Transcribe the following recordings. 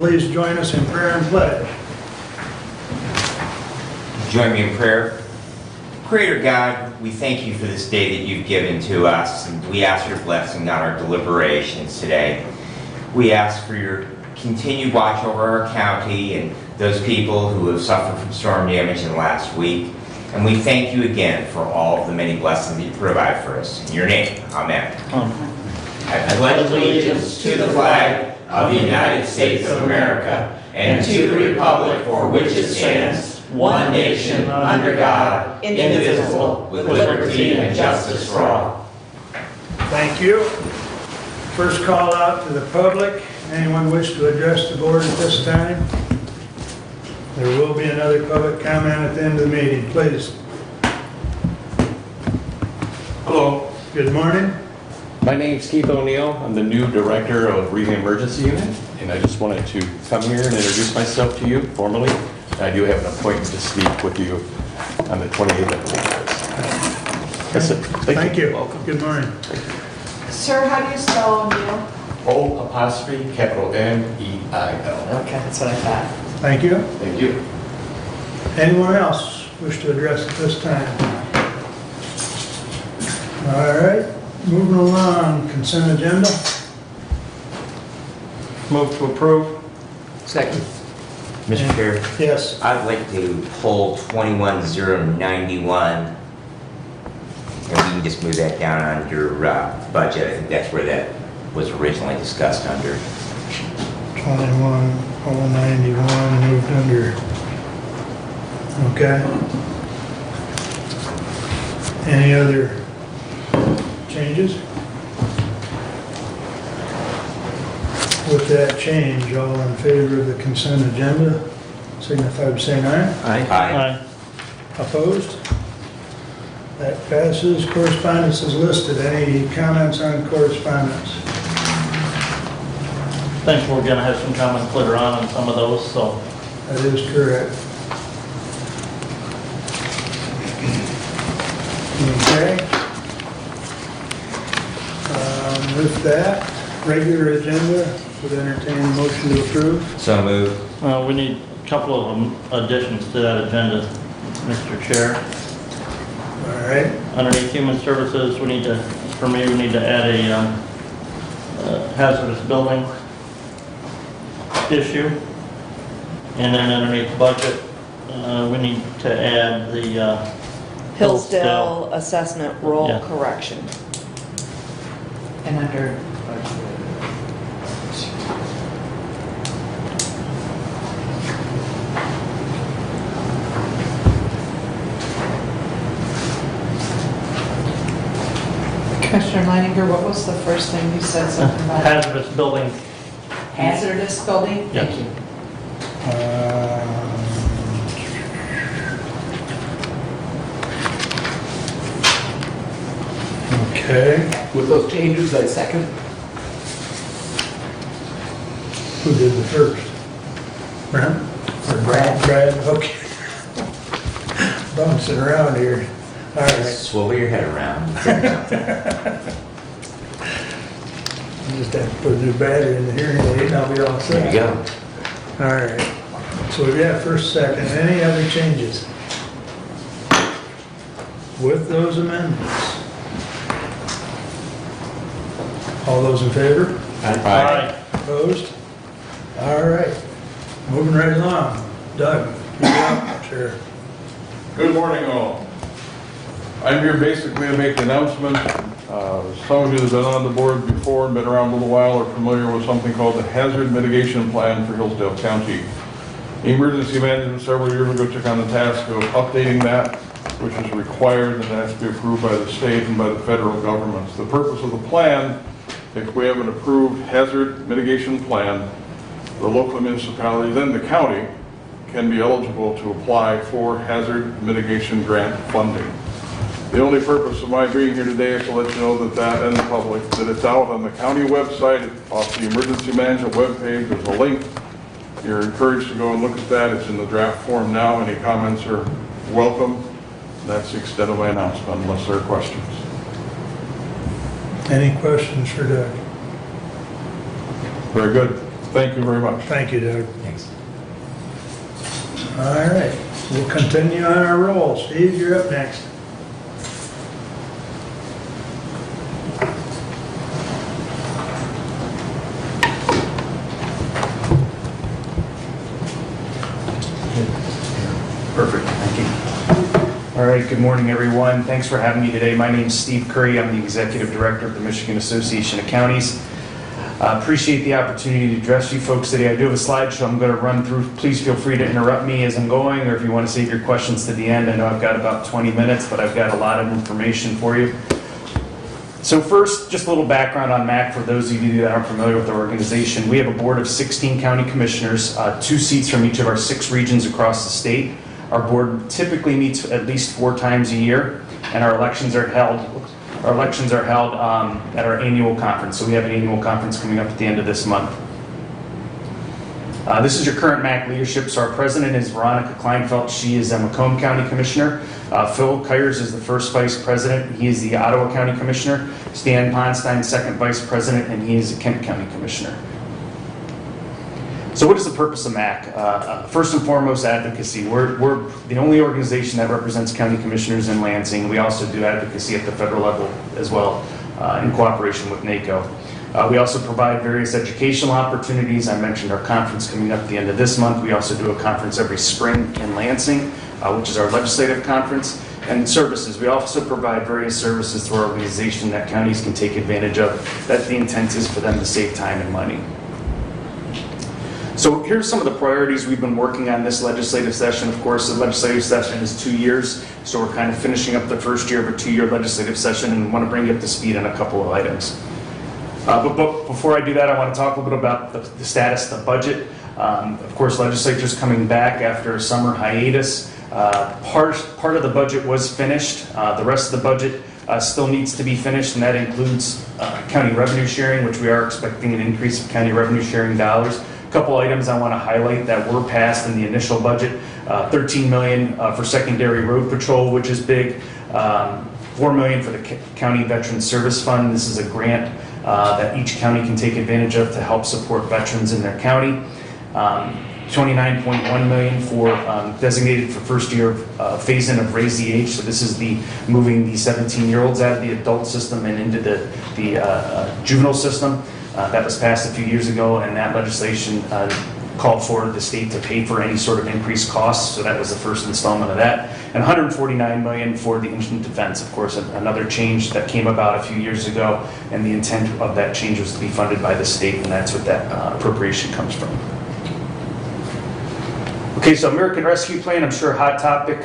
Please join us in prayer and pledge. Join me in prayer. Creator God, we thank you for this day that you've given to us, and we ask your blessing on our deliberations today. We ask for your continued watch over our county and those people who have suffered from storm damage in the last week. And we thank you again for all of the many blessings that you provide for us. In your name, amen. I pledge allegiance to the flag of the United States of America and to the republic for which it stands, one nation, under God, indivisible, with liberty and justice for all. Thank you. First call out to the public. Anyone wish to address the board at this time? There will be another public comment at the end of the meeting, please. Hello, Good morning. my name's Keith O'Neill. I'm the new director of Regional Emergency Unit, and I just wanted to come here and introduce myself to you formally. I do have an appointment to speak with you on the 28th, I believe it is. That's it. Thank you. Welcome. Good morning. Sir, how do you spell O'Neill? O''N''E''I''L. Okay, that's what I thought. Thank you. Thank you. Anyone else wish to address at this time? All right, moving along, consent agenda. Move to approve. Second. Mr. Chair, Yes. I'd like to pull 21091, and we can just move that down under budget. I think that's where that was originally discussed under. 21,091 moved under. Okay. Any other changes? With that change, all in favor of the consent agenda, signify by saying aye. Aye. Opposed? That passes. Correspondence is listed. Any comments on correspondence? Think we're gonna have some comments later on some of those, so. That is correct. Okay. With that, regular agenda, would entertain a motion to approve. So moved. We need a couple of additions to that agenda, Mr. Chair. All right. Underneath human services, we need to add a hazardous building issue. And then underneath budget, we need to add the Hillsdale assessment roll Yeah. correction. And under, Commissioner Leininger, what was the first thing you said something about? hazardous building. Hazardous building? Yes. Thank you. Okay. With those changes, I second. Who did the first? Brent? Or Brad. Brad, okay. Bouncing around here. All right. Swivel your head around. You just have to put a new battery in the hearing aid and I'll be all set. There you go. All right. So we've got first, second. Any other changes? With those amendments? All those in favor? Aye. Opposed? All right. Moving right along. Doug, you up? Sure. Good morning, all. I'm here basically to make the announcement. Some of you that have been on the board before and been around a little while are familiar with something called the Hazard Mitigation Plan for Hillsdale County. The Emergency Management several years ago took on the task of updating that, which is required and has to be approved by the state and by the federal governments. The purpose of the plan, if we have an approved hazard mitigation plan, the local municipalities and the county can be eligible to apply for hazard mitigation grant funding. The only purpose of my being here today is to let you know that and the public, that it's out on the county website, off the emergency management webpage. There's a link. You're encouraged to go and look at that. It's in the draft form now. Any comments are welcome. That's the extent of my announcement, unless there are questions. Any questions for Doug? Very good. Thank you very much. Thank you, Doug. Thanks. All right, we'll continue on our roll. Steve, you're up next. Perfect, thank you. All right, good morning, everyone. Thanks for having me today. My name's Steve Curry. I'm the Executive Director of the Michigan Association of Counties. Appreciate the opportunity to address you folks today. I do have a slideshow I'm going to run through. Please feel free to interrupt me as I'm going, or if you want to save your questions to the end. I know I've got about 20 minutes, but I've got a lot of information for you. So first, just a little background on MAC for those of you that aren't familiar with our organization. We have a board of 16 county commissioners, 2 seats from each of our 6 regions across the state. Our board typically meets at least 4 times a year, and our elections are held at our annual conference. So we have an annual conference coming up at the end of this month. This is your current MAC leadership. So our president is Veronica Kleinfeld. She is a Macomb County Commissioner. Phil Kyers is the first vice president. He is the Ottawa County Commissioner. Stan Ponstein, second vice president, and he is the Kent County Commissioner. So what is the purpose of MAC? First and foremost, advocacy. We're the only organization that represents county commissioners in Lansing. We also do advocacy at the federal level as well, in cooperation with NACO. We also provide various educational opportunities. I mentioned our conference coming up at the end of this month. We also do a conference every spring in Lansing, which is our legislative conference. And services. We also provide various services through our organization that counties can take advantage of. That the intent is for them to save time and money. So here's some of the priorities we've been working on this legislative session. Of course, the legislative session is 2 years, so we're kind of finishing up the first year of a 2-year legislative session and want to bring you up to speed on a couple of items. But before I do that, I want to talk a little bit about the status of the budget. Of course, legislature's coming back after a summer hiatus. Part of the budget was finished. The rest of the budget still needs to be finished, and that includes county revenue sharing, which we are expecting an increase of county revenue sharing dollars. A couple items I want to highlight that were passed in the initial budget. $13 million for secondary road patrol, which is big. $4 million for the County Veteran Service Fund. This is a grant that each county can take advantage of to help support veterans in their county. $29.1 million for designated for first year phase-in of Raise the Age. So this is the moving the 17-year-olds out of the adult system and into the juvenile system. That was passed a few years ago, and that legislation called for the state to pay for any sort of increased costs. So that was the first installment of that. And $149 million for the indigent defense. Of course, another change that came about a few years ago, and the intent of that change was to be funded by the state, and that's what that appropriation comes from. Okay, so American Rescue Plan, I'm sure a hot topic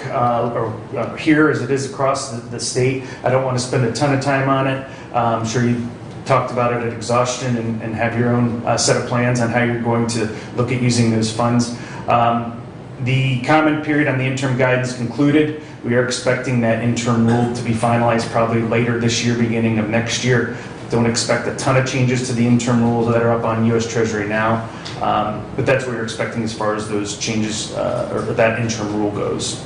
here as it is across the state. I don't want to spend a ton of time on it. I'm sure you talked about it at exhaustion and have your own set of plans on how you're going to look at using those funds. The comment period on the interim guidance concluded. We are expecting that interim rule to be finalized probably later this year, beginning of next year. Don't expect a ton of changes to the interim rules that are up on U.S. Treasury now, but that's what we're expecting as far as those changes or that interim rule goes.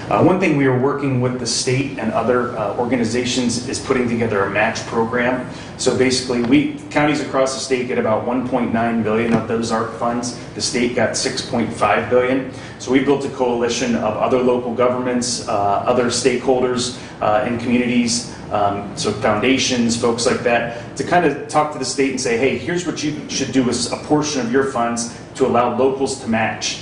One thing we are working with the state and other organizations is putting together a match program. So basically, counties across the state get about $1.9 billion of those ARP funds. The state got $6.5 billion. So we built a coalition of other local governments, other stakeholders in communities, so foundations, folks like that, to kind of talk to the state and say, hey, here's what you should do with a portion of your funds to allow locals to match.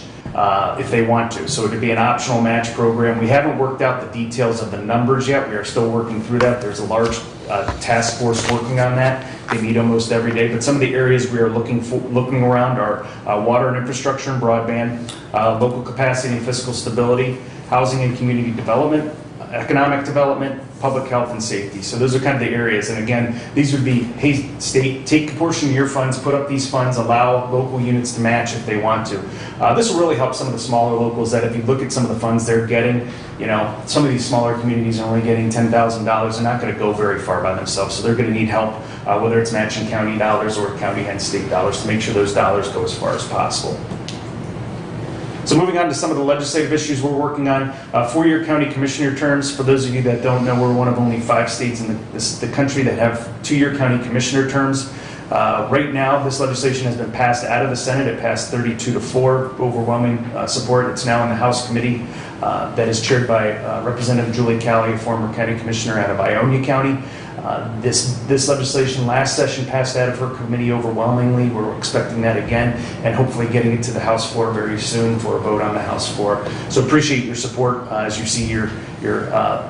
If they want to. So it would be an optional match program. We haven't worked out the details of the numbers yet. We are still working through that. There's a large task force working on that. They meet almost every day. But some of the areas we are looking around are water and infrastructure and broadband, local capacity and fiscal stability, housing and community development, economic development, public health and safety. So those are kind of the areas. And again, these would be, hey, state, take a portion of your funds, put up these funds, allow local units to match if they want to. This will really help some of the smaller locals that if you look at some of the funds they're getting, you know, some of these smaller communities are only getting $10,000. They're not going to go very far by themselves. So they're going to need help, whether it's matching county dollars or county and state dollars, to make sure those dollars go as far as possible. So moving on to some of the legislative issues we're working on. 4-year county commissioner terms. For those of you that don't know, we're one of only 5 states in the country that have 2-year county commissioner terms. Right now, this legislation has been passed out of the Senate. It passed 32-4, overwhelming support. It's now in the House committee that is chaired by Representative Julie Calley, a former county commissioner out of Ionia County. This legislation last session passed out of her committee overwhelmingly. We're expecting that again, and hopefully getting it to the House floor very soon for a vote on the House floor. So appreciate your support as you see your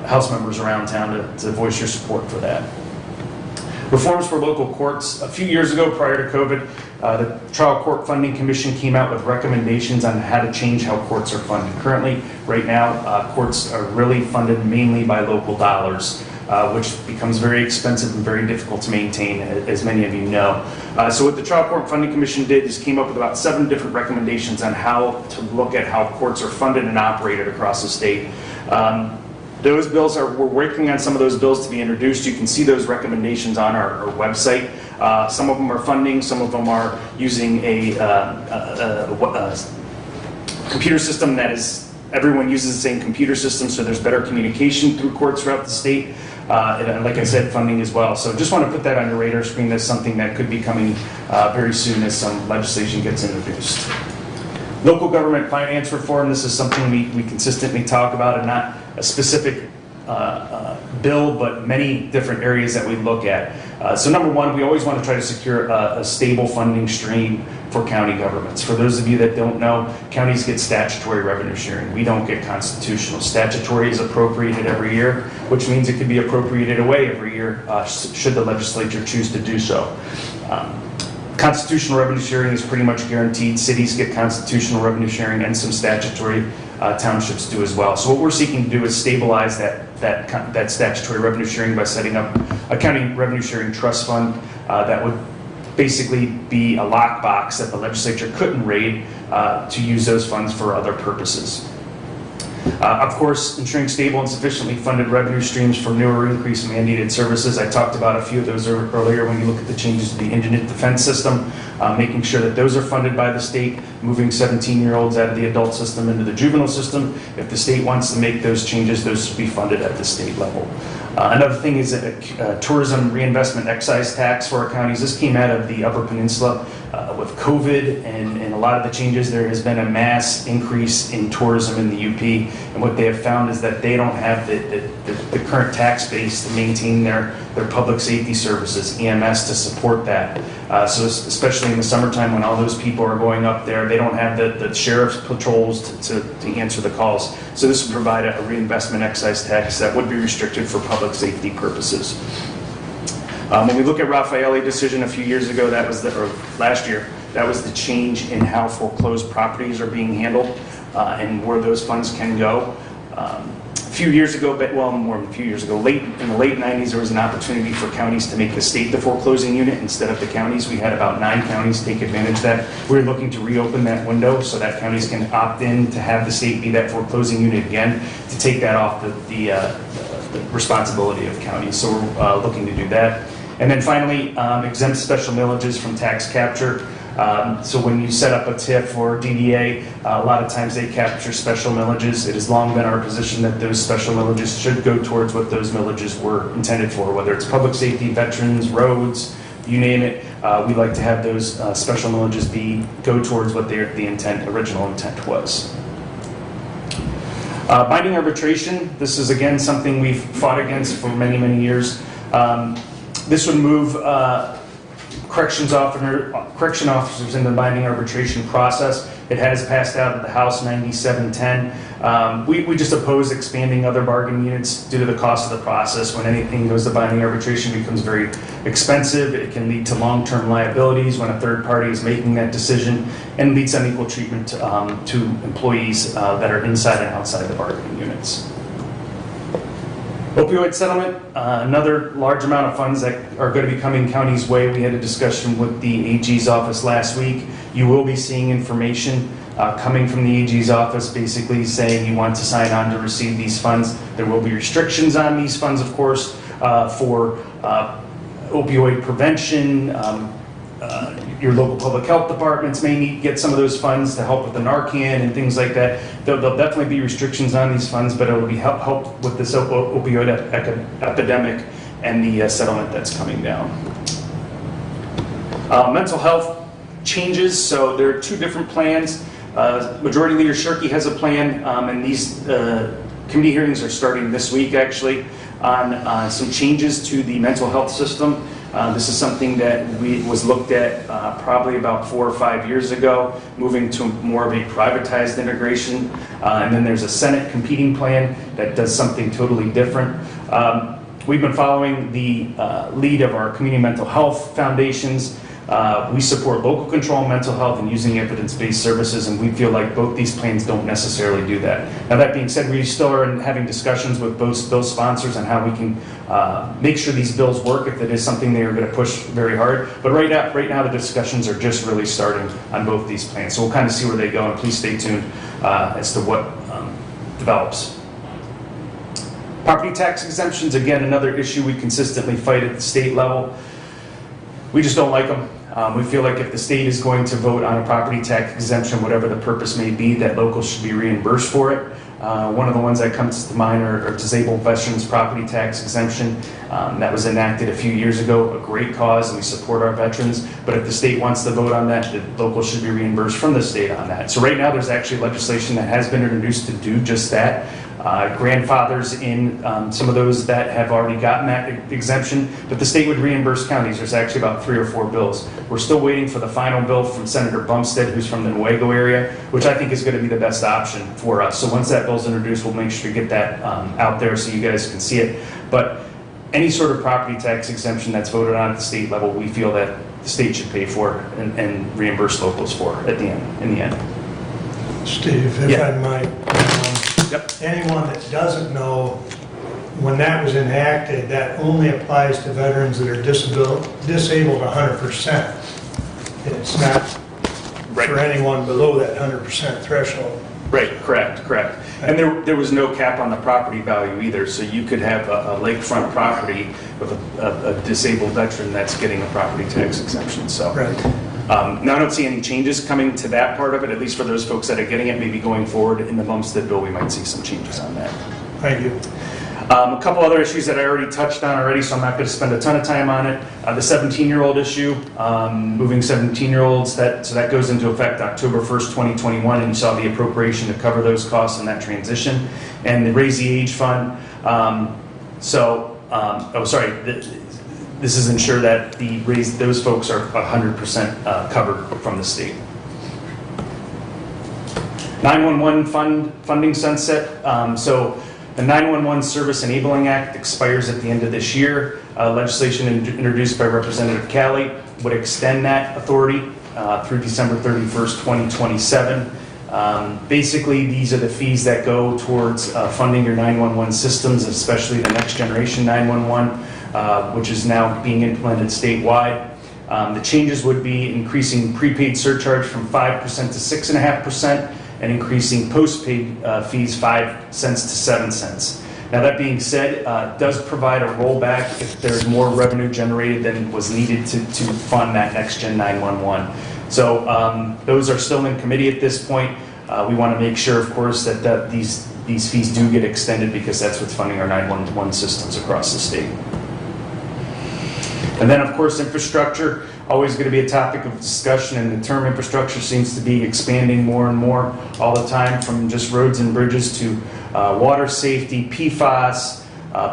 House members around town to voice your support for that. Reforms for local courts. A few years ago, prior to COVID, the Trial Court Funding Commission came out with recommendations on how to change how courts are funded. Currently, right now, courts are really funded mainly by local dollars, which becomes very expensive and very difficult to maintain, as many of you know. So what the Trial Court Funding Commission did is came up with about 7 different recommendations on how to look at how courts are funded and operated across the state. Those bills we're working on some of those bills to be introduced. You can see those recommendations on our website. Some of them are funding, some of them are using a computer system that is, everyone uses the same computer system, so there's better communication through courts throughout the state. And like I said, funding as well. So just want to put that on your radar screen as something that could be coming very soon as some legislation gets introduced. Local government finance reform, this is something we consistently talk about, and not a specific bill, but many different areas that we look at. So number one, we always want to try to secure a stable funding stream for county governments. For those of you that don't know, counties get statutory revenue sharing. We don't get constitutional. Statutory is appropriated every year, which means it could be appropriated away every year should the legislature choose to do so. Constitutional revenue sharing is pretty much guaranteed. Cities get constitutional revenue sharing, and some statutory townships do as well. So what we're seeking to do is stabilize that statutory revenue sharing by setting up a county revenue sharing trust fund that would basically be a lockbox that the legislature couldn't raid to use those funds for other purposes. Of course, ensuring stable and sufficiently funded revenue streams for newer increased mandated services. I talked about a few of those earlier when you look at the changes to the indigent defense system, making sure that those are funded by the state, moving 17-year-olds out of the adult system into the juvenile system. If the state wants to make those changes, those should be funded at the state level. Another thing is a tourism reinvestment excise tax for our counties. This came out of the Upper Peninsula with COVID and a lot of the changes. There has been a mass increase in tourism in the UP, and what they have found is that they don't have the current tax base to maintain their public safety services, EMS, to support that. So especially in the summertime when all those people are going up there, they don't have the sheriff's patrols to answer the calls. So this would provide a reinvestment excise tax that would be restricted for public safety purposes. When we look at Raffaele decision a few years ago, or last year, that was the change in how foreclosed properties are being handled and where those funds can go. A few years ago, well, more than a few years ago, in the late 90s, there was an opportunity for counties to make the state the foreclosing unit instead of the counties. We had about 9 counties take advantage of that. We're looking to reopen that window so that counties can opt in to have the state be that foreclosing unit again, to take that off the responsibility of counties. So we're looking to do that. And then finally, exempt special millages from tax capture. So when you set up a TIF or DDA, a lot of times they capture special millages. It has long been our position that those special millages should go towards what those millages were intended for, whether it's public safety, veterans, roads, you name it. We like to have those special millages go towards what the original intent was. Binding arbitration. This is again something we've fought against for many, many years. This would move correction officers in the binding arbitration process. It has passed out of the House 9710. We just oppose expanding other bargaining units due to the cost of the process. When anything goes to binding arbitration, it becomes very expensive. It can lead to long-term liabilities when a third party is making that decision, and leads to unequal treatment to employees that are inside and outside the bargaining units. Opioid settlement, another large amount of funds that are going to be coming counties' way. We had a discussion with the AG's office last week. You will be seeing information coming from the AG's office basically saying you want to sign on to receive these funds. There will be restrictions on these funds, of course, for opioid prevention. Your local public health departments may need to get some of those funds to help with the Narcan and things like that. There'll definitely be restrictions on these funds, but it'll be help with this opioid epidemic and the settlement that's coming down. Mental health changes, so there are two different plans. Majority Leader Shirkey has a plan, and these committee hearings are starting this week actually on some changes to the mental health system. This is something that was looked at probably about 4 or 5 years ago, moving to more of a privatized integration. And then there's a Senate competing plan that does something totally different. We've been following the lead of our community mental health foundations. We support local control on mental health and using evidence-based services, and we feel like both these plans don't necessarily do that. Now, that being said, we still are having discussions with both bill sponsors on how we can make sure these bills work if it is something they are going to push very hard. But right now the discussions are just really starting on both these plans. So we'll kind of see where they go, and please stay tuned as to what develops. Property tax exemptions, again, another issue we consistently fight at the state level. We just don't like them. We feel like if the state is going to vote on a property tax exemption, whatever the purpose may be, that locals should be reimbursed for it. One of the ones that comes to mind are disabled veterans property tax exemption. That was enacted a few years ago, a great cause, and we support our veterans. But if the state wants to vote on that, the locals should be reimbursed from the state on that. So right now there's actually legislation that has been introduced to do just that. Grandfathers in some of those that have already gotten that exemption, but the state would reimburse counties. There's actually about 3 or 4 bills. We're still waiting for the final bill from Senator Bumstead, who's from the Nuevo area, which I think is going to be the best option for us. So once that bill's introduced, we'll make sure to get that out there so you guys can see it. But any sort of property tax exemption that's voted on at the state level, we feel that the state should pay for and reimburse locals for at the end, in the end. Steve, if Yeah. I might, Yep. anyone that doesn't know, when that was enacted, that only applies to veterans that are disabled 100%. It's not for anyone below that 100% threshold. Right, correct. And there was no cap on the property value either, so you could have a lakefront property with a disabled veteran that's getting a property tax exemption, so. Right. Now, I don't see any changes coming to that part of it, at least for those folks that are getting it. Maybe going forward in the Bumstead bill, we might see some changes on that. Thank you. A couple other issues that I already touched on already, so I'm not going to spend a ton of time on it. The 17-year-old issue, moving 17-year-olds, so that goes into effect October 1st, 2021, and you saw the appropriation to cover those costs in that transition. And the Raise the Age Fund, this is ensure that those folks are 100% covered from the state. 911 funding sunset. So the 911 Service Enabling Act expires at the end of this year. Legislation introduced by Representative Calley would extend that authority through December 31st, 2027. Basically, these are the fees that go towards funding your 911 systems, especially the next generation 911. Which is now being implemented statewide. The changes would be increasing prepaid surcharge from 5% to 6.5% and increasing postpaid fees 5 cents to 7 cents. Now, that being said, it does provide a rollback if there's more revenue generated than was needed to fund that next gen 911. So those are still in committee at this point. We want to make sure, of course, that these fees do get extended because that's what's funding our 911 systems across the state. And then, of course, infrastructure, always going to be a topic of discussion, and the term infrastructure seems to be expanding more and more all the time, from just roads and bridges to water safety, PFAS,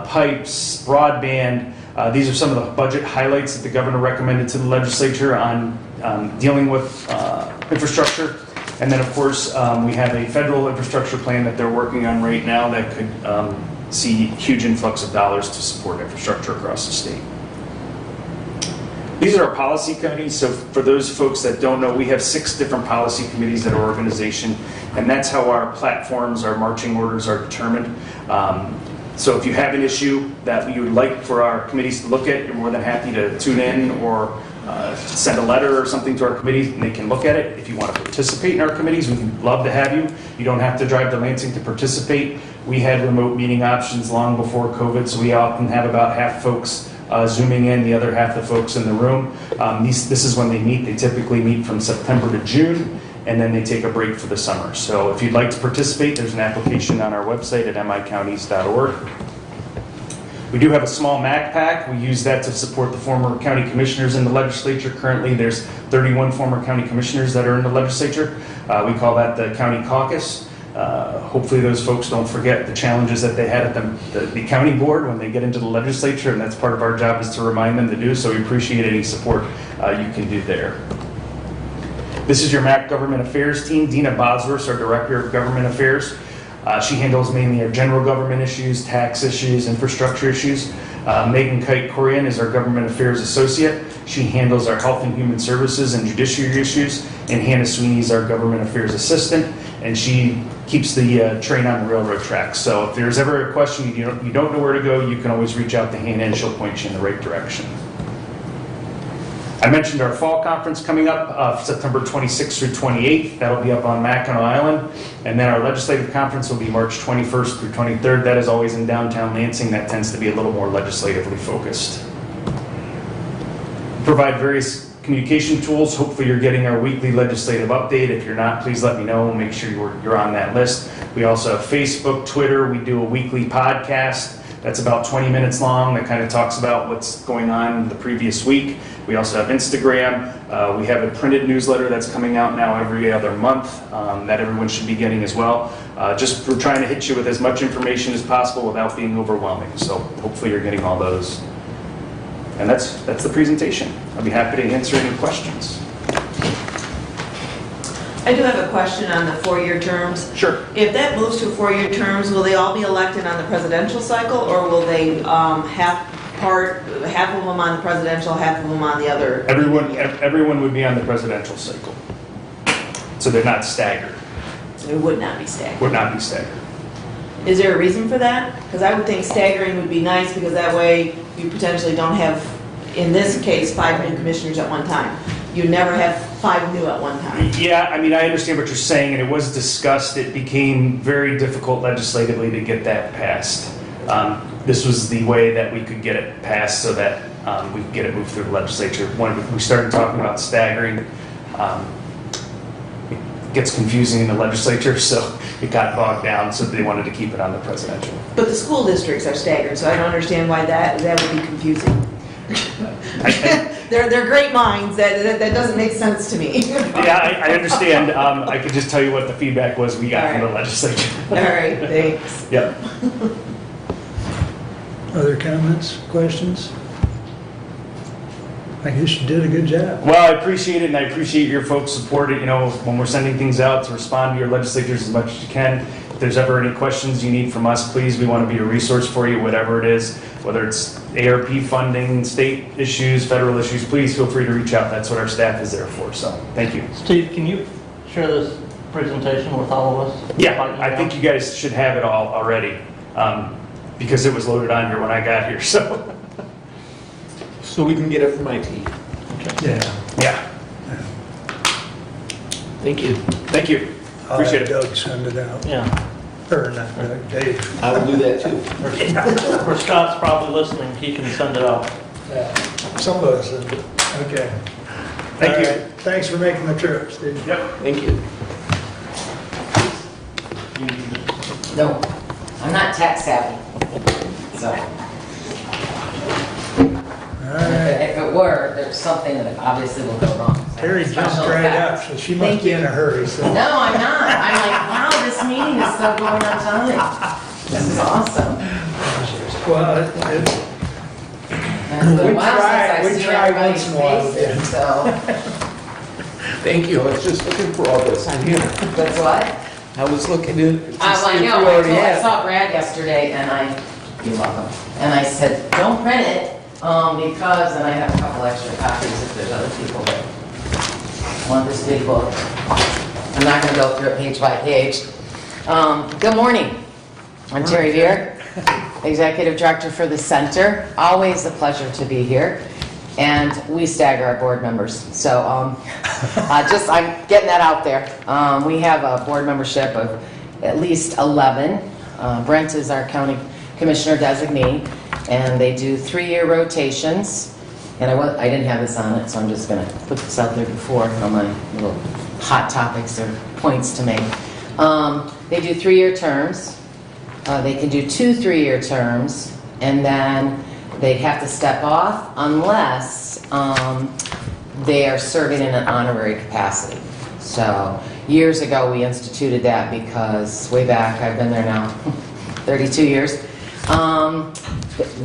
pipes, broadband. These are some of the budget highlights that the governor recommended to the legislature on dealing with infrastructure. And then, of course, we have a federal infrastructure plan that they're working on right now that could see huge influx of dollars to support infrastructure across the state. These are our policy committees. So for those folks that don't know, we have 6 different policy committees at our organization, and that's how our platforms, our marching orders are determined. So if you have an issue that you would like for our committees to look at, you're more than happy to tune in or send a letter or something to our committees, and they can look at it. If you want to participate in our committees, we'd love to have you. You don't have to drive to Lansing to participate. We had remote meeting options long before COVID, so we often have about half folks Zooming in, the other half the folks in the room. This is when they meet. They typically meet from September to June, and then they take a break for the summer. So if you'd like to participate, there's an application on our website at micounties.org. We do have a small MAC pack. We use that to support the former county commissioners in the legislature. Currently, there's 31 former county commissioners that are in the legislature. We call that the county caucus. Hopefully those folks don't forget the challenges that they had at the county board when they get into the legislature, and that's part of our job is to remind them to do, so we appreciate any support you can do there. This is your MAC Government Affairs team. Dina Bosworth, our Director of Government Affairs. She handles mainly our general government issues, tax issues, infrastructure issues. Megan Kite-Corian is our Government Affairs Associate. She handles our health and human services and judiciary issues. And Hannah Sweeney is our Government Affairs Assistant, and she keeps the train on the railroad tracks. So if there's ever a question you don't know where to go, you can always reach out to Hannah and she'll point you in the right direction. I mentioned our fall conference coming up, September 26th through 28th. That'll be up on Mackinac Island. And then our legislative conference will be March 21st through 23rd. That is always in downtown Lansing. That tends to be a little more legislatively focused. Provide various communication tools. Hopefully you're getting our weekly legislative update. If you're not, please let me know. We'll make sure you're on that list. We also have Facebook, Twitter. We do a weekly podcast that's about 20 minutes long that kind of talks about what's going on the previous week. We also have Instagram. We have a printed newsletter that's coming out now every other month that everyone should be getting as well. Just we're trying to hit you with as much information as possible without being overwhelming. So hopefully you're getting all those. And that's the presentation. I'll be happy to answer any questions. I do have a question on the 4-year terms. Sure. If that moves to 4-year terms, will they all be elected on the presidential cycle, or will they half of them on the presidential, half of them on the other? Everyone would be on the presidential cycle. So they're not staggered. It would not be staggered. Would not be staggered. Is there a reason for that? Because I would think staggering would be nice, because that way you potentially don't have, in this case, 5 new commissioners at one time. You never have 5 new at one time. Yeah, I mean, I understand what you're saying, and it was discussed. It became very difficult legislatively to get that passed. This was the way that we could get it passed so that we could get it moved through the legislature. When we started talking about staggering, it gets confusing in the legislature, so it got bogged down, so they wanted to keep it on the presidential. But the school districts are staggered, so I don't understand why that would be confusing. They're great minds. That doesn't make sense to me. Yeah, I understand. I could just tell you what the feedback was we got from the legislature. All right, thanks. Yep. Other comments, questions? I guess you did a good job. Well, I appreciate it, and I appreciate your folks' support. You know, when we're sending things out, to respond to your legislators as much as you can. If there's ever any questions you need from us, please, we want to be a resource for you, whatever it is, whether it's ARP funding, state issues, federal issues, please feel free to reach out. That's what our staff is there for, so thank you. Steve, can you share this presentation with all of us? Yeah, I think you guys should have it all already, because it was loaded on here when I got here, so. So we can get it from IT. Yeah, Thank you. thank you. I'll Appreciate have it. Doug send it out. Yeah. Or not Doug, Dave. I will do that too. Or Scott's probably listening, he can send it out. Some of us, okay. Thank All you. right. Thanks for making the trip, Steve. Yep. Thank you. No, I'm not tech savvy. So All right. if it were, there's something that obviously will go wrong. Terry jumped right up, so she must be in a hurry, so. No, I'm not. I'm like, wow, this meeting is still going on time. This is awesome. Well, And it's been a while since I've we seen try everybody's once in a while, faces, so. Thank you. I was just looking for all this. I'm here. That's what? I was looking to see I if we know, already I had. saw Brad yesterday and you're welcome. And I said, don't print it, because, and I have a couple extra copies if there's other people that want this big book. I'm not gonna go through it page by page. Good morning. I'm Terry Veer, Executive Director for the Center. Always a pleasure to be here. And we stagger our board members. So I'm getting that out there. We have a board membership of at least 11. Brent is our county commissioner designee, and they do 3-year rotations. And I didn't have this on it, so I'm just going to put this out there before on my little hot topics or points to make. They do 3-year terms. They can do 2 3-year terms, and then they have to step off unless they are serving in an honorary capacity. So years ago, we instituted that because way back, I've been there now 32 years,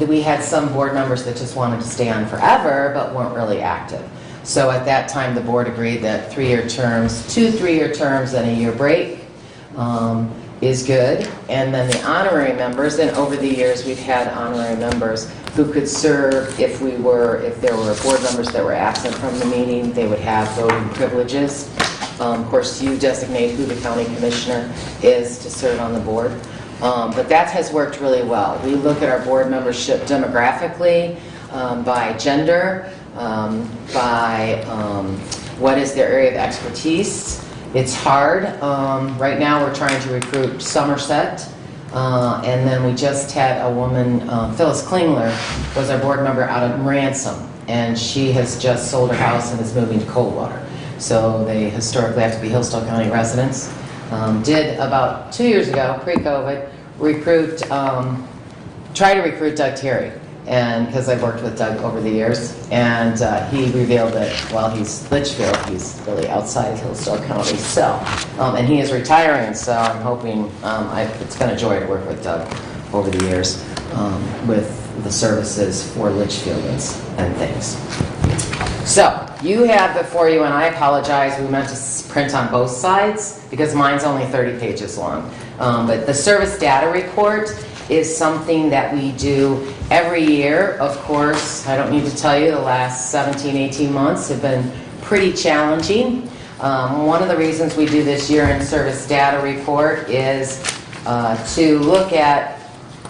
we had some board members that just wanted to stay on forever but weren't really active. So at that time, the board agreed that 3-year terms, 2 3-year terms and a year break is good. And then the honorary members, and over the years we've had honorary members who could serve if there were board members that were absent from the meeting, they would have voting privileges. Of course, you designate who the county commissioner is to serve on the board. But that has worked really well. We look at our board membership demographically, by gender, by what is their area of expertise. It's hard. Right now we're trying to recruit Somerset, and then we just had a woman, Phyllis Klingler, was our board member out of Ransom, and she has just sold her house and is moving to Coldwater. So they historically have to be Hillsdale County residents. Did about 2 years ago, pre-COVID, try to recruit Doug Terry, and because I've worked with Doug over the years, and he revealed that while he's Litchfield, he's really outside of Hillsdale County. So, and he is retiring, so I'm hoping it's been a joy to work with Doug over the years with the services for Litchfield and things. So, you have before you, and I apologize, we meant to print on both sides because mine's only 30 pages long. But the service data report is something that we do every year. Of course, I don't need to tell you, the last 17, 18 months have been pretty challenging. One of the reasons we do this year-end service data report is to look at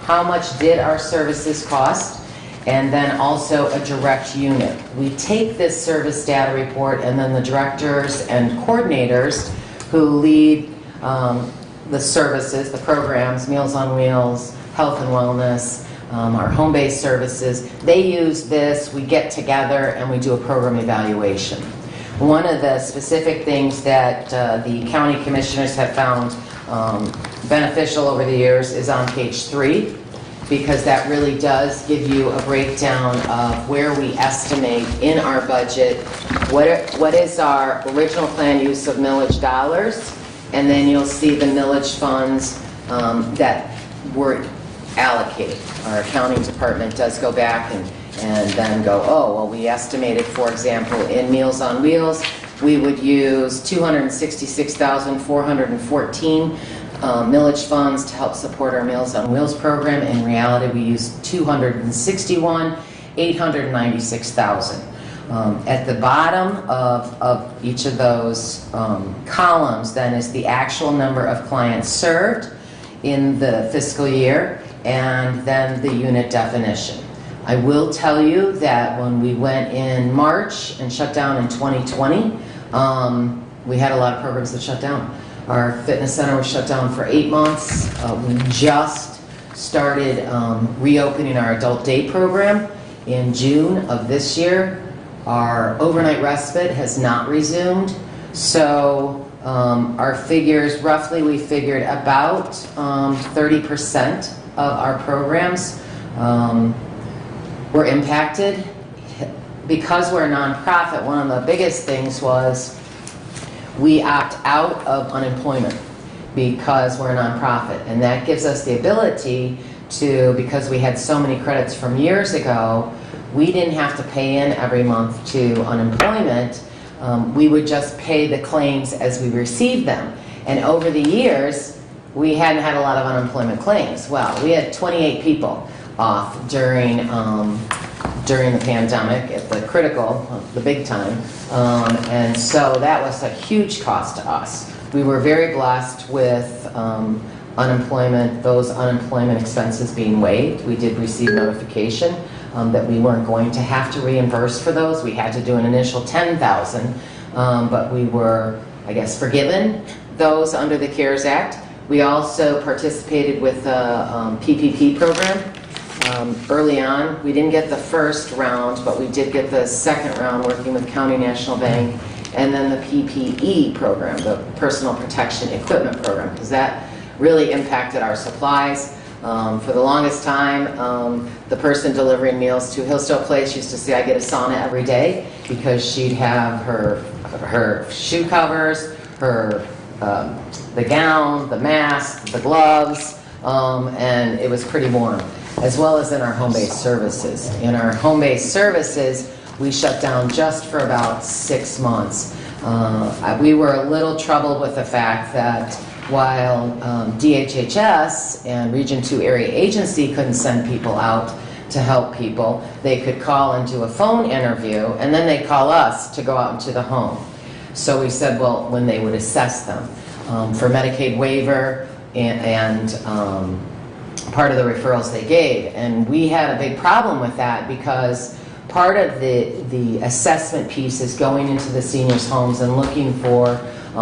how much did our services cost, and then also a direct unit. We take this service data report, and then the directors and coordinators who lead the services, the programs, Meals on Wheels, Health and Wellness, our home-based services, they use this, we get together, and we do a program evaluation. One of the specific things that the county commissioners have found beneficial over the years is on page 3, because that really does give you a breakdown of where we estimate in our budget what is our original plan use of millage dollars, and then you'll see the millage funds that were allocated. Our accounting department does go back and then go, oh, well, we estimated, for example, in Meals on Wheels, we would use $266,414 millage funds to help support our Meals on Wheels program. In reality, we used $261,896,000. At the bottom of each of those columns then is the actual number of clients served in the fiscal year, and then the unit definition. I will tell you that when we went in March and shut down in 2020, we had a lot of programs that shut down. Our fitness center was shut down for 8 months. We just started reopening our adult day program in June of this year. Our overnight respite has not resumed. So our figures, roughly we figured about 30% of our programs were impacted. Because we're a nonprofit, one of the biggest things was we opt out of unemployment because we're a nonprofit. And that gives us the ability to, because we had so many credits from years ago, we didn't have to pay in every month to unemployment. We would just pay the claims as we received them. And over the years, we hadn't had a lot of unemployment claims. Well, we had 28 people off during the pandemic at the critical, the big time. And so that was a huge cost to us. We were very blessed with unemployment, those unemployment expenses being waived. We did receive notification that we weren't going to have to reimburse for those. We had to do an initial $10,000, but we were, I guess, forgiven those under the CARES Act. We also participated with the PPP program. Early on, we didn't get the first round, but we did get the second round working with County National Bank, and then the PPE program, the Personal Protection Equipment Program, because that really impacted our supplies. For the longest time, the person delivering meals to Hillsdale Place used to say, I get a sauna every day, because she'd have her shoe covers, the gown, the mask, the gloves, and it was pretty warm, as well as in our home-based services. In our home-based services, we shut down just for about 6 months. We were a little troubled with the fact that while DHHS and Region 2 Area Agency couldn't send people out to help people, they could call and do a phone interview, and then they'd call us to go out into the home. So we said, well, when they would assess them for Medicaid Waiver and part of the referrals they gave. And we had a big problem with that, because part of the assessment piece is going into the seniors' homes and looking for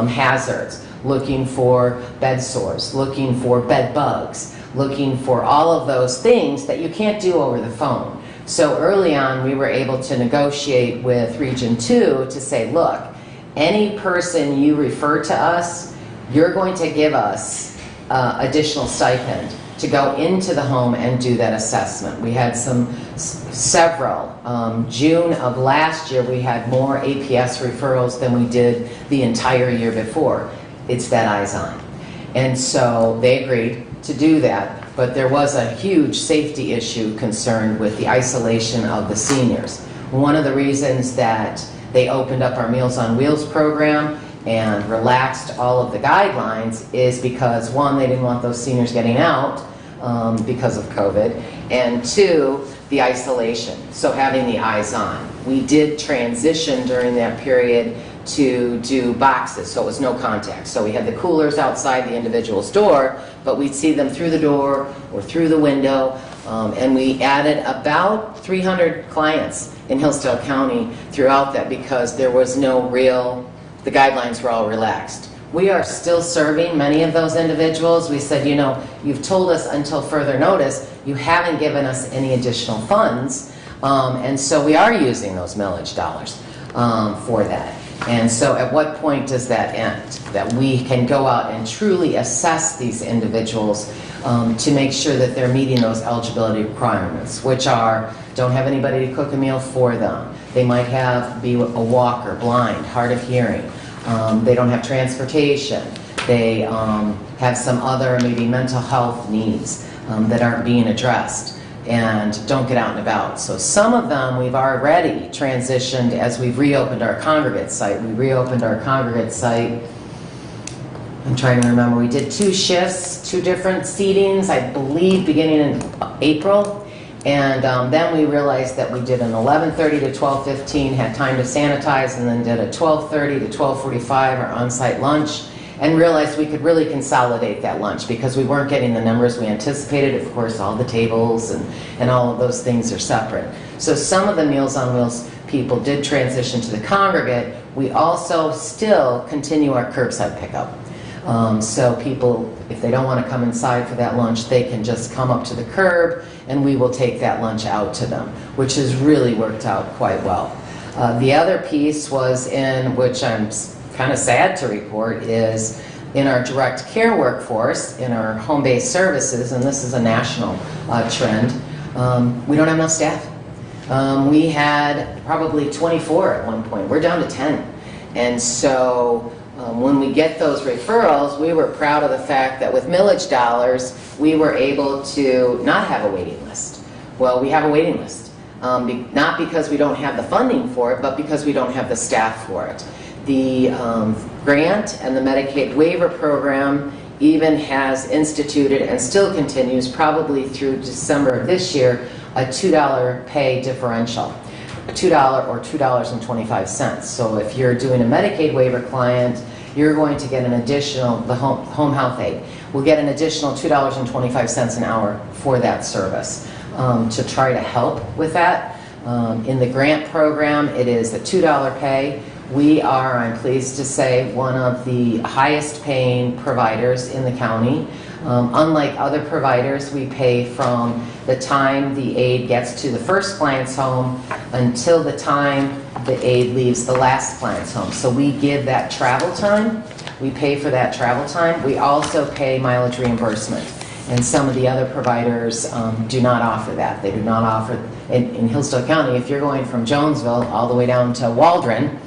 hazards, looking for bed sores, looking for bed bugs, looking for all of those things that you can't do over the phone. So early on, we were able to negotiate with Region 2 to say, look, any person you refer to us, you're going to give us additional stipend to go into the home and do that assessment. We had several. June of last year, we had more APS referrals than we did the entire year before. It's that eyes on. And so they agreed to do that, but there was a huge safety issue concerned with the isolation of the seniors. One of the reasons that they opened up our Meals on Wheels program and relaxed all of the guidelines is because, one, they didn't want those seniors getting out because of COVID, and two, the isolation, so having the eyes on. We did transition during that period to do boxes, so it was no contact. So we had the coolers outside the individual's door, but we'd see them through the door or through the window, and we added about 300 clients in Hillsdale County throughout that, because there was no real, the guidelines were all relaxed. We are still serving many of those individuals. We said, you know, you've told us until further notice, you haven't given us any additional funds, and so we are using those millage dollars for that. And so at what point does that end? That we can go out and truly assess these individuals to make sure that they're meeting those eligibility requirements, which are, don't have anybody to cook a meal for them. They might be a walker, blind, hard of hearing. They don't have transportation. They have some other maybe mental health needs that aren't being addressed and don't get out and about. So some of them we've already transitioned as we've reopened our congregate site. We reopened our congregate site, I'm trying to remember, we did 2 shifts, 2 different seatings, I believe beginning in April. And then we realized that we did an 11:30 to 12:15, had time to sanitize, and then did a 12:30 to 12:45, our on-site lunch, and realized we could really consolidate that lunch because we weren't getting the numbers we anticipated. Of course, all the tables and all of those things are separate. So some of the Meals on Wheels people did transition to the congregate. We also still continue our curbside pickup. So people, if they don't want to come inside for that lunch, they can just come up to the curb and we will take that lunch out to them, which has really worked out quite well. The other piece was in, which I'm kind of sad to report, is in our direct care workforce, in our home-based services, and this is a national trend, we don't have enough staff. We had probably 24 at one point. We're down to 10. And so when we get those referrals, we were proud of the fact that with millage dollars, we were able to not have a waiting list. Well, we have a waiting list. Not because we don't have the funding for it, but because we don't have the staff for it. The grant and the Medicaid Waiver program even has instituted and still continues, probably through December of this year, a $2 pay differential. $2 or $2.25. So if you're doing a Medicaid waiver client, you're going to get an additional, the home health aid will get an additional $2.25 an hour for that service to try to help with that. In the grant program, it is a $2 pay. We are, I'm pleased to say, one of the highest paying providers in the county. Unlike other providers, we pay from the time the aid gets to the first client's home until the time the aid leaves the last client's home. So we give that travel time. We pay for that travel time. We also pay mileage reimbursement. And some of the other providers do not offer that. They do not offer, in Hillsdale County, if you're going from Jonesville all the way down to Waldron,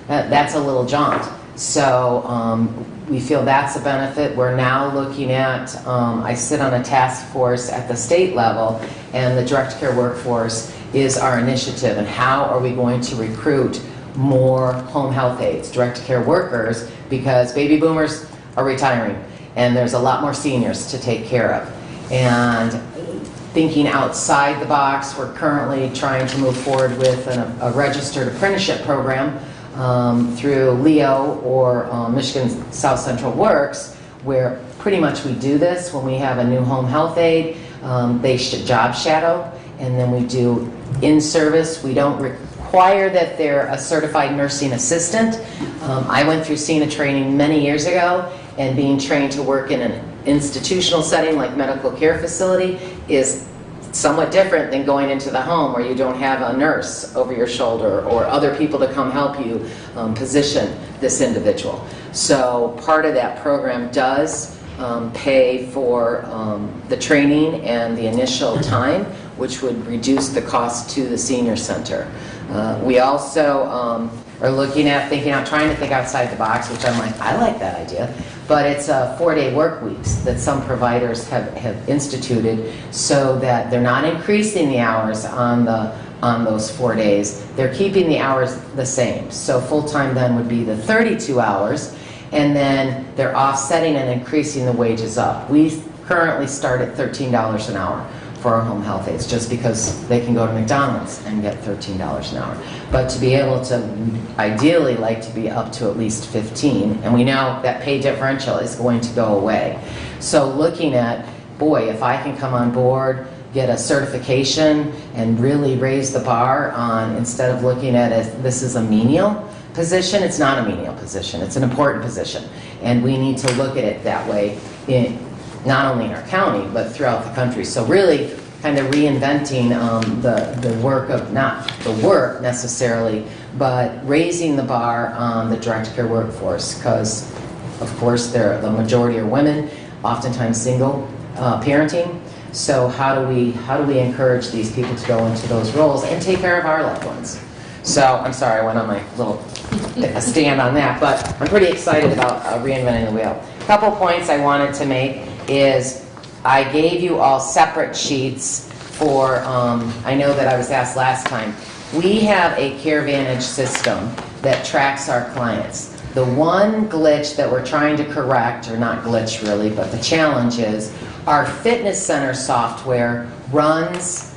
that's a little jaunt. So we feel that's a benefit. We're now looking at, I sit on a task force at the state level, and the direct care workforce is our initiative. And how are we going to recruit more home health aides, direct care workers, because baby boomers are retiring, and there's a lot more seniors to take care of. And thinking outside the box, we're currently trying to move forward with a registered apprenticeship program through LEO or Michigan South Central Works, where pretty much we do this when we have a new home health aide. They should job shadow, and then we do in-service. We don't require that they're a certified nursing assistant. I went through CENA training many years ago, and being trained to work in an institutional setting like medical care facility is somewhat different than going into the home where you don't have a nurse over your shoulder or other people to come help you position this individual. So part of that program does pay for the training and the initial time, which would reduce the cost to the senior center. We also are looking at trying to think outside the box, which I'm like, I like that idea. But it's 4-day work weeks that some providers have instituted, so that they're not increasing the hours on those 4 days. They're keeping the hours the same. So full-time then would be the 32 hours, and then they're offsetting and increasing the wages up. We currently start at $13 an hour for our home health aides, just because they can go to McDonald's and get $13 an hour. But to be able to ideally like to be up to at least 15, and we know that pay differential is going to go away. So looking at, boy, if I can come on board, get a certification, and really raise the bar on, instead of looking at it, this is a menial position, it's not a menial position, it's an important position. And we need to look at it that way, not only in our county, but throughout the country. So really kind of reinventing the work of, not the work necessarily, but raising the bar on the direct care workforce, because of course the majority are women, oftentimes single parenting. So how do we encourage these people to go into those roles and take care of our loved ones? So I'm sorry, I went on my little stand on that, but I'm pretty excited about reinventing the wheel. A couple points I wanted to make is I gave you all separate sheets for, I know that I was asked last time, we have a CareVantage system that tracks our clients. The one glitch that we're trying to correct, or not glitch really, but the challenge is our fitness center software runs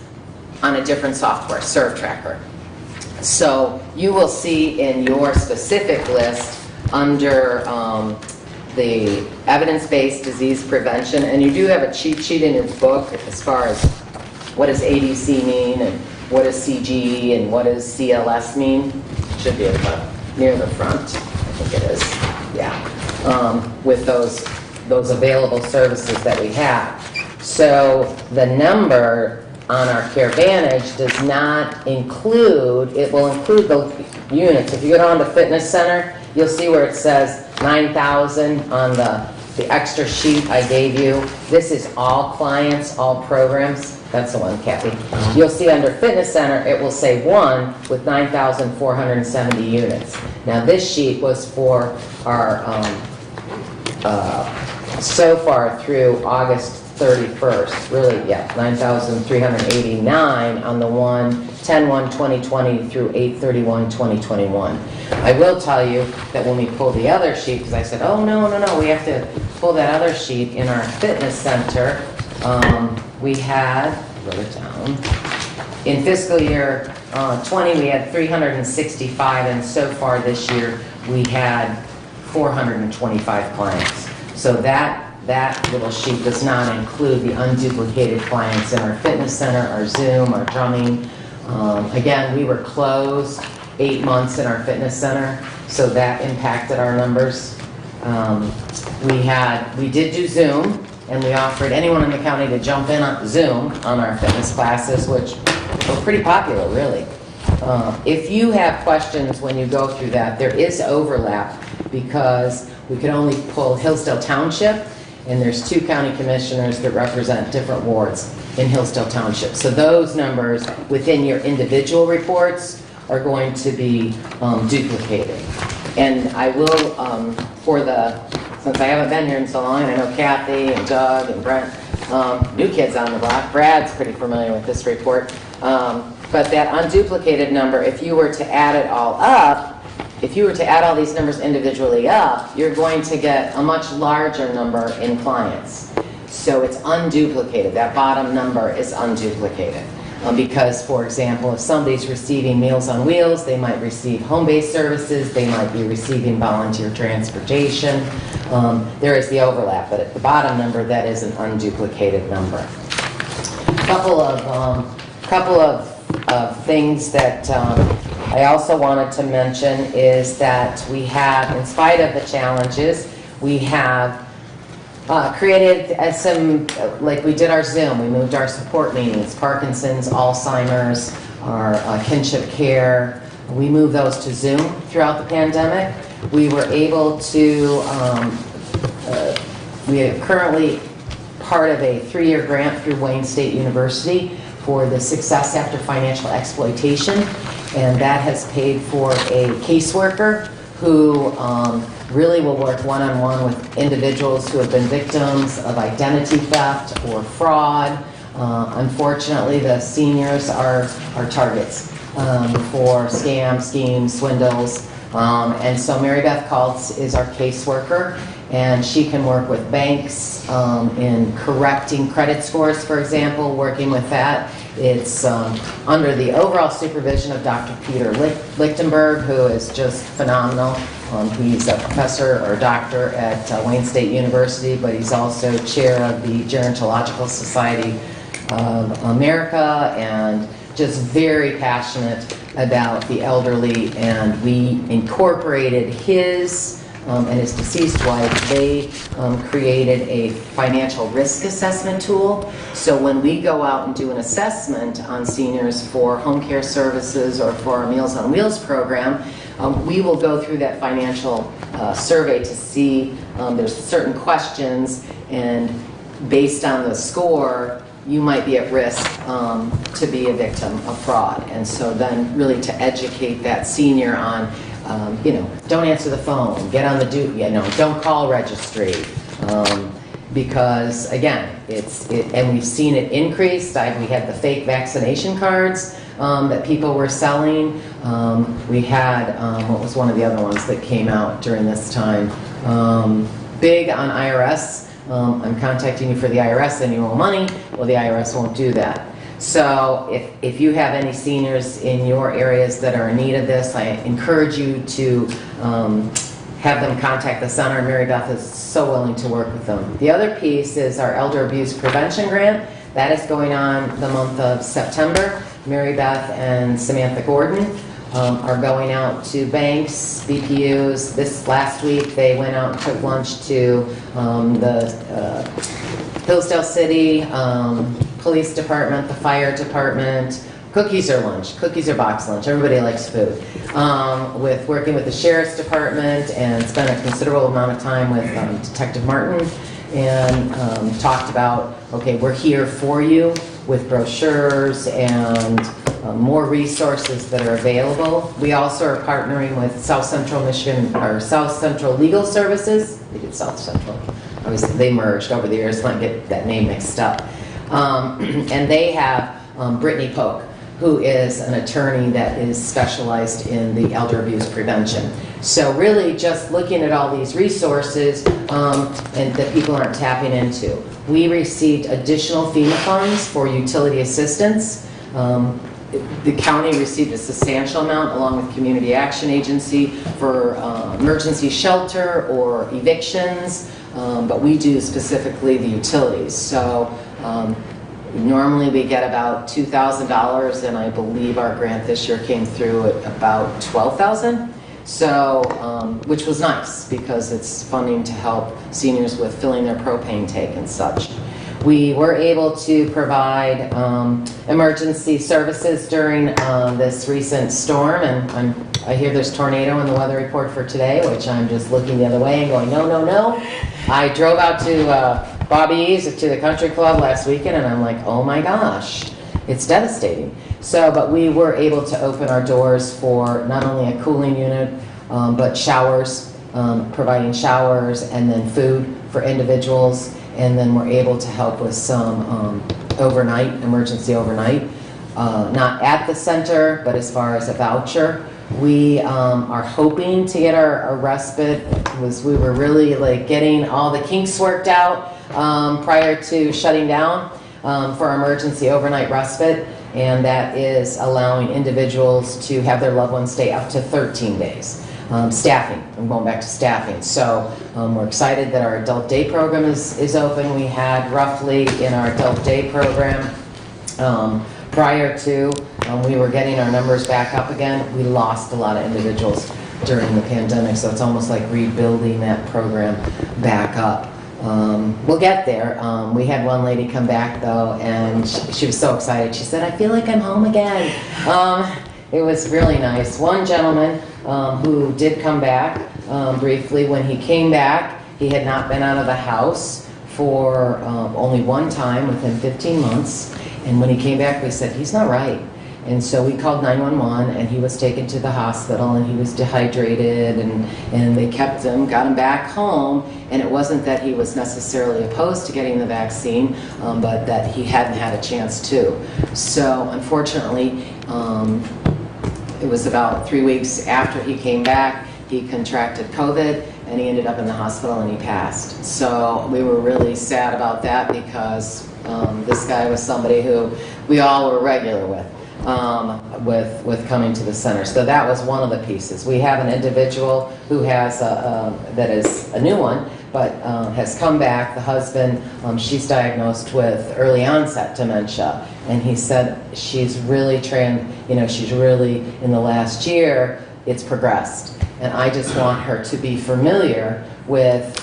on a different software, Serve Tracker. So you will see in your specific list under the evidence-based disease prevention, and you do have a cheat sheet in your book as far as what does ADC mean, and what does CGE, and what does CLS mean. Should be near the front, I think it is, yeah, with those available services that we have. So the number on our CareVantage does not include, it will include the units. If you go down to Fitness Center, you'll see where it says 9,000 on the extra sheet I gave you. This is all clients, all programs. That's the one, Kathy. You'll see under Fitness Center, it will say 1 with 9,470 units. Now this sheet was for our, so far through August 31st, really, yeah, 9,389 on the 10/1/2020 through 8/31/2021. I will tell you that when we pull the other sheet, because I said, oh, no, we have to pull that other sheet in our fitness center, we had, wrote it down, in fiscal year 20, we had 365, and so far this year, we had 425 clients. So that little sheet does not include the unduplicated clients in our fitness center, our Zoom, our drumming. Again, we were closed 8 months in our fitness center, so that impacted our numbers. We did do Zoom, and we offered anyone in the county to jump in on Zoom on our fitness classes, which were pretty popular, really. If you have questions when you go through that, there is overlap, because we could only pull Hillsdale Township, and there's 2 county commissioners that represent different wards in Hillsdale Township. So those numbers within your individual reports are going to be duplicated. And I will, since I haven't been here in so long, and I know Kathy and Doug and Brent, new kids on the block, Brad's pretty familiar with this report, but that unduplicated number, if you were to add it all up, if you were to add all these numbers individually up, you're going to get a much larger number in clients. So it's unduplicated. That bottom number is unduplicated. Because, for example, if somebody's receiving Meals on Wheels, they might receive home-based services, they might be receiving volunteer transportation. There is the overlap, but at the bottom number, that is an unduplicated number. Couple of things that I also wanted to mention is that we have, in spite of the challenges, we have created some, like we did our Zoom, we moved our support meetings, Parkinson's, Alzheimer's, our kinship care, we moved those to Zoom throughout the pandemic. We were able to, we are currently part of a 3-year grant through Wayne State University for the Success After Financial Exploitation, and that has paid for a caseworker who really will work one-on-one with individuals who have been victims of identity theft or fraud. Unfortunately, the seniors are targets for scams, schemes, swindles. And so Mary Beth Kaltz is our caseworker, and she can work with banks in correcting credit scores, for example, working with that. It's under the overall supervision of Dr. Peter Lichtenberg, who is just phenomenal. He's a professor or doctor at Wayne State University, but he's also chair of the Gerontological Society of America, and just very passionate about the elderly. And we incorporated his and his deceased wife. They created a financial risk assessment tool. So when we go out and do an assessment on seniors for home care services or for our Meals on Wheels program, we will go through that financial survey to see there's certain questions, and based on the score, you might be at risk to be a victim of fraud. And so then really to educate that senior on, don't answer the phone, get on the don't call registry. Because again, and we've seen it increase. We had the fake vaccination cards that people were selling. We had, what was one of the other ones that came out during this time? Big on IRS. I'm contacting you for the IRS and you owe money. Well, the IRS won't do that. So if you have any seniors in your areas that are in need of this, I encourage you to have them contact the center. Mary Beth is so willing to work with them. The other piece is our Elder Abuse Prevention Grant. That is going on the month of September. Mary Beth and Samantha Gordon are going out to banks, BPUs. This last week they went out and took lunch to the Hillsdale City Police Department, the Fire Department. Cookies are lunch, cookies are box lunch, everybody likes food. Working with the Sheriff's Department, and spent a considerable amount of time with Detective Martin, and talked about, okay, we're here for you with brochures and more resources that are available. We also are partnering with South Central Michigan, or South Central Legal Services. They did South Central. Obviously, they merged over the years, so I get that name mixed up. And they have Brittany Polk, who is an attorney that is specialized in the elder abuse prevention. So really just looking at all these resources and that people aren't tapping into. We received additional FEMA funds for utility assistance. The county received a substantial amount along with Community Action Agency for emergency shelter or evictions, but we do specifically the utilities. So normally we get about $2,000, and I believe our grant this year came through at about $12,000. So, which was nice because it's funding to help seniors with filling their propane tank and such. We were able to provide emergency services during this recent storm, and I hear there's tornado in the weather report for today, which I'm just looking the other way and going, no, no, no. I drove out to Bobby's, to the country club last weekend, and I'm like, oh my gosh, it's devastating. So, but we were able to open our doors for not only a cooling unit, but showers, providing showers, and then food for individuals, and then we're able to help with some overnight, emergency overnight. Not at the center, but as far as a voucher. We are hoping to get our respite. We were really like getting all the kinks worked out prior to shutting down for emergency overnight respite, and that is allowing individuals to have their loved ones stay up to 13 days. Staffing, I'm going back to staffing. So we're excited that our adult day program is open. We had roughly in our adult day program, prior to we were getting our numbers back up again, we lost a lot of individuals during the pandemic, so it's almost like rebuilding that program back up. We'll get there. We had one lady come back though, and she was so excited. She said, I feel like I'm home again. It was really nice. One gentleman who did come back briefly, when he came back, he had not been out of the house for only one time within 15 months. And when he came back, we said, he's not right. And so we called 911, and he was taken to the hospital, and he was dehydrated, and they kept him, got him back home. And it wasn't that he was necessarily opposed to getting the vaccine, but that he hadn't had a chance to. So unfortunately, it was about 3 weeks after he came back, he contracted COVID, and he ended up in the hospital, and he passed. So we were really sad about that, because this guy was somebody who we all were regular with coming to the center. So that was one of the pieces. We have an individual who has that is a new one, but has come back. The husband, she's diagnosed with early onset dementia, and he said she's really she's really, in the last year, it's progressed. And I just want her to be familiar with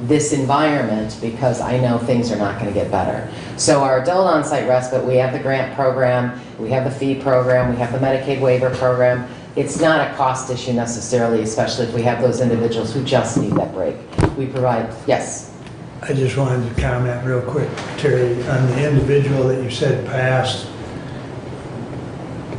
this environment, because I know things are not going to get better. So our adult on-site respite, we have the grant program, we have the fee program, we have the Medicaid Waiver program. It's not a cost issue necessarily, especially if we have those individuals who just need that break. We provide, yes? I just wanted to comment real quick, Terry, on the individual that you said passed.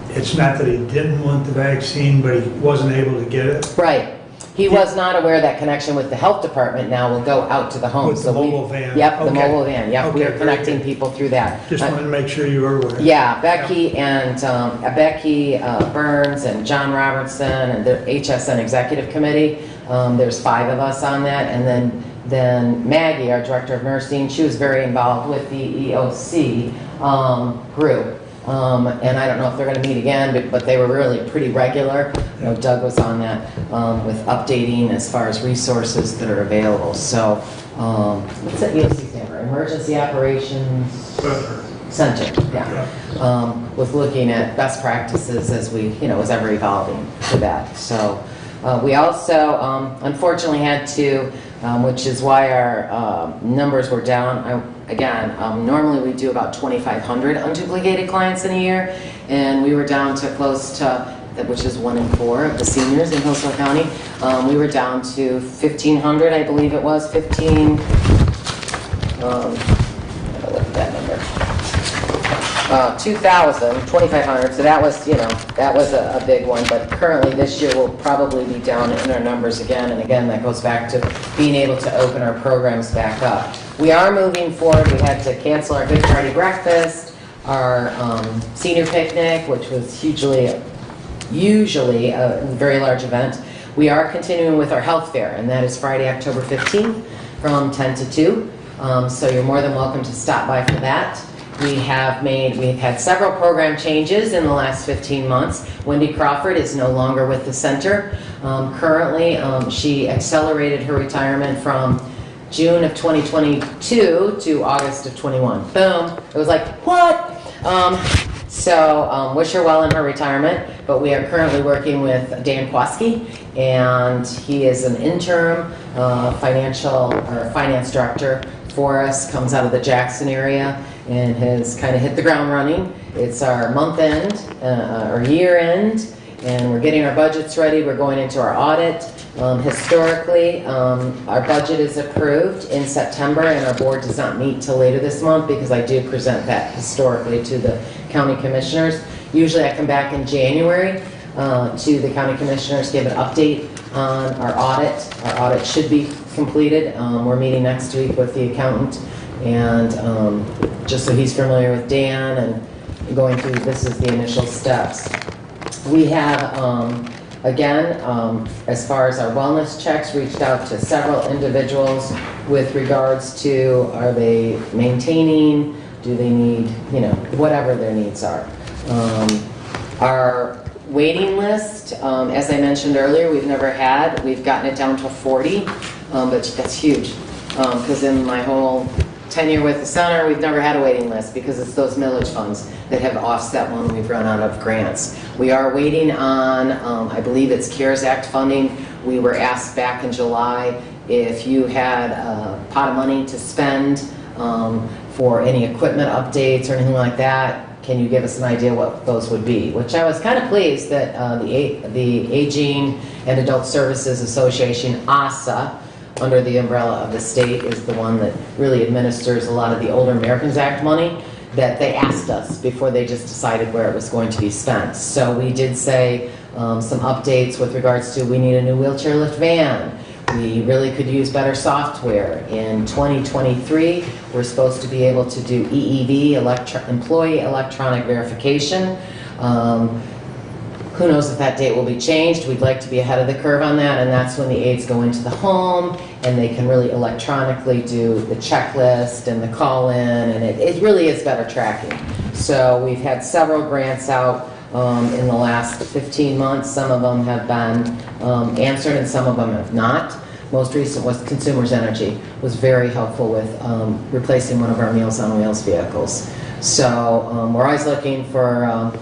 It's not that he didn't want the vaccine, but he wasn't able to get it. Right. He was not aware that connection with the health department now will go out to the home. With the mobile van. Yep, the Okay. mobile van. Yep, we Okay, are very connecting good. people through that. Just wanted to make sure you were aware. Yeah, Becky and Becky Burns and John Robertson and the HSN Executive Committee. There's 5 of us on that, and then Maggie, our Director of Nursing, she was very involved with the EOC group. And I don't know if they're going to meet again, but they were really pretty regular. You know, Doug was on that with updating as far as resources that are available. So, what's that EOC stand for? Emergency Operations Center. Yeah. With looking at best practices as we, as ever evolving to that. So, we also unfortunately had to, which is why our numbers were down. Normally we do about 2,500 unduplicated clients in a year, and we were down to close to, which is 1 in 4 of the seniors in Hillsdale County. We were down to 1,500, I believe it was, 2,000, so that was a big one, but currently this year we'll probably be down in our numbers again, and again, that goes back to being able to open our programs back up. We are moving forward. We had to cancel our Good Friday breakfast, our senior picnic, which was usually a very large event. We are continuing with our health fair, and that is Friday, October 15th from 10 to 2, so you're more than welcome to stop by for that. We've had several program changes in the last 15 months. Wendy Crawford is no longer with the center. Currently, she accelerated her retirement from June of 2022 to August of 21. Boom. It was like, what? So wish her well in her retirement, but we are currently working with Dan Kwaski, and he is an interim finance director for us, comes out of the Jackson area and has kind of hit the ground running. It's our month end, or year end, and we're getting our budgets ready. We're going into our audit. Historically, our budget is approved in September, and our board does not meet till later this month because I do present that historically to the county commissioners. Usually I come back in January to the county commissioners, give an update on our audit. Our audit should be completed. We're meeting next week with the accountant, and just so he's familiar with Dan and going through, this is the initial steps. We have, again, as far as our wellness checks, reached out to several individuals with regards to, are they maintaining, do they need, you know, whatever their needs are. Our waiting list, as I mentioned earlier, we've gotten it down to 40, but that's huge, because in my whole tenure with the center, we've never had a waiting list because it's those millage funds that have offset when we've run out of grants. We are waiting on, I believe it's CARES Act funding. We were asked back in July if you had a pot of money to spend for any equipment updates or anything like that. Can you give us an idea what those would be? Which I was kind of pleased that the Aging and Adult Services Association, ASA, under the umbrella of the state, is the one that really administers a lot of the Older Americans Act money, that they asked us before they just decided where it was going to be spent. So we did say some updates with regards to, we need a new wheelchair lift van. We really could use better software. In 2023, we're supposed to be able to do EEV, Employee Electronic Verification. Who knows if that date will be changed. We'd like to be ahead of the curve on that, and that's when the aides go into the home and they can really electronically do the checklist and the call-in, and it really is better tracking. So we've had several grants out in the last 15 months. Some of them have been answered and some of them have not. Most recent was Consumers Energy, was very helpful with replacing one of our Meals on Wheels vehicles. So we're always looking for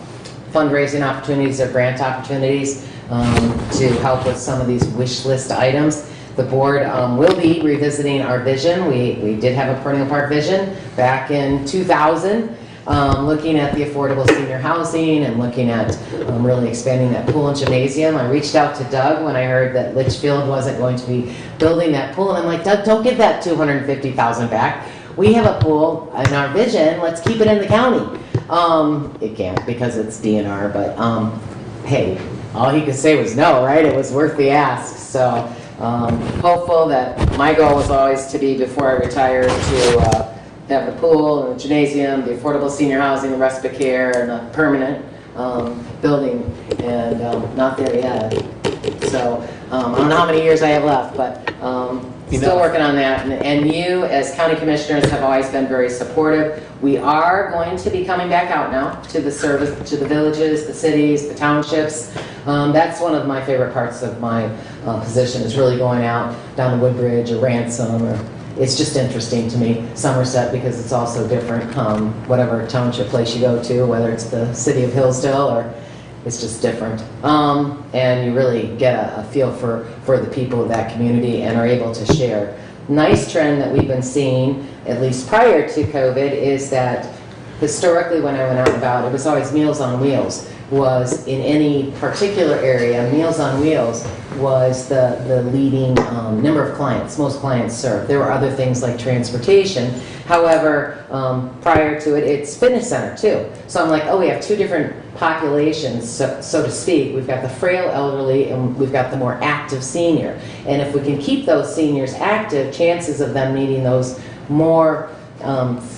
fundraising opportunities or grant opportunities to help with some of these wish list items. The board will be revisiting our vision. We did have a perennial park vision back in 2000, looking at the affordable senior housing and looking at really expanding that pool and gymnasium. I reached out to Doug when I heard that Litchfield wasn't going to be building that pool, and I'm like, Doug, don't give that $250,000 back. We have a pool in our vision, let's keep it in the county. It can't because it's DNR, but hey, all he could say was no, right? It was worth the ask. So hopeful that my goal was always to be, before I retired, to have the pool and the gymnasium, the affordable senior housing, the respite care, and a permanent building, and not there yet. So I don't know how many years I have left, but still working on that. And you, as county commissioners, have always been very supportive. We are going to be coming back out now to the service, to the villages, the cities, the townships. That's one of my favorite parts of my position, is really going out down the Woodbridge or Ransom, or it's just interesting to me, Somerset, because it's also different, whatever township place you go to, whether it's the city of Hillsdale, or it's just different. And you really get a feel for the people of that community and are able to share. Nice trend that we've been seeing, at least prior to COVID, is that historically when I went out and about, it was always Meals on Wheels was, in any particular area, Meals on Wheels was the leading number of clients, most clients served. There were other things like transportation. However, prior to it, it's fitness center too. So I'm like, oh, we have two different populations, so to speak. We've got the frail elderly and we've got the more active senior. And if we can keep those seniors active, chances of them needing those more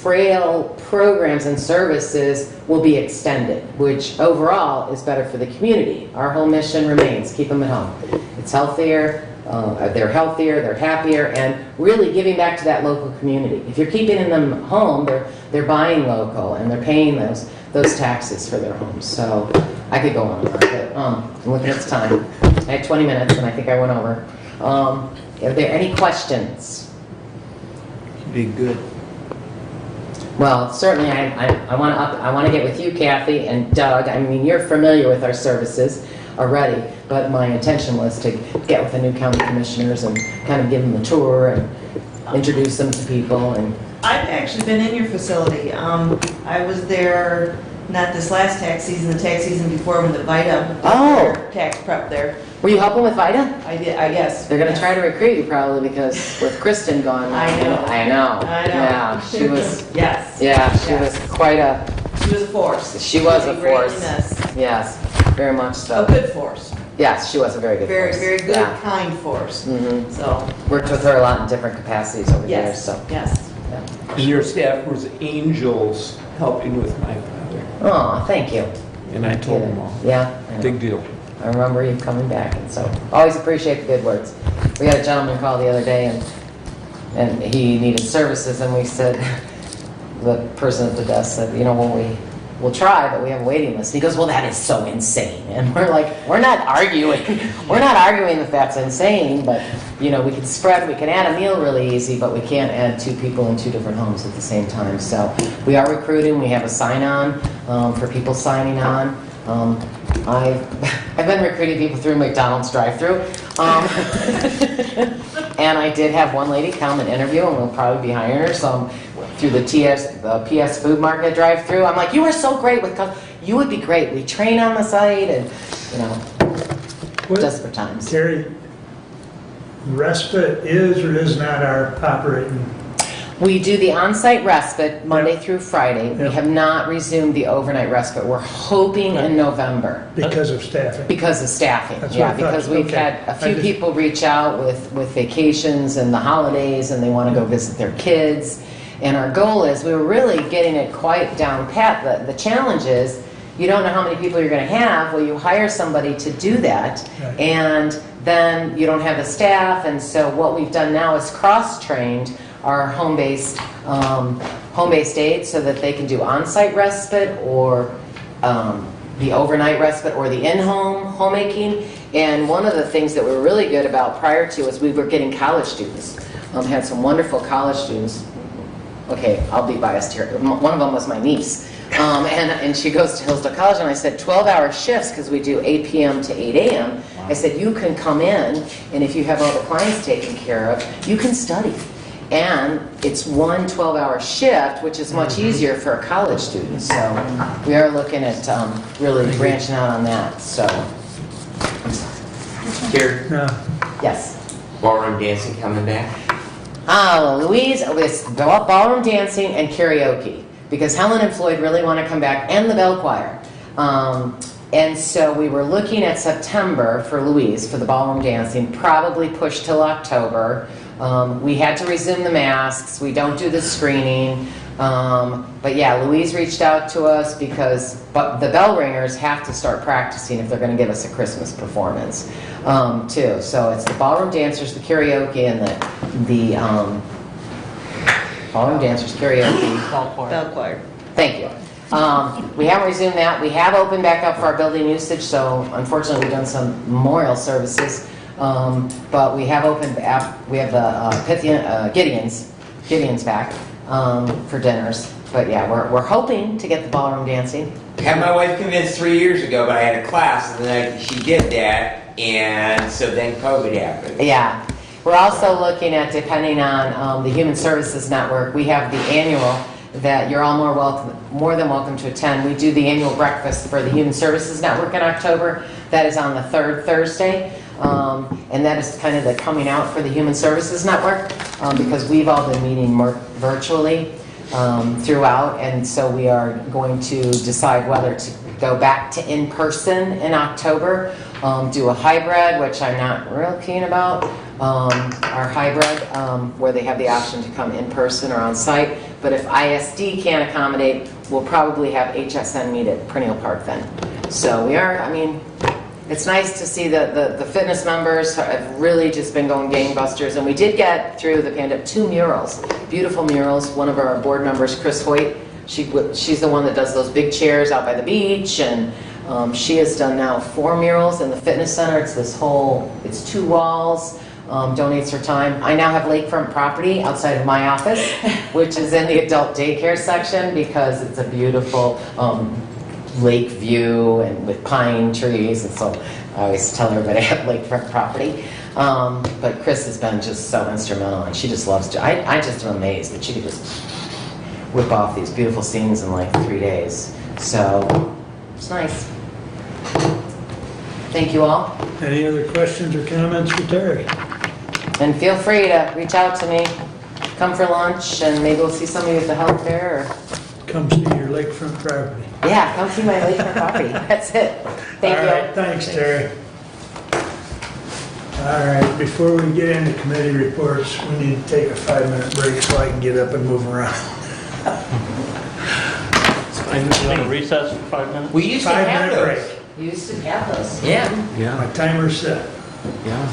frail programs and services will be extended, which overall is better for the community. Our whole mission remains, keep them at home. It's healthier, they're healthier, they're happier, and really giving back to that local community. If you're keeping them home, they're buying local and they're paying those taxes for their homes. So I could go on and on, but I'm looking at the time. I had 20 minutes and I think I went over. Are there any questions? Be good. Well, certainly I want to get with you, Kathy, and Doug. I mean, you're familiar with our services already, but my intention was to get with the new county commissioners and kind of give them a tour and introduce them to people and, I've actually been in your facility. I was there, not this last tax season, the tax season before when the VITA, Oh. tax prep there. were you helping with VITA? I did, I guess. They're gonna try to recruit you probably because with Kristen gone. I know. I know. I know. Yeah, she was, Yes. yeah, she Yes. was quite a, She was a force. She was a She really force. missed. yes, very much A so. good force. Yes, she was a very good Very, force. very good, Yeah. kind force. Mhm. So, Worked with her a lot in different capacities over the years, yes, so. yes. And your staff was angels helping with my father. Oh, thank you. And I told them all. Yeah. I know. Big deal. I remember you coming back, and so, always appreciate the good words. We had a gentleman call the other day, and he needed services, and we said, the person at the desk said, you know, we'll try, but we have a waiting list. He goes, well, that is so insane. And we're like, we're not arguing. We're not arguing that that's insane, but, you know, we can add a meal really easy, but we can't add 2 people in 2 different homes at the same time. So we are recruiting. We have a sign-on for people signing on. I've been recruiting people through McDonald's drive-thru. And I did have one lady come and interview, and we'll probably be hiring her some through the PS Food Market drive-thru. I'm like, you are so great with you would be great. We train on the site, and you know, desperate times. Terry, respite is or is not our operating? We do the on-site respite Monday through Friday. We Yep. have not resumed the overnight respite. We're hoping in November. Because of staffing? Because of staffing, That's yeah, what I thought. because we've Okay. had a I few just- people reach out with vacations and the holidays, and they want to go visit their kids. And our goal is, we were really getting it quite down pat. The challenge is, you don't know how many people you're going to have. Well, you hire somebody to do that, Right. and then you don't have the staff. And so what we've done now is cross-trained our home-based aides so that they can do on-site respite or the overnight respite or the in-home homemaking. And one of the things that we're really good about prior to is we were getting college students. Had some wonderful college students. Okay, I'll be biased here. One of them was my niece. And she goes to Hillsdale College, and I said 12-hour shifts because we do 8 p.m. to 8 a.m. I said, you can come in, and if you have all the clients taken care of, you can study. And it's one 12-hour shift, which is much easier for a college student. So we are looking at really branching out on that. So, Here, No. yes. ballroom dancing coming back? Louise, with ballroom dancing and karaoke, because Helen and Floyd really want to come back, and the bell choir. And so we were looking at September for Louise, for the ballroom dancing, probably push till October. We had to resume the masks. We don't do the screening. But yeah, Louise reached out to us but the bell ringers have to start practicing if they're going to give us a Christmas performance, too. So it's the ballroom dancers, the karaoke, and the ballroom dancers, karaoke. Bell choir. Thank you. We haven't resumed that. We have opened back up for our building usage, so unfortunately we've done some memorial services. But we have opened up, we have the Gideons back for dinners. But yeah, we're hoping to get the ballroom dancing. I had my wife convinced 3 years ago, but I had a class, and then she did that, and so then COVID happened. Yeah. We're also looking at, depending on the Human Services Network, we have the annual that you're all more than welcome to attend. We do the annual breakfast for the Human Services Network in October. That is on the 3rd Thursday. And that is kind of the coming out for the Human Services Network, because we've all been meeting virtually throughout, and so we are going to decide whether to go back to in-person in October, do a hybrid, which I'm not real keen about, our hybrid, where they have the option to come in person or on site. But if ISD can't accommodate, we'll probably have HSN meet at Perennial Park then. So we are, I mean, it's nice to see the fitness members have really just been going gangbusters. And we did get, through the pandemic, 2 murals, beautiful murals. One of our board members, Chris Hoyt, she's the one that does those big chairs out by the beach. And she has done now 4 murals in the fitness center. It's 2 walls. Donates her time. I now have lakefront property outside of my office, which is in the adult daycare section, because it's a beautiful lake view and with pine trees, and so I always tell everybody I have lakefront property. But Chris has been just so instrumental, and she just loves to. I just am amazed that she could just whip off these beautiful scenes in like 3 days. So it's nice. Thank you all, Any other questions or comments for Terry? and feel free to reach out to me. Come for lunch, and maybe we'll see some of you at the health fair. Or Come see your lakefront property. yeah, come see my lakefront property. That's it. Thank All you. right, thanks, Terry. All right, before we get into committee reports, we need to take a 5-minute break so I can get up and move around. You want to recess for 5 minutes? We used to have 5-minute those. break. We used to have those. Yeah. My timer's set. Yeah.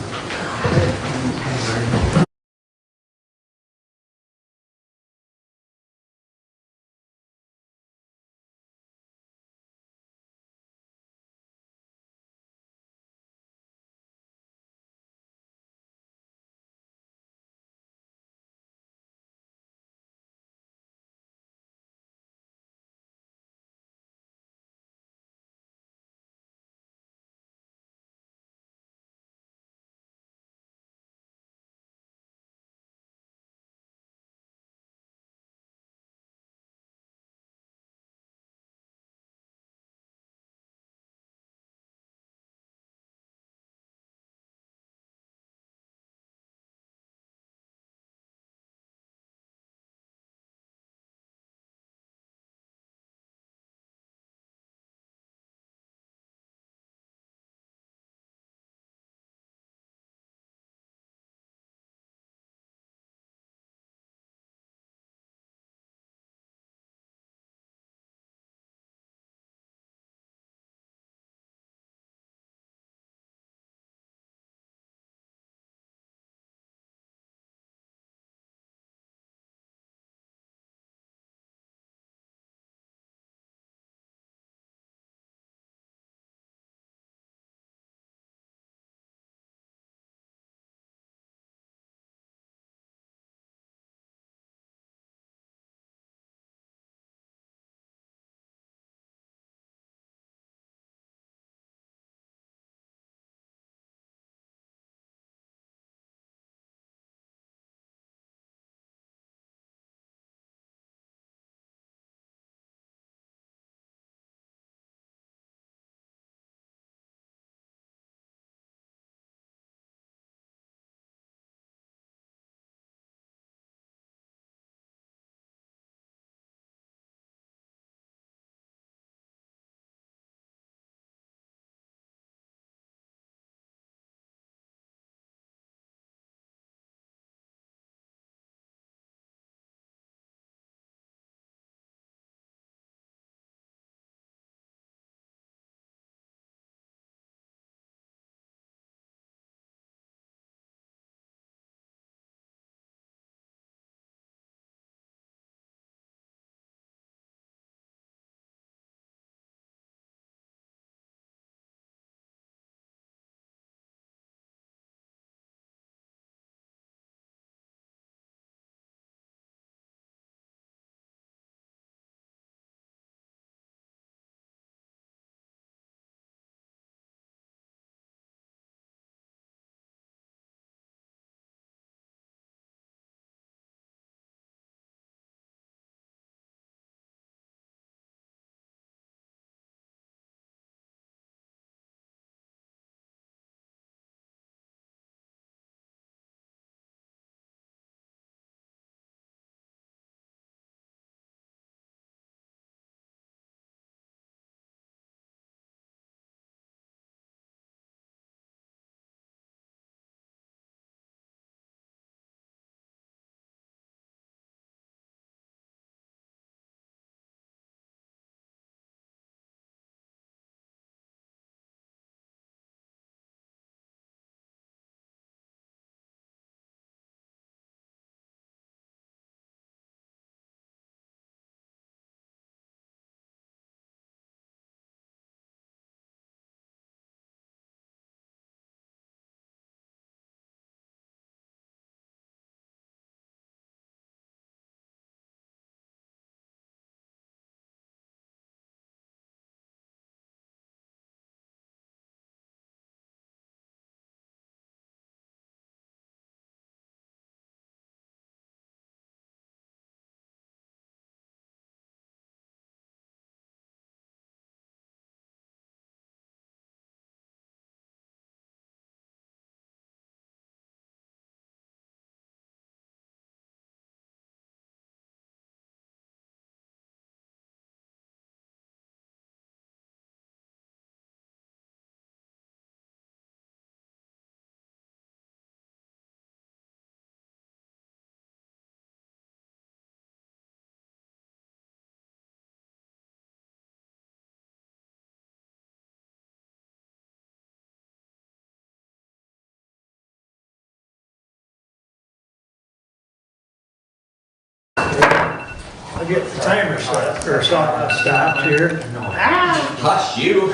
I'll get the timer set, or stopped here. Hush you.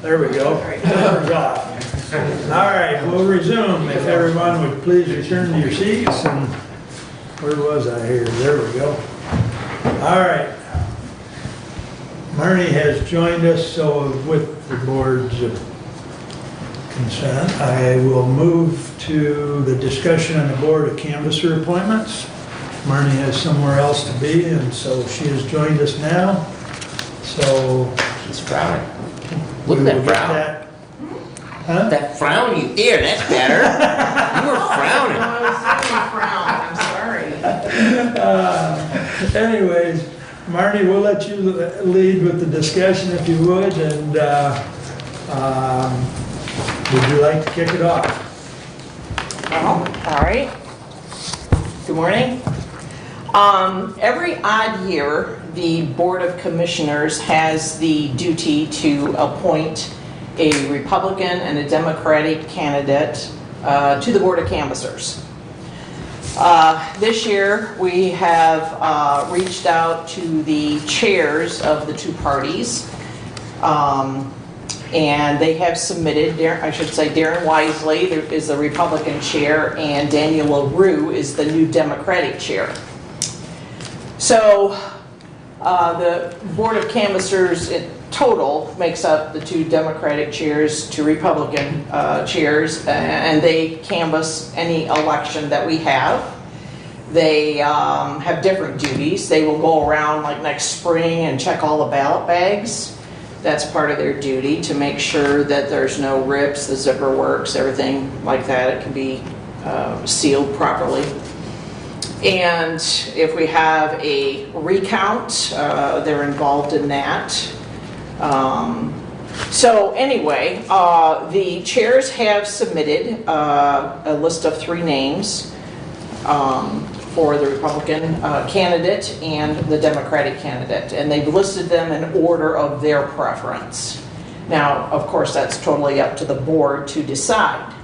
There we go. Timer's off. All right, we'll resume. If everyone would please return to your seats, and where was I here? There we go. All right. Marnie has joined us, so with the board's consent, I will move to the discussion on the Board of Canvasser appointments. Marnie has somewhere else to be, and so she has joined us now. So He's frowning. we Look at will that get frown. that. Huh? That frown you, there, that's better. You were frowning. I'm sorry. Anyways, Marnie, we'll let you lead with the discussion if you would, and would you like to kick it off? All right. Good morning. Every odd year, the Board of Commissioners has the duty to appoint a Republican and a Democratic candidate to the Board of Canvassers. This year, we have reached out to the chairs of the two parties, and they have submitted, Darren Wisely is the Republican chair, and Daniel LaRue is the new Democratic chair. So the Board of Canvassers in total makes up the two Democratic chairs, two Republican chairs, and they canvass any election that we have. They have different duties. They will go around like next spring and check all the ballot bags. That's part of their duty, to make sure that there's no rips, the zipper works, everything like that. It can be sealed properly. And if we have a recount, they're involved in that. So anyway, the chairs have submitted a list of 3 names for the Republican candidate and the Democratic candidate, and they've listed them in order of their preference. Now, of course, that's totally up to the board to decide.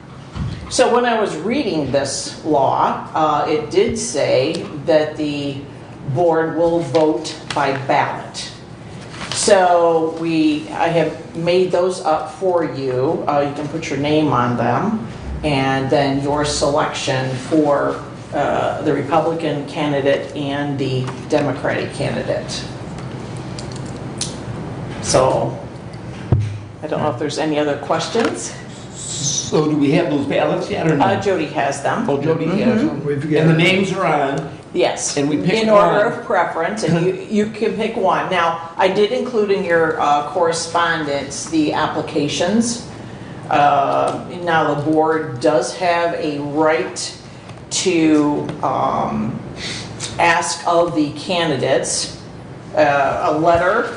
So when I was reading this law, it did say that the board will vote by ballot. So I have made those up for you. You can put your name on them, and then your selection for the Republican candidate and the Democratic candidate. So I don't know if there's any other questions. So do we have those ballots yet or not? Jody has them. Oh, Jody has them. We've got- And the names are on. Yes. And we picked in order one. of preference, and you can pick one. Now, I did include in your correspondence the applications. Now, the board does have a right to ask of the candidates a letter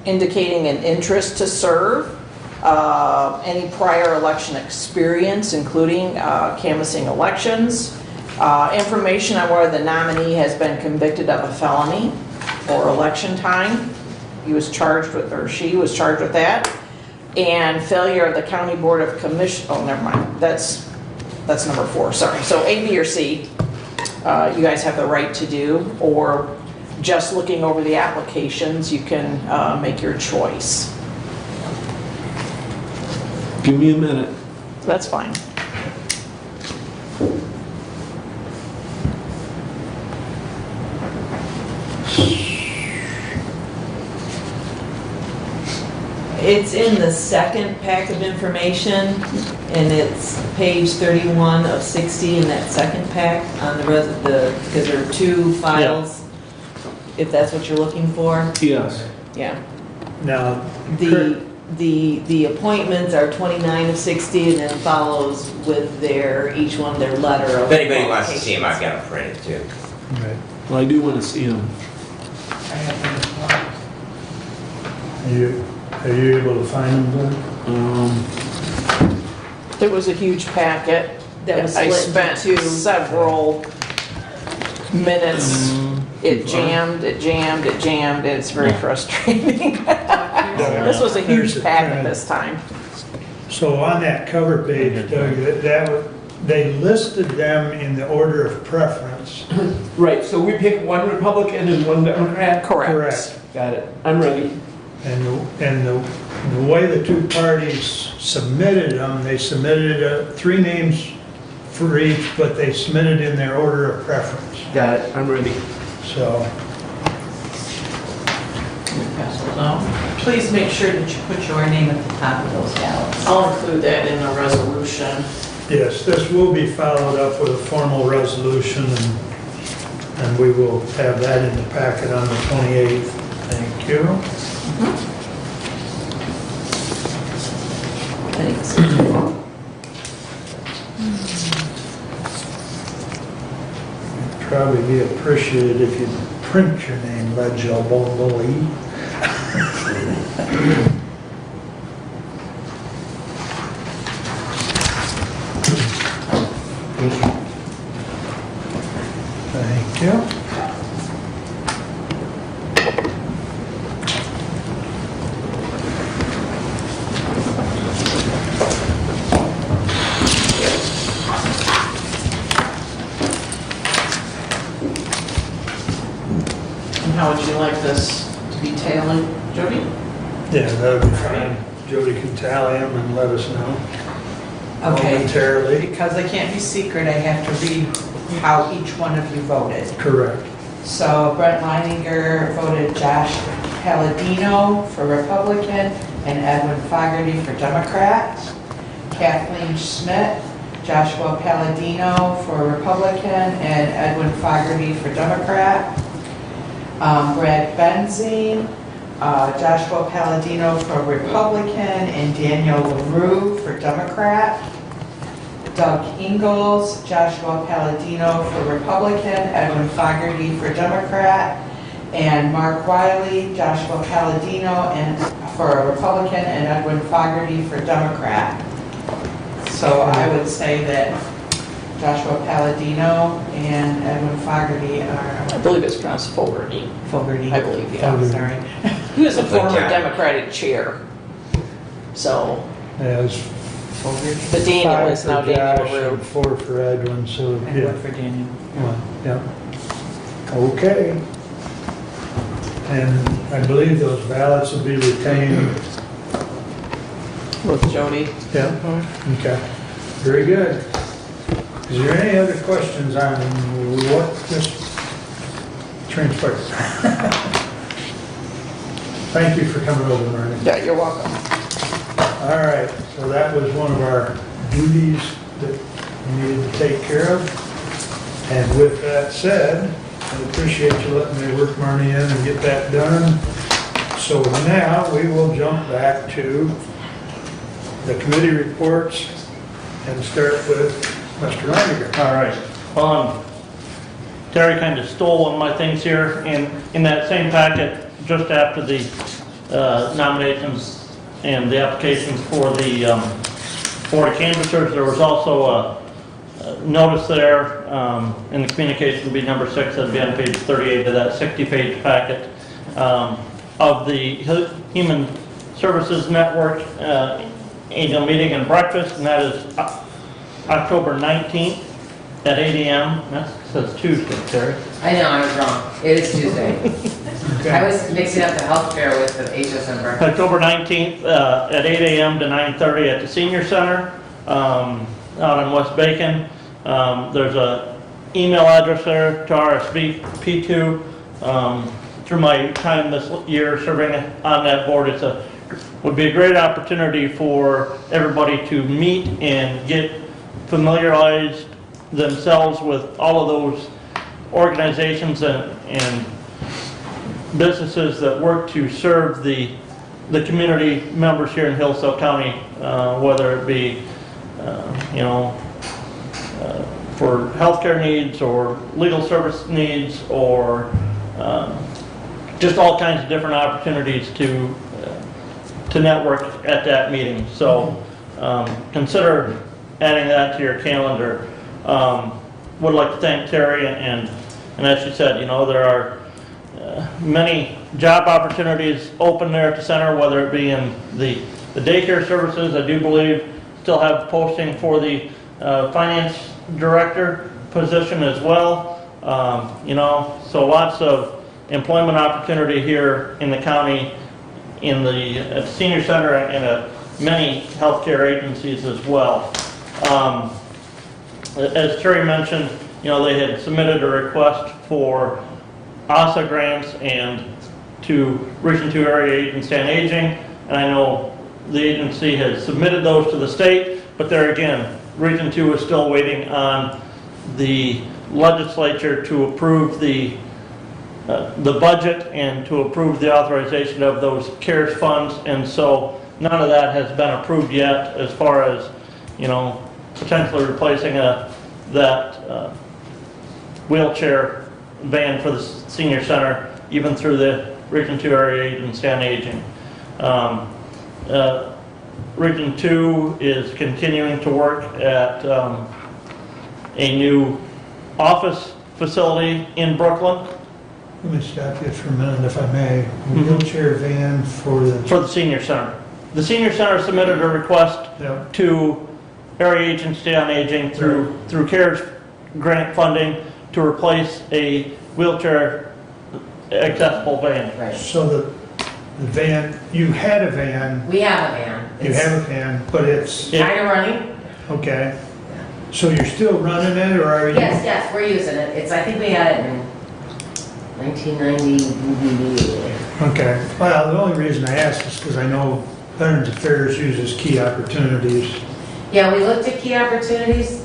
indicating an interest to serve, any prior election experience, including canvassing elections, information on whether the nominee has been convicted of a felony or election time. He was charged with, or she was charged with that. And failure of the County Board of Commission, oh, never mind, that's number 4, sorry. So A, B, or C, you guys have the right to do, or just looking over the applications, you can make your choice. Give me a minute. That's fine. It's in the second pack of information, and it's page 31 of 60 in that second pack on because there are 2 files, if that's what you're looking for. Yes. Yeah. Now, The appointments are 29 of 60, and then follows with each one their letter of. If anybody wants to see him, I've got them printed too. right. Well, I do want to see them. Are you able to find them, Glenn? It was a huge packet. That was I split into spent 2. several minutes. It jammed, and it's very frustrating. This was a huge packet this time. So on that cover page, Doug, They listed them in the order of preference. Right, so we pick one Republican and one Democrat? Correct. Got it. I'm ready. And the way the two parties submitted them, they submitted 3 names for each, but they submitted in their order of preference. Got it. I'm ready. So, Pass those out. Please make sure that you put your name at the top of those ballots. I'll include that in the resolution. yes, this will be followed up with a formal resolution, and we will have that in the packet on the 28th. Thank you. Thanks. It'd probably be appreciated if you print your name legibly. Thank you. And how would you like this to be tailored, Jody? Yeah, that would be fine. Jody can tally them and let us know Okay, momentarily. because I can't be secret, I have to read how each one of you voted. Correct. So Brent Leininger voted Josh Palladino for Republican and Edwin Fogarty for Democrat. Kathleen Schmidt, Joshua Palladino for Republican and Edwin Fogarty for Democrat. Brad Benzine, Joshua Palladino for Republican and Daniel LaRue for Democrat. Doug Ingalls, Joshua Palladino for Republican, Edwin Fogarty for Democrat. And Mark Wiley, Joshua Palladino and for a Republican and Edwin Fogarty for Democrat. So I would say that Joshua Palladino and Edwin Fogarty I are believe it's pronounced Fogarty. Fogarty. I believe, yeah. Fogarty. Sorry. He was a Good former job. Democratic chair. So, As but Daniel 5 is now for Josh Daniel LaRue. and 4 for Edwin, so, And yeah. one for Daniel. Yeah. Okay. And I believe those ballots will be retained. With Jody. Yeah. Okay. Very good. Is there any other questions on what just transpired? Thank you for coming over, Marty. Yeah, you're welcome. All right, so that was one of our duties that we needed to take care of. And with that said, I appreciate you letting me work Marnie in and get that done. So now we will jump back to the committee reports and start with Mr. Reiniger. All right. Well, Terry kind of stole one of my things here, and in that same packet, just after the nominations and the applications for the Board of Canvassers, there was also a notice there, and the communication will be number 6, that'll be on page 38 of that 60-page packet, of the Human Services Network annual meeting and breakfast, and that is October 19th at 8 a.m. That says Tuesday, Terry. I know, I was wrong. It is Tuesday. I was mixing up the healthcare with the HSN breakfast. October 19th at 8 a.m. to 9:30 at the Senior Center out in West Bacon. There's a email address there to RSVP to. Through my time this year serving on that board, would be a great opportunity for everybody to meet and get familiarized themselves with all of those organizations and businesses that work to serve the community members here in Hillsdale County, whether it be, for healthcare needs or legal service needs or just all kinds of different opportunities to network at that meeting. So consider adding that to your calendar. Would like to thank Terry and as she said, there are many job opportunities open there at the center, whether it be in the daycare services. I do believe still have posting for the finance director position as well. So lots of employment opportunity here in the county, in the senior center and at many healthcare agencies as well. As Terry mentioned, they had submitted a request for ASA grants and to Region 2 Area Agency on Aging, and I know the agency has submitted those to the state, but there again, Region 2 is still waiting on the legislature to approve the budget and to approve the authorization of those CARES funds, and so none of that has been approved yet as far as, potentially replacing that wheelchair van for the senior center, even through the Region 2 Area Agency on Aging. Region 2 is continuing to work at a new office facility in Brooklyn. Let me stop you for a minute, if I may. Wheelchair van for the... senior center. The senior center submitted a request Yeah. to Area Agency on Aging through CARES grant funding to replace a wheelchair accessible van. Right. So the van, you had a van, We have a van. you have a van, but it's, Yeah. Kind of running. okay. So you're still running it, or are you? Yes, we're using it. I think we had it in 1990. Okay. Well, the only reason I ask is because I know Veterans Affairs uses key opportunities. Yeah, we looked at key opportunities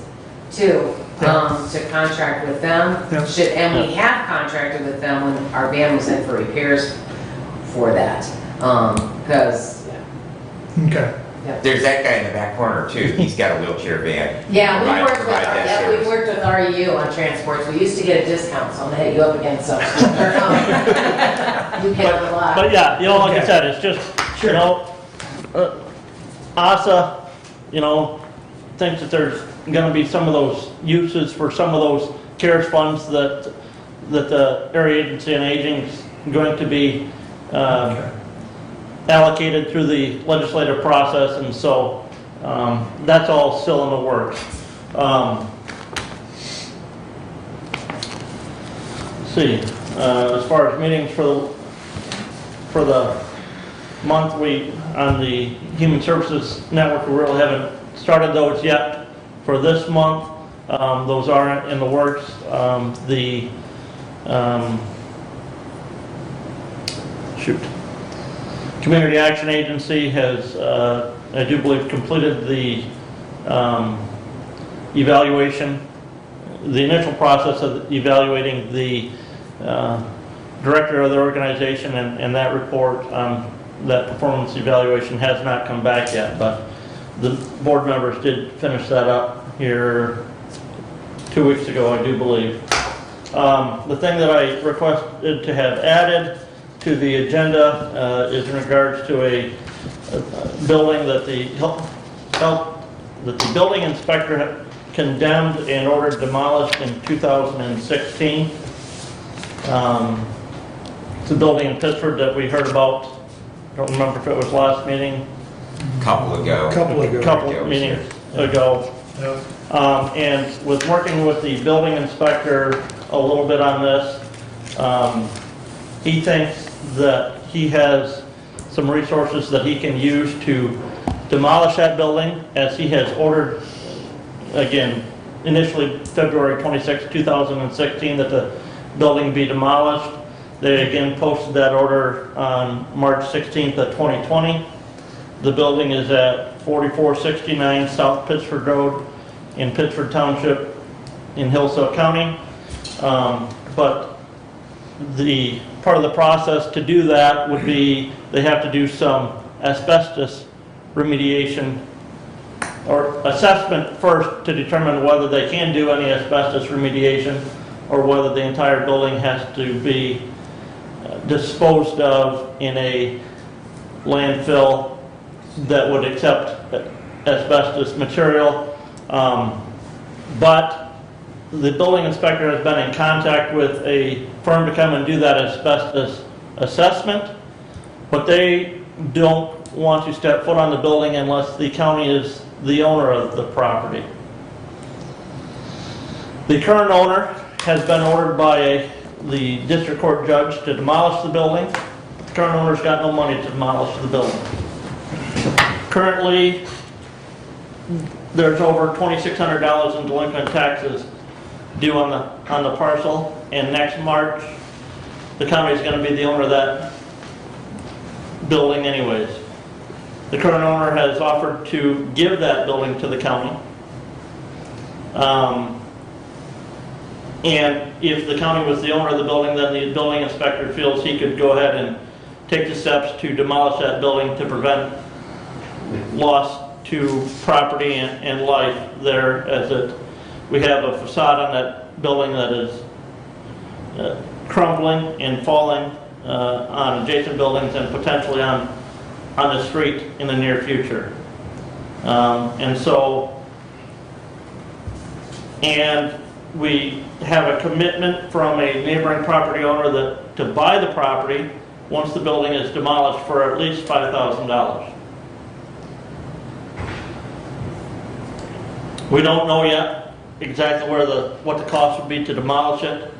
too, Yeah. to contract with them. Yeah. And we have contracted with them when our van was in for repairs for that. Because, Okay. There's that guy in the back corner too. He's got a wheelchair van. yeah, Provide- we worked with, provide that yeah, we service. worked with REU on transports. We used to get a discount, so I'm gonna hit you up against some. You get a lot. But yeah, like I Okay. said, it's just, ASA, thinks that there's gonna be some of those uses for some of those CARES funds that the Area Agency on Aging is going to be allocated through the legislative process, and so that's all still in the works. Let's see, as far as meetings for the month, on the Human Services Network, we really haven't started those yet for this month. Those are in the works. Community Action Agency has, I do believe, completed the evaluation, the initial process of evaluating the director of the organization, and that report on that performance evaluation has not come back yet, but the board members did finish that up here 2 weeks ago, I do believe. The thing that I requested to have added to the agenda is in regards to a building that the building inspector condemned and ordered demolished in 2016. It's a building in Pittsford that we heard about. I don't remember if it was last meeting, Couple ago. couple of meetings ago. Yeah. And with working with the building inspector a little bit on this, he thinks that he has some resources that he can use to demolish that building, as he has ordered, again, initially February 26, 2016, that the building be demolished. They again posted that order on March 16th of 2020. The building is at 4469 South Pittsford Road in Pittsford Township in Hillsdale County. But the part of the process to do that would be they have to do some asbestos remediation or assessment first to determine whether they can do any asbestos remediation or whether the entire building has to be disposed of in a landfill that would accept asbestos material. But the building inspector has been in contact with a firm to come and do that asbestos assessment, but they don't want to step foot on the building unless the county is the owner of the property. The current owner has been ordered by the district court judge to demolish the building. The current owner's got no money to demolish the building. Currently, there's over $2,600 in delinquent taxes due on the parcel, and next March, the county is going to be the owner of that building anyways. The current owner has offered to give that building to the county. And if the county was the owner of the building, then the building inspector feels he could go ahead and take the steps to demolish that building to prevent loss to property and life there, as we have a facade on that building that is crumbling and falling on adjacent buildings and potentially on the street in the near future. And we have a commitment from a neighboring property owner to buy the property once the building is demolished for at least $5,000. We don't know yet exactly what the cost would be to demolish it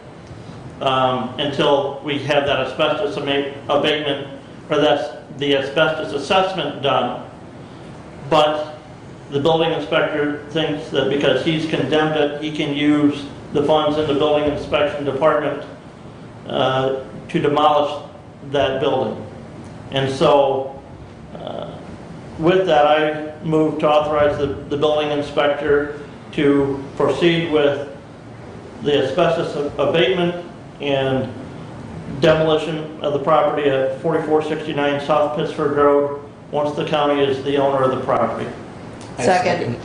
until we have that asbestos abatement, or the asbestos assessment done. But the building inspector thinks that because he's condemned it, he can use the funds in the building inspection department to demolish that building. And so with that, I move to authorize the building inspector to proceed with the asbestos abatement and demolition of the property at 4469 South Pittsford Road once the county is the owner of the property. Second.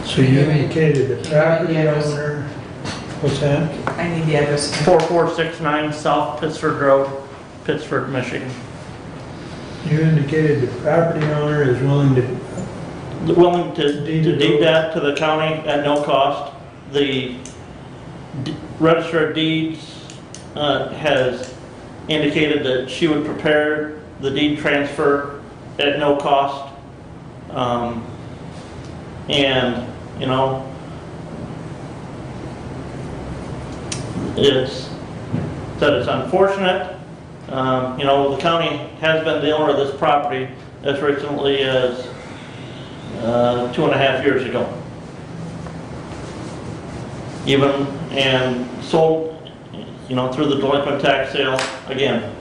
So you indicated the property owner, what's that? I need the address. 4469 South Pittsford Road, Pittsford, Michigan. You indicated the property owner is willing to, deed that to the county at no cost. The Register of Deeds has indicated that she would prepare the deed transfer at no cost. And, you know, it's unfortunate. You know, the county has been the owner of this property as recently as 2.5 years ago. And sold, you know, through the delinquent tax sale again.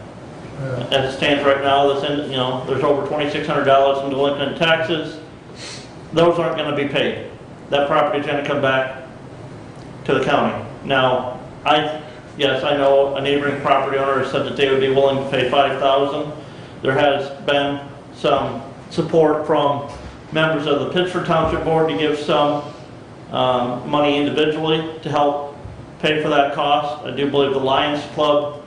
As it stands right now, there's over $2,600 in delinquent taxes. Those aren't going to be paid. That property is going to come back to the county. Now, yes, I know a neighboring property owner said that they would be willing to pay $5,000. There has been some support from members of the Pittsford Township Board to give some money individually to help pay for that cost. I do believe the Lions Club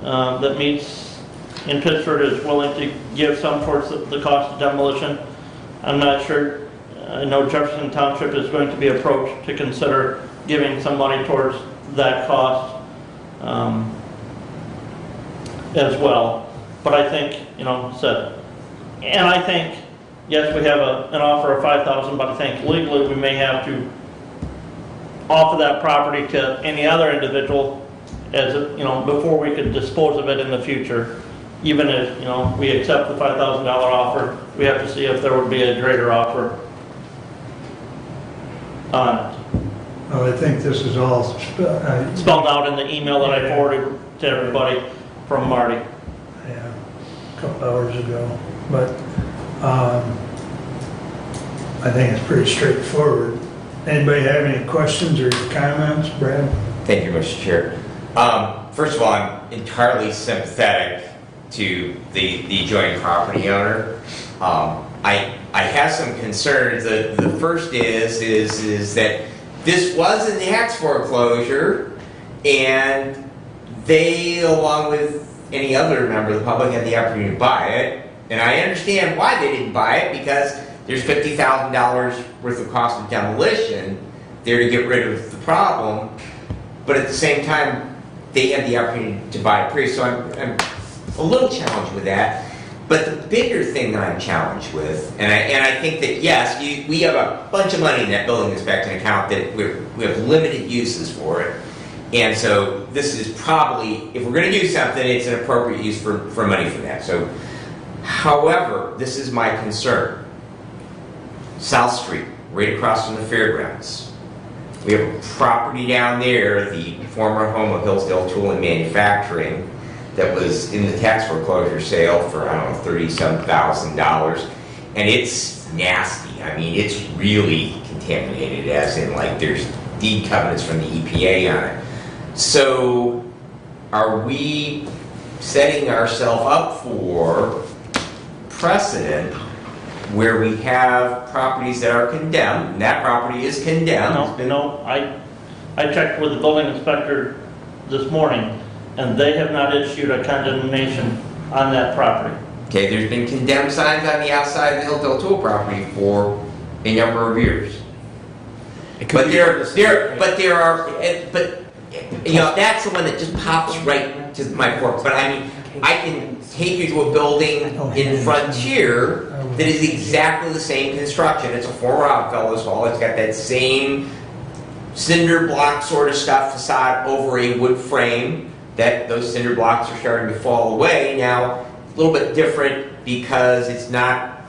that meets in Pittsford is willing to give some towards the cost of demolition. I'm not sure. I know Jefferson Township is going to be approached to consider giving some money towards that cost as well. But I think, and I think, yes, we have an offer of $5,000, but I think legally we may have to offer that property to any other individual before we could dispose of it in the future. Even if, we accept the $5,000 offer, we have to see if there would be a greater offer on it. well, I think this is all Spelled out in the email that I forwarded to everybody from Marty. yeah, a couple hours ago. But I think it's pretty straightforward. Anybody have any questions or comments, Brad? Thank you, Mr. Chair. First of all, I'm entirely sympathetic to the adjoining property owner. I have some concerns. The first is that this was a tax foreclosure, and they, along with any other member of the public, had the opportunity to buy it. And I understand why they didn't buy it, because there's $50,000 worth of cost of demolition there to get rid of the problem. But at the same time, they had the opportunity to buy it free. So I'm a little challenged with that. But the bigger thing that I'm challenged with, and I think that yes, we have a bunch of money in that building inspection account that we have limited uses for it. And so this is probably, if we're gonna do something, it's an appropriate use for money for that. So, however, this is my concern. South Street, right across from the fairgrounds. We have a property down there, the former home of Hillsdale Tool and Manufacturing, that was in the tax foreclosure sale for, I don't know, $37,000. And it's nasty. I mean, it's really contaminated, as in, like, there's deed covenants from the EPA on it. So, are we setting ourselves up for precedent where we have properties that are condemned, and that property is condemned? No, I checked with the building inspector this morning, and they have not issued a condemnation on that property. Okay, there's been condemned signs on the outside of the Hillsdale Tool property for a number of years. But you know, that's the one that just pops right to my fork. But I mean, I can take you to a building in Frontier that is exactly the same construction. It's a former Oddfellows Hall. It's got that same cinder block sort of stuff facade over a wood frame. That those cinder blocks are starting to fall away now. A little bit different because it's not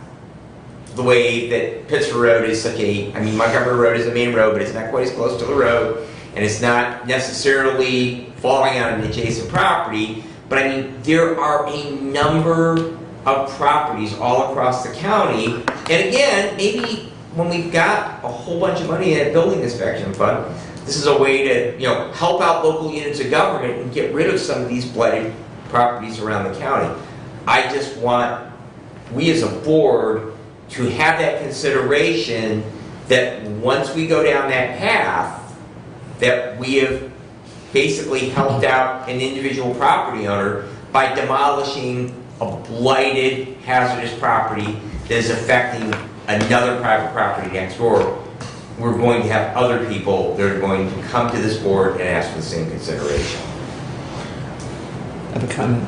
the way that Pittsford Road is such a. I mean, Montgomery Road is a main road, but it's not quite as close to the road, and it's not necessarily falling on an adjacent property. But I mean, there are a number of properties all across the county, and again, maybe when we've got a whole bunch of money in a building inspection fund, this is a way to, you know, help out local units of government and get rid of some of these blighted properties around the county. I just want, we as a board, to have that consideration that once we go down that path, that we have basically helped out an individual property owner by demolishing a blighted, hazardous property that is affecting another private property next door. We're going to have other people that are going to come to this board and ask for the same consideration. I have a comment.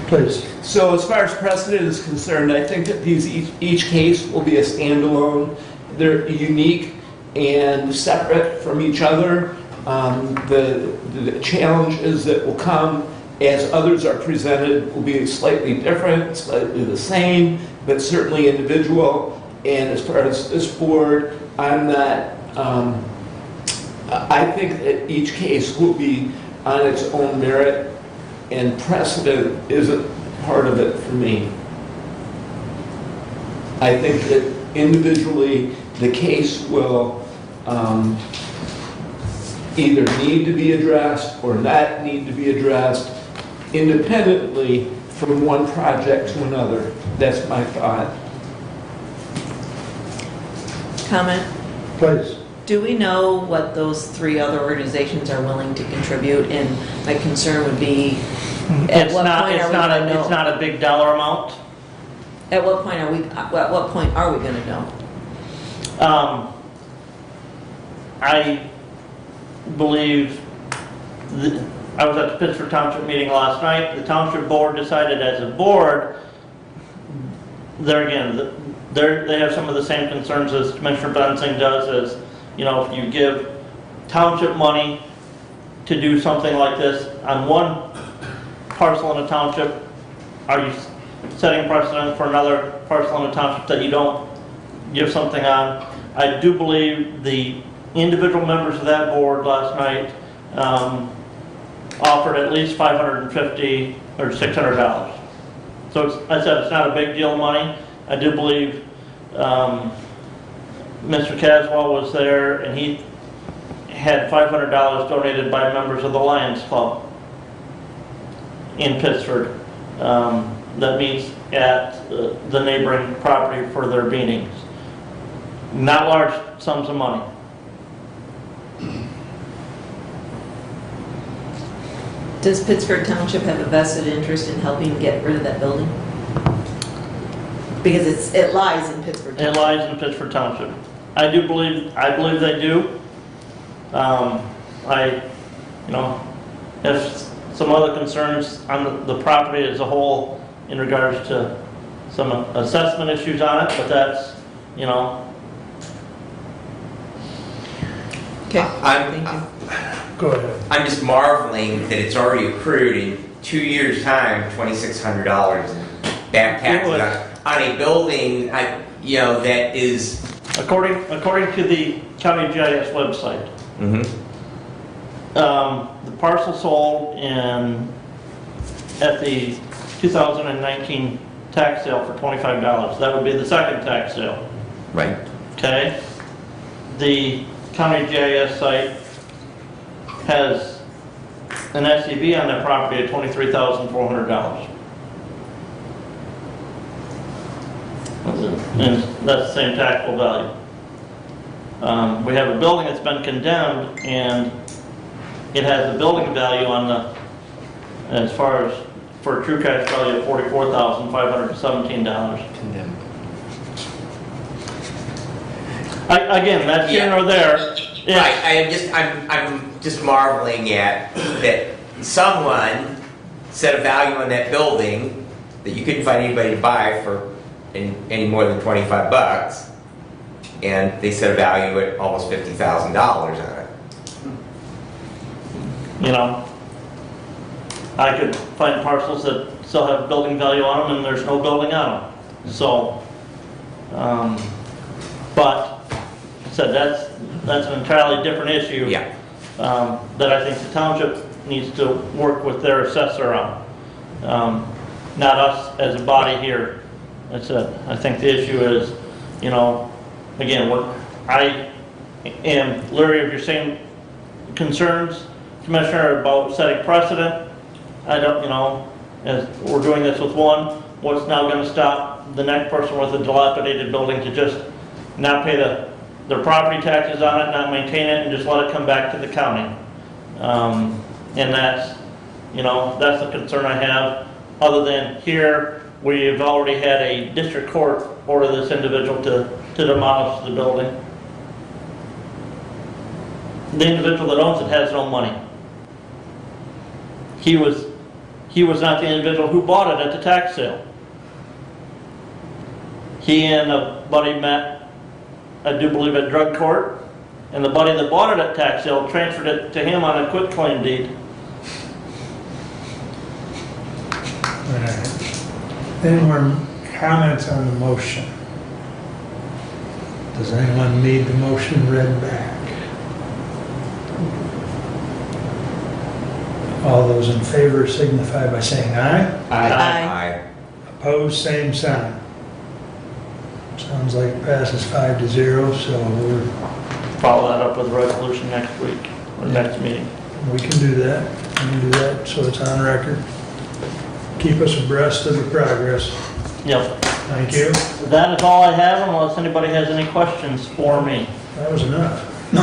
Please. So as far as precedent is concerned, I think that each case will be a standalone. They're unique and separate from each other. The challenges that will come as others are presented will be slightly different, slightly the same, but certainly individual. And as far as this board, I'm not, I think that each case will be on its own merit, and precedent isn't part of it for me. I think that individually, the case will either need to be addressed or not need to be addressed independently from one project to another. That's my thought. Comment? Please. Do we know what those three other organizations are willing to contribute? And my concern would be, at what point are we going to know? It's not a big dollar amount. At what point are we going to know? I believe, I was at the Pittsford Township meeting last night. The Township Board decided as a board, there again, they have some of the same concerns as Commissioner Bensing does, as, you know, if you give township money to do something like this on one parcel in a township, are you setting precedent for another parcel in a township that you don't give something on? I do believe the individual members of that board last night offered at least $550 or $600. So I said it's not a big deal of money. I do believe Mr. Caswell was there, and he had $500 donated by members of the Lions Club in Pittsford that meets at the neighboring property for their meetings. Not large sums of money. Does Pittsford Township have a vested interest in helping get rid of that building? Because it lies in Pittsford Township. It lies in Pittsford Township. I believe they do. If some other concerns on the property as a whole, in regards to some assessment issues on it, but that's, you know. Okay, I'm, thank you. Go ahead. I'm just marveling that it's already accrued in 2 years' time, $2,600 in back taxes on a building, you know, that is. According to the county GIS website, the parcel sold at the 2019 tax sale for $25. That would be the second tax sale. Right. Okay? The county GIS site has an SCV on that property at $23,400. And that's the same taxable value. We have a building that's been condemned, and it has the building value on the, as far as, for a true cash value of $44,517. Condemned. Again, that's here nor there. Yeah. Right, I'm just marveling at that someone set a value on that building that you couldn't find anybody to buy for any more than $25, and they set a value at almost $50,000 on it. You know, I could find parcels that still have building value on them and there's no building on them. So, but, I said that's an entirely different issue. Yeah. That I think the township needs to work with their assessor on. Not us as a body here. That's it. I think the issue is, you know, again, I am leery of your same concerns, Commissioner, about setting precedent. I don't, you know, as we're doing this with one, what's now going to stop the next person with a dilapidated building to just not pay their property taxes on it, not maintain it, and just let it come back to the county? And that's, you know, that's the concern I have. Other than here, we've already had a district court order this individual to demolish the building. The individual that owns it has no money. He was not the individual who bought it at the tax sale. He and a buddy met, I do believe, at drug court, and the buddy that bought it at tax sale transferred it to him on a quitclaim deed. All right. Any more comments on the motion? Does anyone need the motion read back? All those in favor signify by saying aye. Aye. Opposed, same sign. Sounds like it passes 5-0, so Follow that up with a resolution next week, or next meeting. we can do that. We can do that so it's on record. Keep us abreast of the progress. Yep. Thank you. That is all I have, unless anybody has any questions for me. That was enough. No.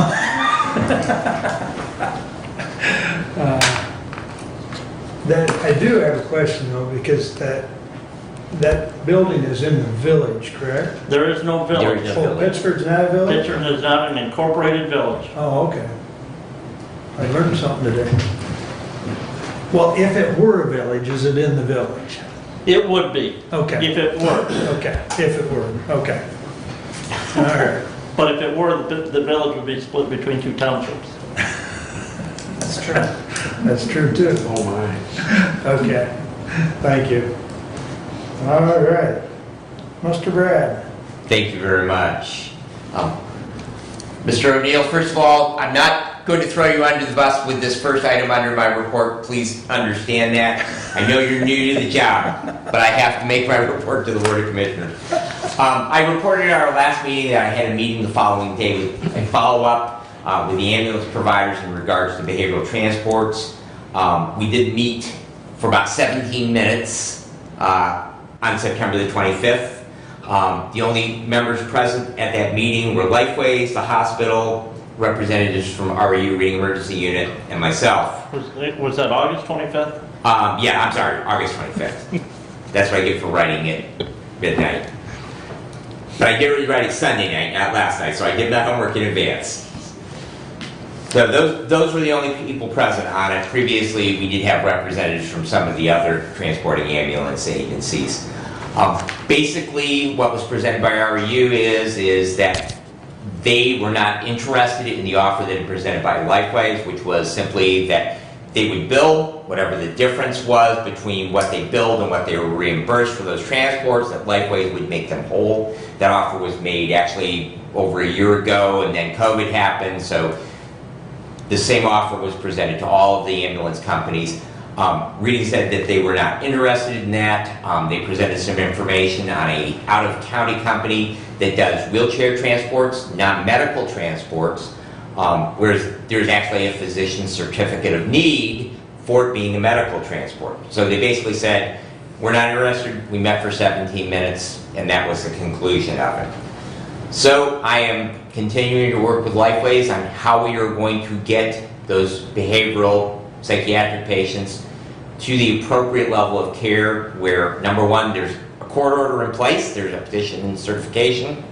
That, I do have a question though, because that building is in the village, correct? There is no village. Oh, Pittsford's not a village? Pittsford is not an incorporated village. Oh, okay. I learned something today. Well, if it were a village, is it in the village? It would be, Okay, if it were. okay, if it were, okay. All right. But if it were, the village would be split between two townships. That's true. That's true too. Oh, my. Okay, thank you. All right, Mr. Brad. Thank you very much. Mr. O'Neill, first of all, I'm not going to throw you under the bus with this first item under my report. Please understand that. I know you're new to the job, but I have to make my report to the Board of Commissioners. I reported at our last meeting that I had a meeting the following day with a follow-up with the ambulance providers in regards to behavioral transports. We did meet for about 17 minutes on September the 25th. The only members present at that meeting were Lifeways, the hospital, representatives from REU, Reading Emergency Unit, and myself. Was that August 25th? Yeah, I'm sorry, August 25th. That's what I get for writing it midnight. But I did write it Sunday night, not last night, so I did my homework in advance. So those were the only people present on it. Previously, we did have representatives from some of the other transporting ambulance agencies. Basically, what was presented by REU is that they were not interested in the offer that had been presented by Lifeways, which was simply that they would bill whatever the difference was between what they billed and what they were reimbursed for those transports, that Lifeways would make them whole. That offer was made actually over a year ago, and then COVID happened, so the same offer was presented to all of the ambulance companies. Reading said that they were not interested in that. They presented some information on a out-of-county company that does wheelchair transports, not medical transports, whereas there's actually a physician's certificate of need for it being a medical transport. So they basically said, we're not interested, we met for 17 minutes, and that was the conclusion of it. So I am continuing to work with Lifeways on how we are going to get those behavioral psychiatric patients to the appropriate level of care where, number one, there's a court order in place, there's a physician certification,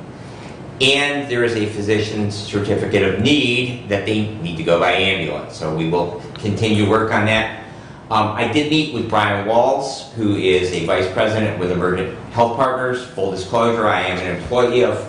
and there is a physician's certificate of need that they need to go by ambulance. So we will continue to work on that. I did meet with Brian Walls, who is a vice president with Emergent Health Partners. Full disclosure, I am an employee of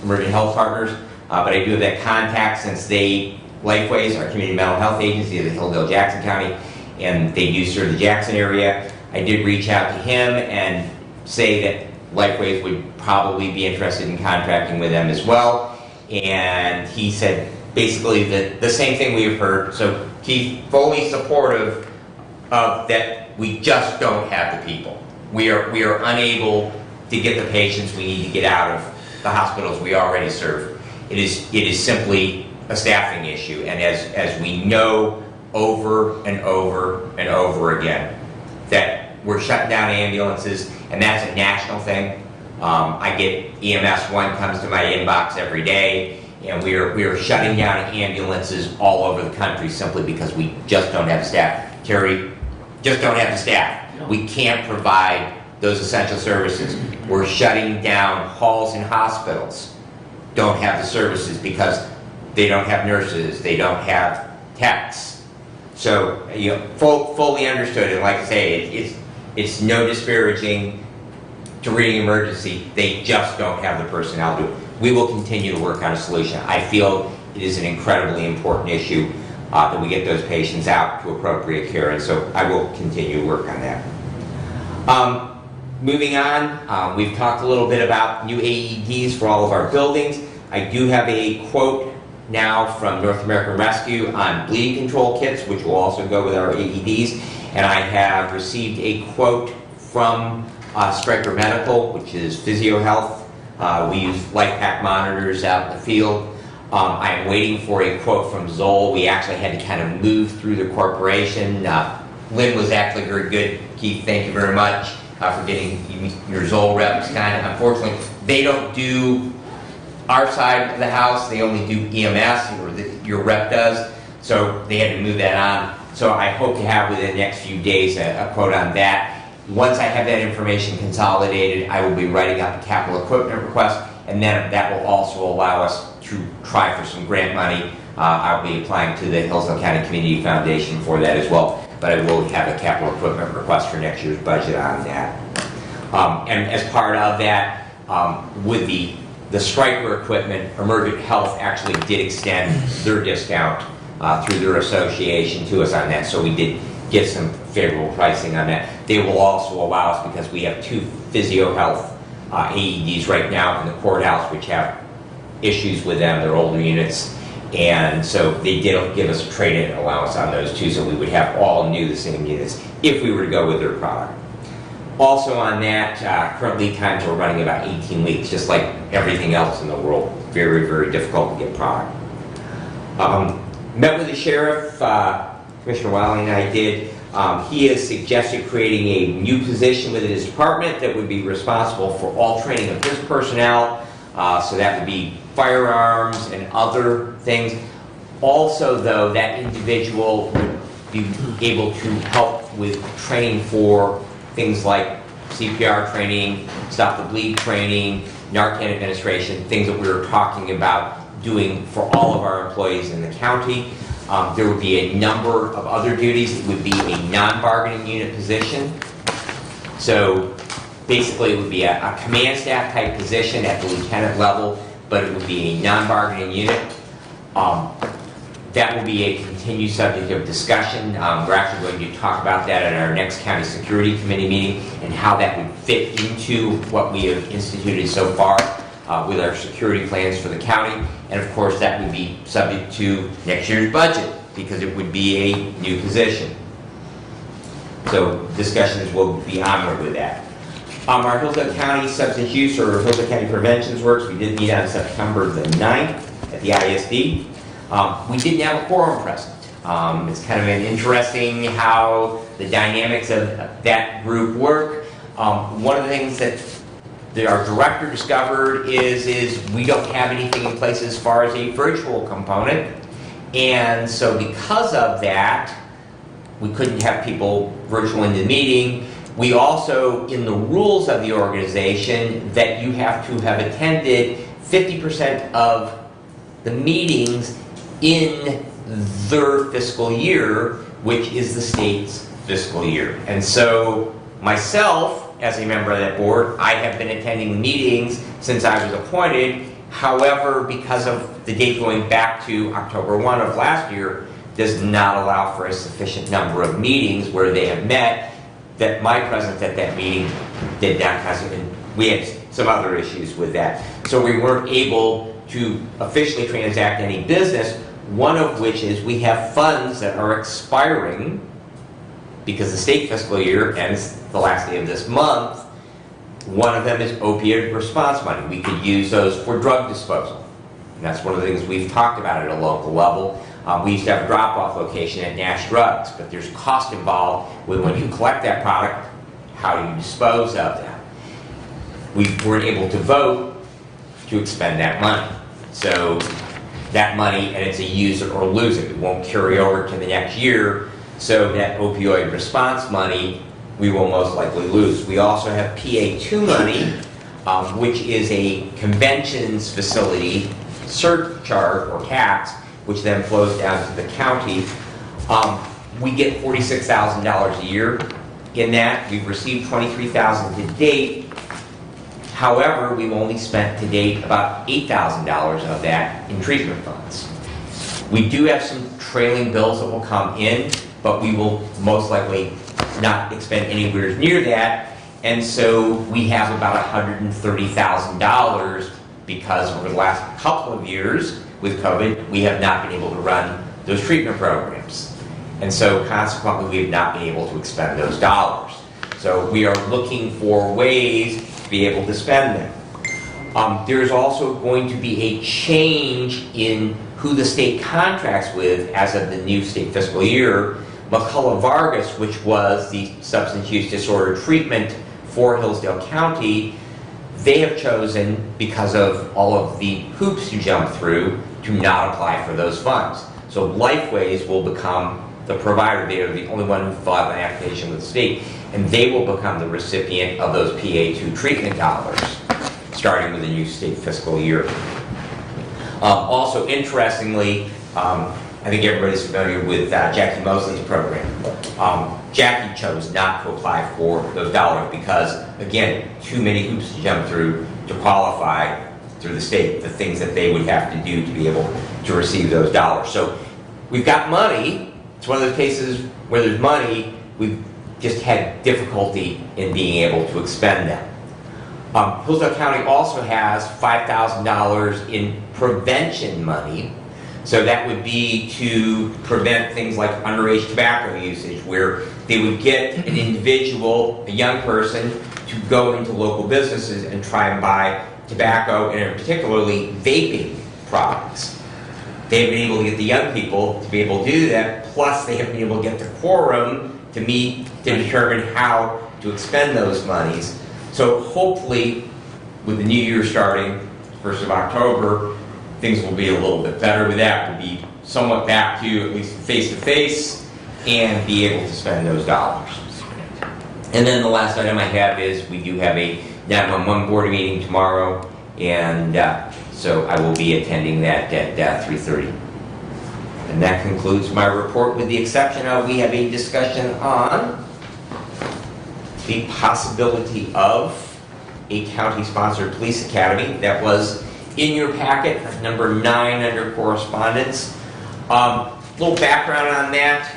Emergent Health Partners, but I do have that contact since Lifeways, our community mental health agency of the Hillsdale, Jackson County, and they do serve the Jackson area. I did reach out to him and say that Lifeways would probably be interested in contracting with them as well. And he said basically the same thing we've heard. So he's fully supportive of that. We just don't have the people. We are unable to get the patients we need to get out of the hospitals we already serve. It is simply a staffing issue, and as we know over and over and over again, that we're shutting down ambulances, and that's a national thing. I get EMS1 comes to my inbox every day, and we are shutting down ambulances all over the country simply because we just don't have the staff. Terry, just don't have the staff. We can't provide those essential services. We're shutting down halls and hospitals. Don't have the services because they don't have nurses, they don't have techs. So, fully understood, and like I say, it's no disparaging to Reading Emergency, they just don't have the personnel to do it. We will continue to work on a solution. I feel it is an incredibly important issue that we get those patients out to appropriate care, and so I will continue to work on that. Moving on, we've talked a little bit about new AEDs for all of our buildings. I do have a quote now from North American Rescue on bleeding control kits, which will also go with our AEDs. And I have received a quote from Stryker Medical, which is Physio Health. We use LifePack monitors out in the field. I am waiting for a quote from Zoll. We actually had to kind of move through the corporation. Lynn was actually very good. Keith, thank you very much for getting your Zoll reps kind of. Unfortunately, they don't do our side of the house. They only do EMS, or your rep does. So they had to move that on. So I hope to have within the next few days a quote on that. Once I have that information consolidated, I will be writing up a capital equipment request, and then that will also allow us to try for some grant money. I'll be applying to the Hillsdale County Community Foundation for that as well, but I will have a capital equipment request for next year's budget on that. And as part of that, with the Stryker equipment, Emergent Health actually did extend their discount through their association to us on that, so we did get some favorable pricing on that. They will also allow us, because we have 2 Physio Health AEDs right now in the courthouse, which have issues with them, they're older units, and so they did give us a trade-in allowance on those 2, so we would have all new, the same units, if we were to go with their product. Also on that, current lead times are running about 18 weeks, just like everything else in the world. Very, very difficult to get product. Met with the sheriff, Commissioner Wiley and I did. He has suggested creating a new position within his department that would be responsible for all training of his personnel. So that would be firearms and other things. Also, though, that individual would be able to help with training for things like CPR training, stop the bleed training, Narcan administration, things that we were talking about doing for all of our employees in the county. There would be a number of other duties. It would be a non-bargaining unit position. So basically, it would be a command staff type position at the lieutenant level, but it would be a non-bargaining unit. That will be a continued subject of discussion. We're actually going to talk about that at our next County Security Committee meeting and how that would fit into what we have instituted so far with our security plans for the county. And of course, that would be subject to next year's budget because it would be a new position. So discussions will be onward with that. Our Hillsdale County Substance Use or Hillsdale County Preventions Works, we did meet on September the 9th at the ISD. We didn't have a quorum present. It's kind of an interesting how the dynamics of that group work. One of the things that our director discovered is we don't have anything in place as far as a virtual component. And so because of that, we couldn't have people virtual in the meeting. We also, in the rules of the organization, that you have to have attended 50% of the meetings in their fiscal year, which is the state's fiscal year. And so myself, as a member of that board, I have been attending meetings since I was appointed. However, because of the date going back to October 1 of last year, does not allow for a sufficient number of meetings where they have met, that my presence at that meeting did not constitute. We had some other issues with that. So we weren't able to officially transact any business, one of which is we have funds that are expiring because the state fiscal year ends the last day of this month. One of them is opioid response money. We could use those for drug disposal. And that's one of the things we've talked about at a local level. We used to have a drop-off location at Nash Drugs, but there's cost involved with when you collect that product, how do you dispose of that? We weren't able to vote to expend that money. So that money, and it's a use it or lose it. It won't carry over to the next year. So that opioid response money, we will most likely lose. We also have PA2 money, which is a conventions facility surcharge or tax, which then flows down to the county. We get $46,000 a year in that. We've received $23,000 to date. However, we've only spent to date about $8,000 of that in treatment funds. We do have some trailing bills that will come in, but we will most likely not expend anywhere near that. And so we have about $130,000 because over the last couple of years with COVID, we have not been able to run those treatment programs. And so consequently, we have not been able to expend those dollars. So we are looking for ways to be able to spend them. There's also going to be a change in who the state contracts with as of the new state fiscal year. McCullough Vargas, which was the substance use disorder treatment for Hillsdale County, they have chosen, because of all of the hoops to jump through, to not apply for those funds. So Lifeways will become the provider. They are the only one who filed an application with the state, and they will become the recipient of those PA2 treatment dollars, starting with the new state fiscal year. Also, interestingly, I think everybody's familiar with Jackie Moslin's program. Jackie chose not to apply for those dollars because, again, too many hoops to jump through to qualify through the state, the things that they would have to do to be able to receive those dollars. So we've got money. It's one of those cases where there's money, we've just had difficulty in being able to expend them. Hillsdale County also has $5,000 in prevention money. So that would be to prevent things like underage tobacco usage, where they would get an individual, a young person, to go into local businesses and try and buy tobacco, and particularly vaping products. They have been able to get the young people to be able to do that, plus they have been able to get the quorum to meet to determine how to expend those monies. So hopefully, with the new year starting 1st of October, things will be a little bit better with that. We'll be somewhat back to at least face-to-face and be able to spend those dollars. And then the last item I have is we do have a 911 board meeting tomorrow. And so I will be attending that at 3:30. And that concludes my report, with the exception of we have a discussion on the possibility of a county-sponsored police academy. That was in your packet, number 9 under correspondence. Little background on that.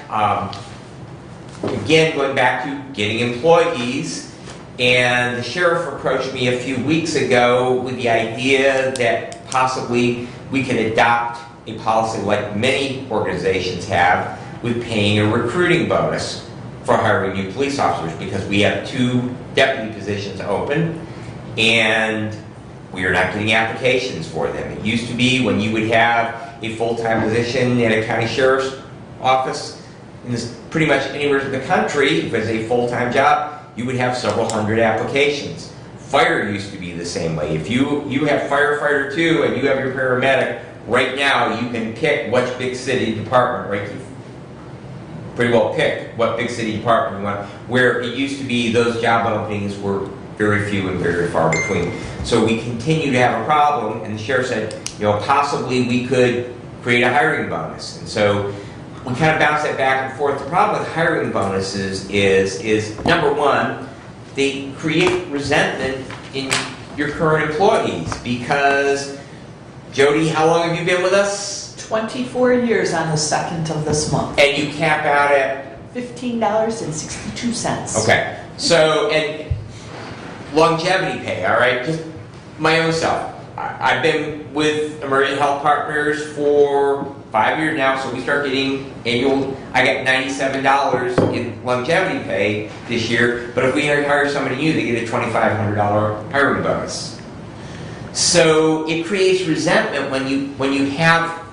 Again, going back to getting employees, and the sheriff approached me a few weeks ago with the idea that possibly we could adopt a policy like many organizations have, with paying a recruiting bonus for hiring new police officers, because we have 2 deputy positions open and we are not getting applications for them. It used to be when you would have a full-time position at a county sheriff's office, in pretty much anywhere in the country, if it's a full-time job, you would have several hundred applications. Fire used to be the same way. If you have firefighter 2 and you have your paramedic, right now you can pick which big city department, right? You pretty well pick what big city department you want, where it used to be those job openings were very few and very far between. So we continue to have a problem, and the sheriff said, possibly we could create a hiring bonus. And so we kind of bounce that back and forth. The problem with hiring bonuses is number one, they create resentment in your current employees, because Jody, how long have you been with us? 24 years on the 2nd of this month. And you cap out at? $15.62. Okay. So, and longevity pay, all right? Just my own self. I've been with Emergent Health Partners for 5 years now, so we start getting annual, I got $97 in longevity pay this year, but if we hire somebody new, they get a $2,500 hiring bonus. So it creates resentment when you have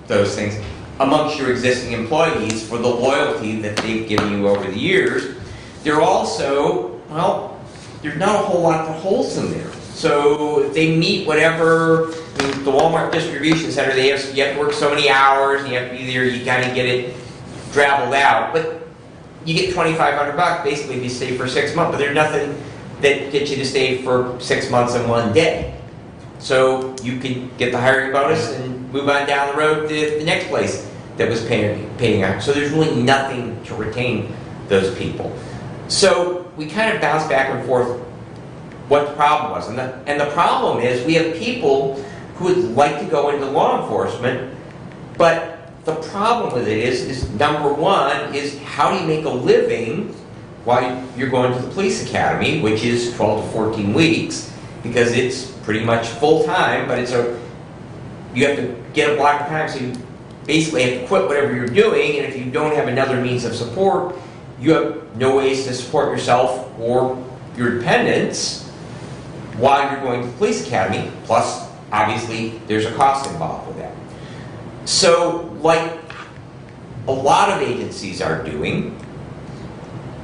those things amongst your existing employees for the loyalty that they've given you over the years. They're also, well, there's not a whole lot that holds them there. So if they meet whatever, the Walmart distribution center, you have to work so many hours, and you have to be there, you kind of get it traveled out. But you get $2,500 basically if you stay for 6 months, but there's nothing that gets you to stay for 6 months and 1 day. So you can get the hiring bonus and move on down the road to the next place that was paying out. So there's really nothing to retain those people. So we kind of bounce back and forth what the problem was. And the problem is we have people who would like to go into law enforcement, but the problem with it is number one is, how do you make a living while you're going to the police academy, which is 12 to 14 weeks, because it's pretty much full-time, but you have to get a block of time, so you basically have to quit whatever you're doing, and if you don't have another means of support, you have no ways to support yourself or your dependents while you're going to the police academy. Plus, obviously, there's a cost involved with that. So, like a lot of agencies are doing,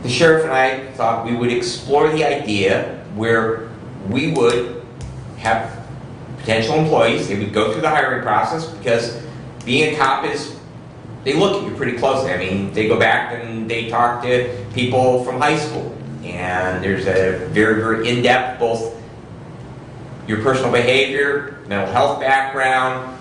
the sheriff and I thought we would explore the idea where we would have potential employees. They would go through the hiring process, because being a cop is, they look at you pretty closely. I mean, they go back and they talk to people from high school, and there's a very, very in-depth, both your personal behavior, mental health background.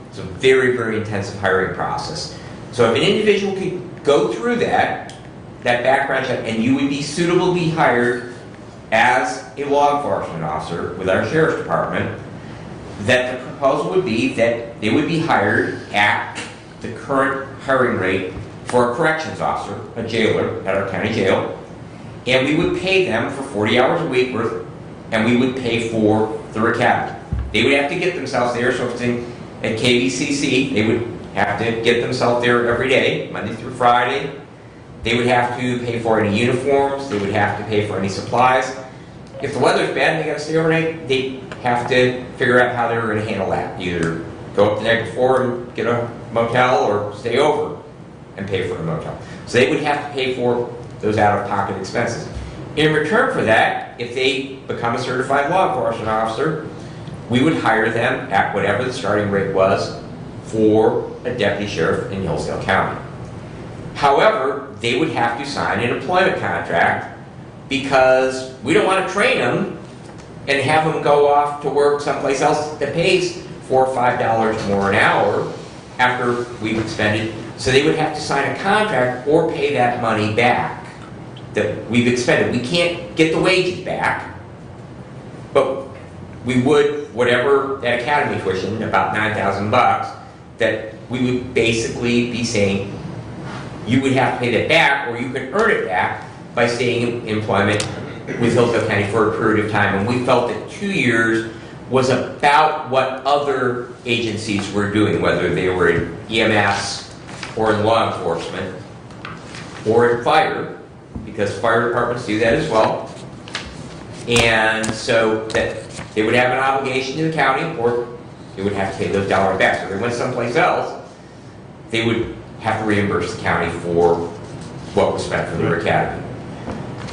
It's a very, very intensive hiring process. So if an individual could go through that background check, and you would be suitable to be hired as a law enforcement officer with our sheriff's department, that the proposal would be that they would be hired at the current hiring rate for a corrections officer, a jailer at our county jail, and we would pay them for 40 hours a week worth, and we would pay for their academy. They would have to get themselves there, so if it's at KVCC, they would have to get themselves there every day, Monday through Friday. They would have to pay for any uniforms, they would have to pay for any supplies. If the weather's bad and they gotta stay overnight, they have to figure out how they're gonna handle that. Either go up the night before and get a motel, or stay over and pay for a motel. So they would have to pay for those out-of-pocket expenses. In return for that, if they become a certified law enforcement officer, we would hire them at whatever the starting rate was for a deputy sheriff in Hillsdale County. However, they would have to sign an employment contract, because we don't want to train them and have them go off to work someplace else that pays $4 or $5 more an hour after we've expended. So they would have to sign a contract or pay that money back that we've expended. We can't get the wages back, but we would, whatever that academy tuition, about $9,000, that we would basically be saying, you would have to pay that back, or you could earn it back by staying in employment with Hillsdale County for a period of time. And we felt that 2 years was about what other agencies were doing, whether they were in EMS or in law enforcement or in fire, because fire departments do that as well. And so that they would have an obligation to the county, or they would have to pay those dollars back. So if they went someplace else, they would have to reimburse the county for what was spent for their academy.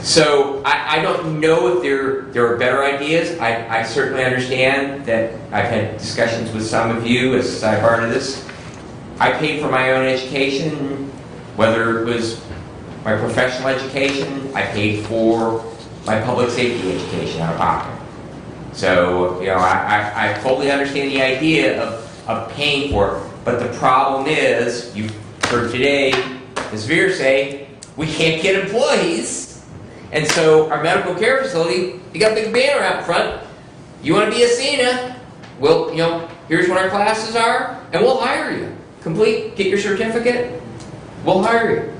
So I don't know if there are better ideas. I certainly understand that I've had discussions with some of you as I part of this. I paid for my own education, whether it was my professional education, I paid for my public safety education out of pocket. So, you know, I fully understand the idea of paying for it, but the problem is, you've heard today, Ms. Veer say, we can't get employees. And so our medical care facility, you got a big banner out front, you want to be a CNA, well, you know, here's what our classes are, and we'll hire you. Complete, get your certificate, we'll hire you.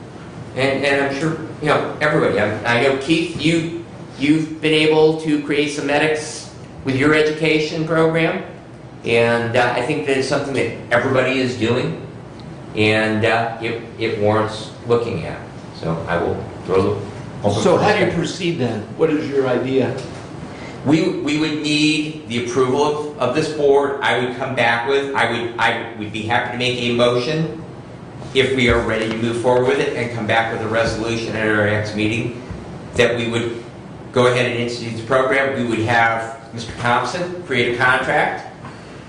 And I'm sure, you know, everybody, I know Keith, you've been able to create some medics with your education program, and I think that is something that everybody is doing, and it warrants looking at. So I will throw the open. So how do you proceed then? What is your idea? We would need the approval of this board. I would come back with, I would be happy to make a motion if we are ready to move forward with it, and come back with a resolution at our next meeting that we would go ahead and institute the program. We would have Mr. Thompson create a contract.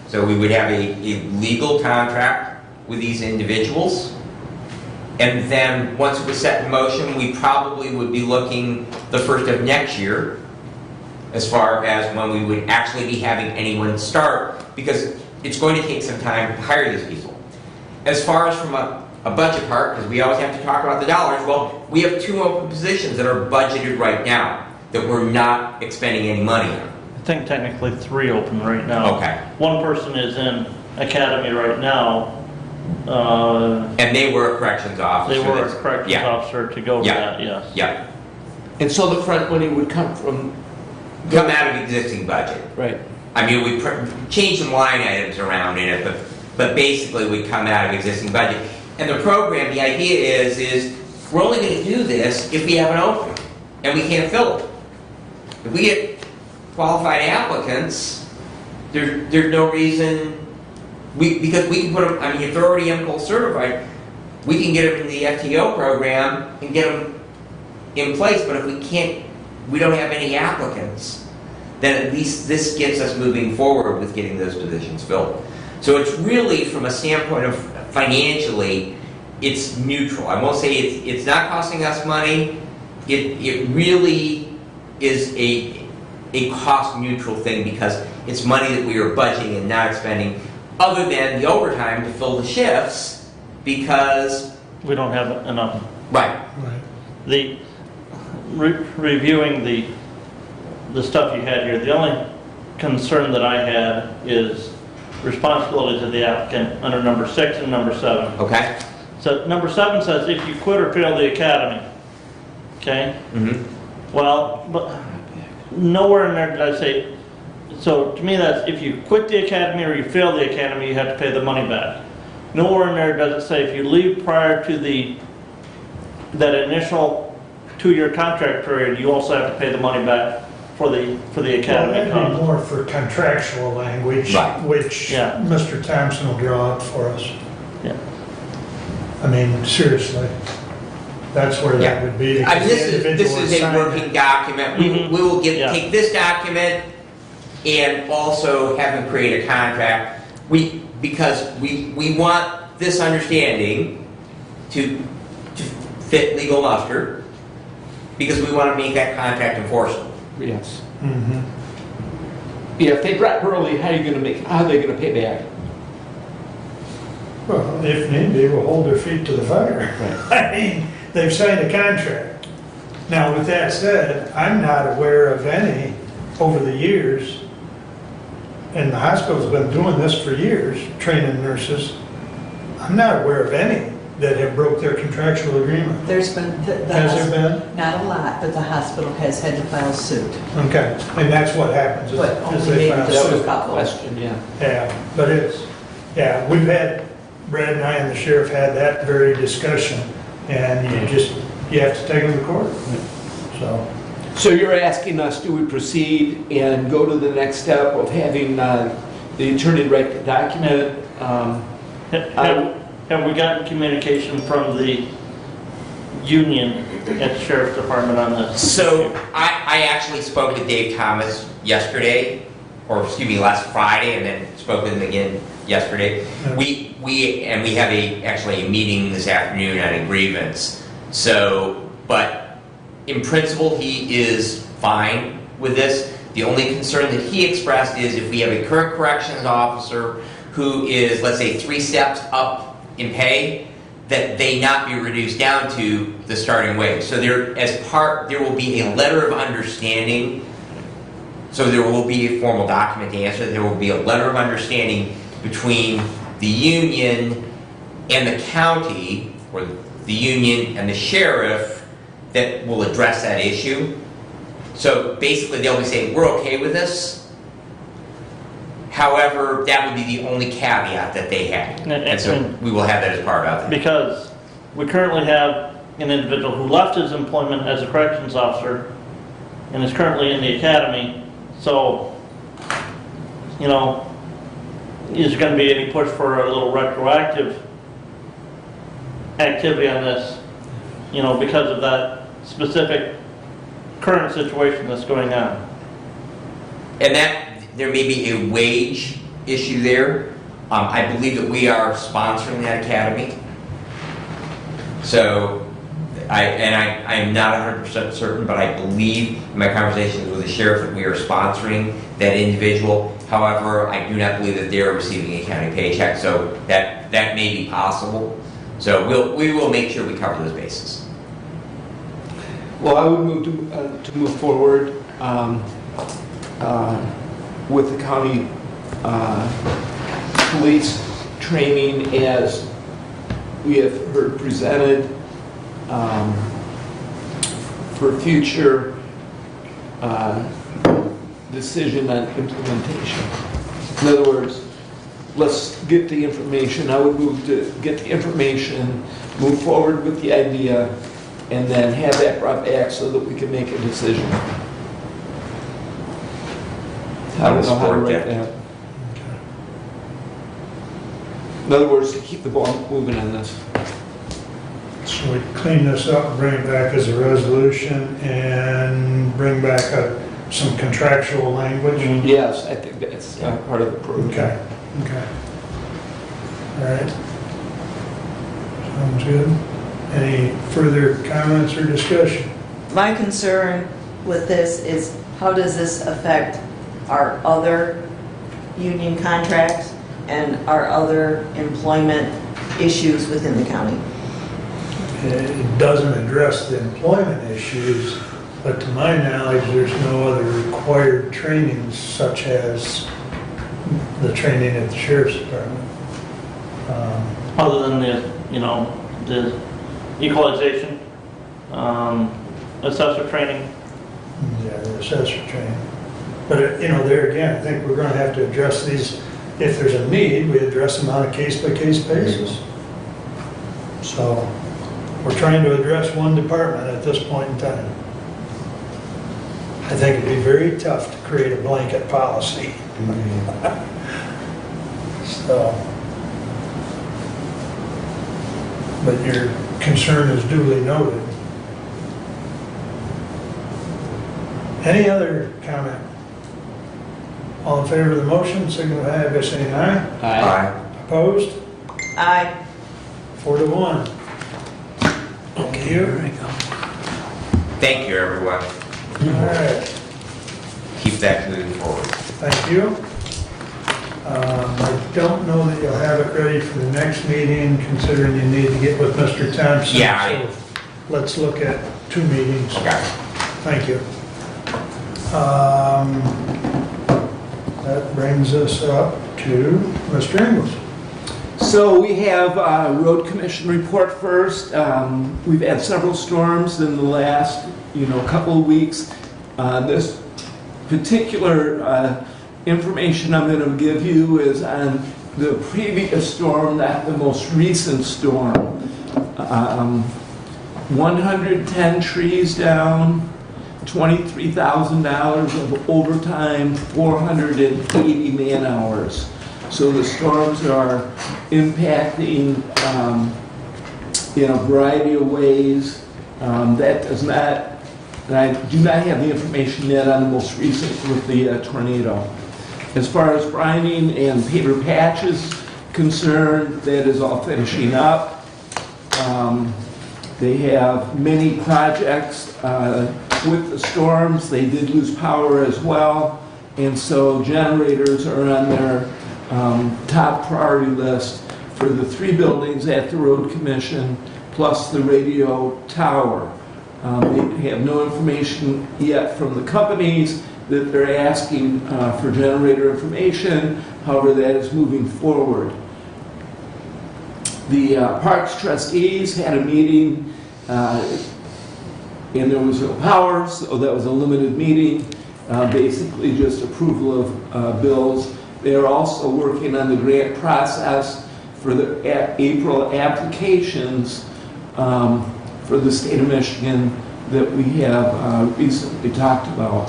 So we would have a legal contract with these individuals. And then once it was set in motion, we probably would be looking the first of next year as far as when we would actually be having anyone start, because it's going to take some time to hire these people. As far as from a budget part, because we always have to talk about the dollars, well, we have 2 open positions that are budgeted right now that we're not expending any money on. I think technically 3 open right now. Okay. One person is in academy right now. And they were a corrections officer. They were a corrections officer to go to that, yes. Yeah. And so the front money would come from... Come out of existing budget. Right. I mean, we changed some line items around in it, but basically we come out of existing budget. And the program, the idea is we're only going to do this if we have an opening and we can't fill it. If we get qualified applicants, there's no reason, because we can put them, I mean, if they're already MCOL certified, we can get them in the FTO program and get them in place, but if we don't have any applicants, then at least this gets us moving forward with getting those positions filled. So it's really, from a standpoint of financially, it's neutral. I won't say it's not costing us money. It really is a cost neutral thing, because it's money that we are budgeting and not expending, other than the overtime to fill the shifts, because We don't have enough. right. The reviewing the stuff you had here, the only concern that I had is responsibilities of the applicant under number 6 and number 7. Okay. So number 7 says if you quit or fail the academy. Okay? Mm-hmm. Well, but nowhere in there did I say, so to me that's if you quit the academy or you fail the academy, you have to pay the money back. Nowhere in there does it say if you leave prior to that initial 2-year contract period, you also have to pay the money back for the academy Well, that'd cost. be more for contractual language, Right. which Yeah. Mr. Thompson will draw up for us. Yeah. I mean, seriously, that's where that would be. I mean, because the this individual is a signed working it. document. Mhm. We will Yeah. take this document and also have them create a contract. Because we want this understanding to fit legal muster, because we want to make that contract enforceable. Yes. Mhm. Yeah, if they drop early, how are they gonna pay back? Well, if need be, we'll hold their feet to the fire. I mean, they've signed a contract. Now, with that said, I'm not aware of any over the years, and the hospital's been doing this for years, training nurses. I'm not aware of any that have broke their contractual agreement. There's been, Has there been? not a lot, but the hospital has had to file suit. Okay, and that's what happens, is But is only they maybe file just That was suit. my couple. question, yeah. Yeah, but we've had, Brad and I and the sheriff had that very discussion, and you have to take them to court, so. So you're asking us, do we proceed and go to the next step of having the attorney write the document? Have we gotten communication from the union at the sheriff's department on this? So I actually spoke with Dave Thomas yesterday, or excuse me, last Friday, and then spoke with him again yesterday. We have actually a meeting this afternoon on a grievance. So, but in principle, he is fine with this. The only concern that he expressed is if we have a current corrections officer who is, let's say, 3 steps up in pay, that they not be reduced down to the starting wage. So there will be a letter of understanding. So there will be a formal document to answer. There will be a letter of understanding between the union and the county, or the union and the sheriff, that will address that issue. So basically, they'll be saying, we're okay with this. However, that would be the only caveat that they have. And so we will have that as part of it. Because we currently have an individual who left his employment as a corrections officer and is currently in the academy. So, you know, is there going to be any push for a little retroactive activity on this, you know, because of that specific current situation that's going on? And that, there may be a wage issue there. I believe that we are sponsoring that academy. So, I am not 100% certain, but I believe in my conversations with the sheriff that we are sponsoring that individual. However, I do not believe that they are receiving a county paycheck, so that may be possible. So we will make sure we cover those bases. Well, I would move to move forward with the county police training as we have heard presented for future decision on implementation. In other words, let's get the information. I would move to get the information, move forward with the idea, and then have that brought back so that we can make a decision. I don't know how to write that. In other words, to keep the ball moving on this. So we clean this up, bring it back as a resolution, and bring back some contractual language? Yes, I think that's part of the program. Okay. All right. Sounds good. Any further comments or discussion? My concern with this is how does this affect our other union contracts and our other employment issues within the county? It doesn't address the employment issues, but to my knowledge, there's no other required trainings such as the training at the sheriff's department. Other than the, you know, the equalization, assessor training. Yeah, the assessor training. But, you know, there again, I think we're going to have to address these. If there's a need, we address them on a case-by-case basis. So we're trying to address one department at this point in time. I think it'd be very tough to create a blanket policy. So, but your concern is duly noted. Any other comment? All in favor of the motion, signify by saying aye. Aye. Opposed? Aye. 4-1. Thank you. Thank you, everyone. All right. Keep that moving forward. I Thank you. I don't know that you'll have it ready for the next meeting, considering you need to get with Mr. Thompson. Yeah, So let's look at 2 meetings. Okay. Thank you. That brings us up to Mr. Ingles. So we have road commission report first. We've had several storms in the last, couple of weeks. This particular information I'm going to give you is on the previous storm, not the most recent storm. 110 trees down, $23,000 of overtime, 480 man hours. So the storms are impacting in a variety of ways. I do not have the information yet on the most recent with the tornado. As far as brining and paver patch is concerned, that is all finishing up. They have many projects with the storms. They did lose power as well, and so generators are on their top priority list for the 3 buildings at the Road Commission, plus the radio tower. They have no information yet from the companies that they're asking for generator information. However, that is moving forward. The Parks Trustees had a meeting and there was no power, so that was a limited meeting, basically just approval of bills. They are also working on the grant process for the April applications for the state of Michigan that we have recently talked about.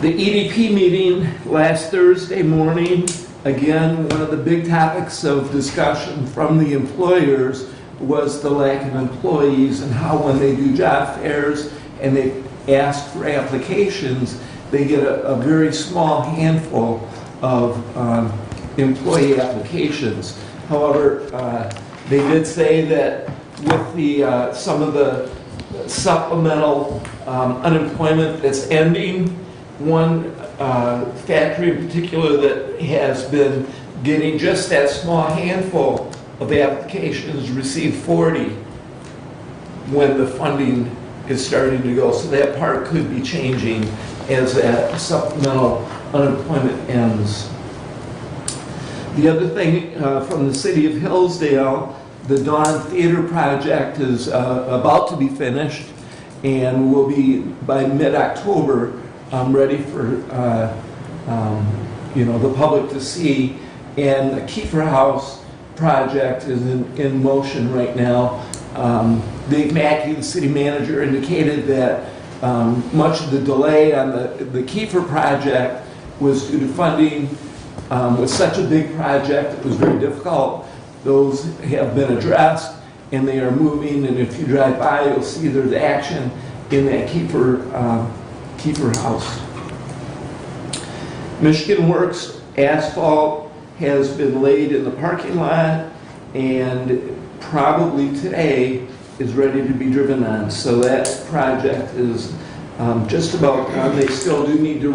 The EDP meeting last Thursday morning, again, one of the big topics of discussion from the employers was the lack of employees and how when they do job fairs and they ask for applications, they get a very small handful of employee applications. However, they did say that with the some of the supplemental unemployment that's ending, one factory in particular that has been getting just that small handful of applications received 40 when the funding is starting to go. So that part could be changing as that supplemental unemployment ends. The other thing from the city of Hillsdale, the Dawn Theater project is about to be finished and will be by mid-October ready for the public to see. And the Kiefer House project is in motion right now. Dave Mackey, the city manager, indicated that much of the delay on the Kiefer project was due to funding. With such a big project, it was very difficult. Those have been addressed and they are moving, and if you drive by, you'll see there's action in that Kiefer House. Michigan Works asphalt has been laid in the parking lot and probably today is ready to be driven on. So that project is just about done. They still do need to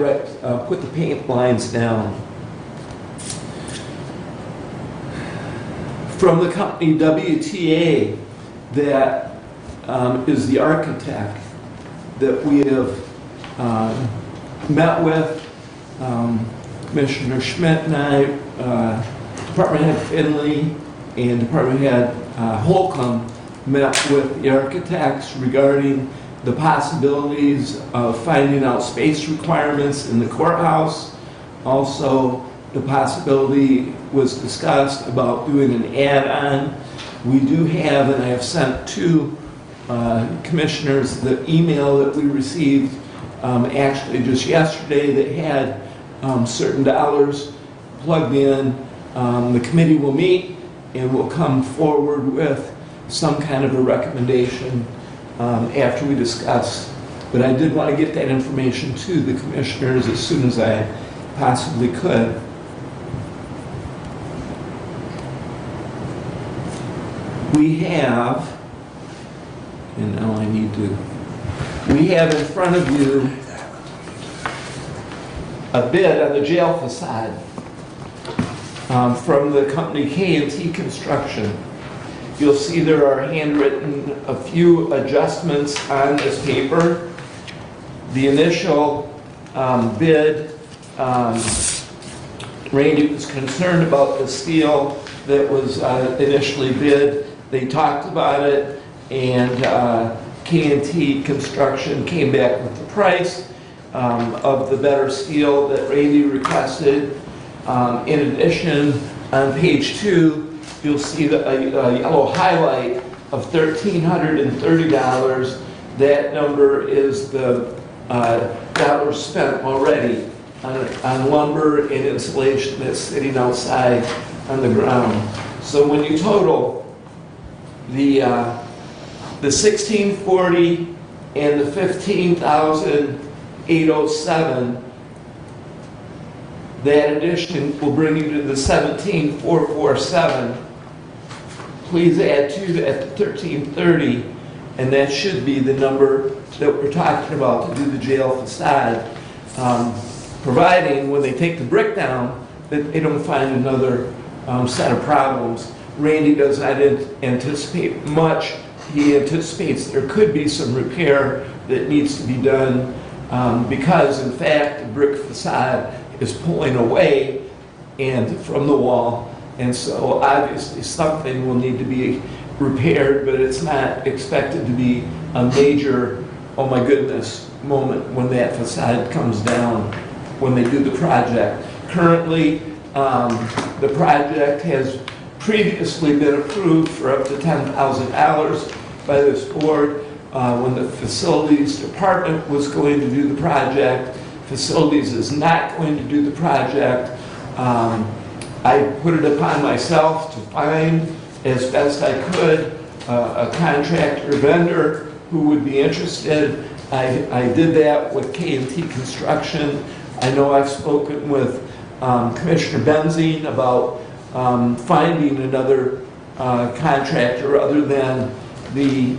put the paint lines down. From the company WTA, that is the architect that we have met with, Commissioner Schmidt and I, Department Head Finley, and Department Head Holcomb met with the architects regarding the possibilities of finding out space requirements in the courthouse. Also, the possibility was discussed about doing an add-on. We do have, and I have sent to commissioners the email that we received actually just yesterday that had certain dollars plugged in. The committee will meet and will come forward with some kind of a recommendation after we discuss. But I did want to get that information to the commissioners as soon as I possibly could. We have, and now I need to, we have in front of you a bid on the jail facade from the company Kmt Construction. You'll see there are handwritten a few adjustments on this paper. The initial bid, Randy was concerned about the steel that was initially bid. They talked about it, and Kmt Construction came back with the price of the better steel that Randy requested. In addition, on page 2, you'll see a yellow highlight of $1,330. That number is the dollars spent already on lumber and insulation that's sitting outside on the ground. So when you total the $1,640 and the $15,807, that addition will bring you to the $17,447. Please add 2 at the $1,330, and that should be the number that we're talking about to do the jail facade, providing when they take the brick down that they don't find another set of problems. Randy does not anticipate much. He anticipates there could be some repair that needs to be done because, in fact, the brick facade is pulling away and from the wall, and so obviously something will need to be repaired, but it's not expected to be a major, oh my goodness, moment when that facade comes down when they do the project. Currently, the project has previously been approved for up to $10,000 by this board. When the facilities department was going to do the project, facilities is not going to do the project. I put it upon myself to find, as best I could, a contractor vendor who would be interested. I did that with Kmt Construction. I know I've spoken with Commissioner Benzine about finding another contractor other than the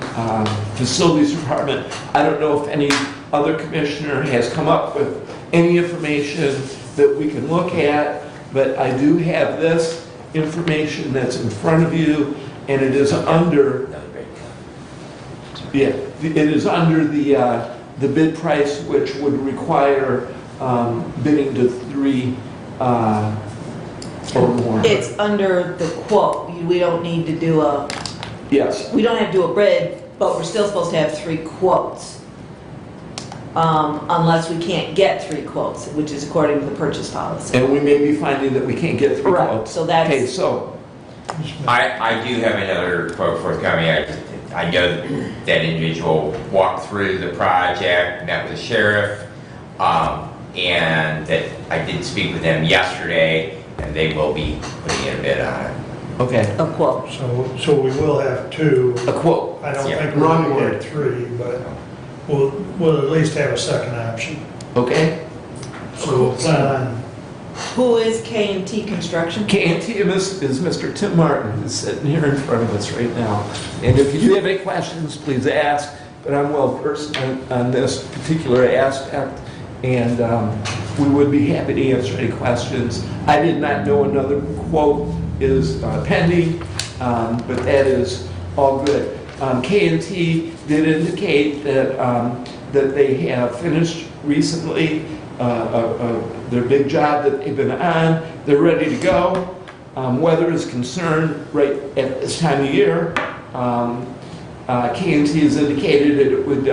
facilities department. I don't know if any other commissioner has come up with any information that we can look at, but I do have this information that's in front of you, and it is under, it is under the bid price, which would require bidding to 3 or more. It's under the quote. We don't need to do a, Yes. we don't have to do a bid, but we're still supposed to have 3 quotes. Unless we can't get 3 quotes, which is according to the purchase policy. And we may be finding that we can't get 3 Right, quotes. so that's- Okay, so, I do have another quote forthcoming. I know that individual walked through the project, met with the sheriff, and that I did speak with them yesterday, and they will be putting in a bid on it. okay, A quote. So we will have 2. a quote. I don't Yeah. think we're going to get 3, but we'll at least have a second option. Okay? So we'll plan on, Who is Kmt Construction? Kmt is Mr. Tim Martin, who's sitting here in front of us right now. And if you do have any questions, please ask, but I'm well versed on this particular aspect, and we would be happy to answer any questions. I did not know another quote is pending, but that is all good. Kmt did indicate that that they have finished recently their big job that they've been on. They're ready to go. Weather is concerned right at this time of year. Kmt has indicated that it would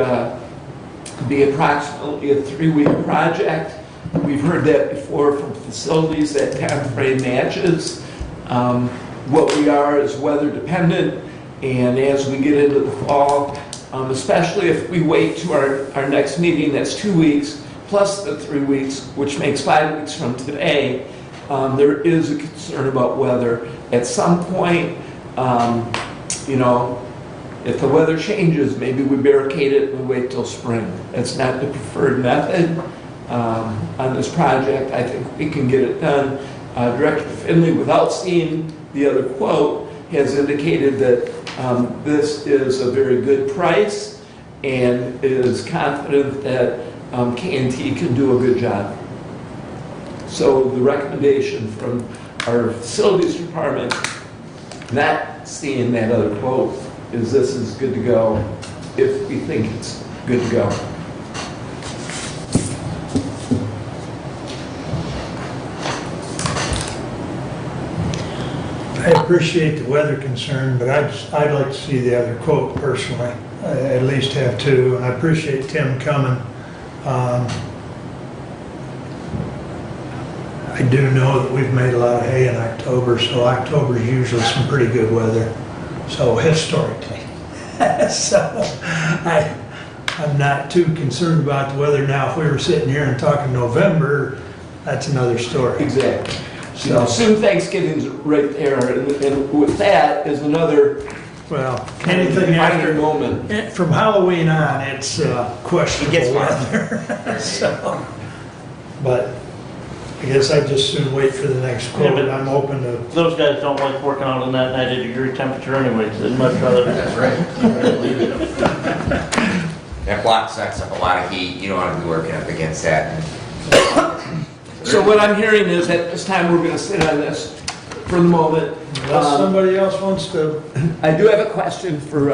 be approximately a 3-week project. We've heard that before from facilities, that time frame matches. What we are is weather dependent, and as we get into the fall, especially if we wait to our next meeting, that's 2 weeks, plus the 3 weeks, which makes 5 weeks from today, there is a concern about weather. At some point, you know, if the weather changes, maybe we barricade it and we wait till spring. That's not the preferred method on this project. I think we can get it done. Director Finley, without seeing the other quote, has indicated that this is a very good price and is confident that K&T can do a good job. So the recommendation from our facilities department, not seeing that other quote, is this is good to go if we think it's good to go. I appreciate the weather concern, but I'd like to see the other quote personally. I at least have two, and I appreciate Tim coming. I do know that we've made a lot of hay in October, so October is usually some pretty good weather, so historically. So I'm not too concerned about the weather now. If we were sitting here and talking November, that's another story. Exactly. So soon Thanksgiving's right there, and with that is another Well, anything after, moment. from Halloween on, it's questionable gets weather. So, but I guess I'd just soon wait for the next Yeah, quote. but- I'm open to, Those guys don't like working out in that 90-degree temperature anyways, they'd much rather. That's right. I believe it. That block sucks up a lot of heat, you don't want to be working up against that. So what I'm hearing is at this time, we're gonna sit on this for the moment. unless somebody else wants to. I do have a question for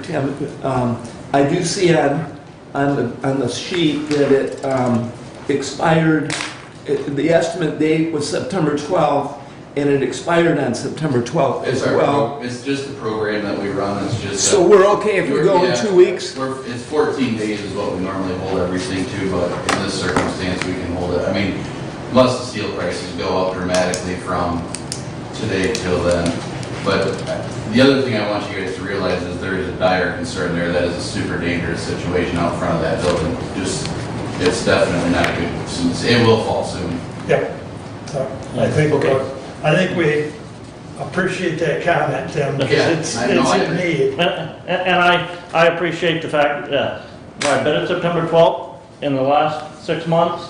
Tim. I do see on the sheet that it expired, the estimate date was September 12th, and it expired on September 12th It's as our, well. it's just the program that we run, it's just. So we're okay if we go in Yeah, 2 weeks? It's 14 days is what we normally hold everything to, but in this circumstance, we can hold it. I mean, unless the steel prices go up dramatically from today till then. But the other thing I want you guys to realize is there is a dire concern there. That is a super dangerous situation out front of that building. Just, it's definitely not a good, it will fall soon. Yep. So I think we appreciate that comment, Tim, because Yeah, it's I know I in do. need. And I appreciate the fact that, I bet it's September 12th, in the last 6 months,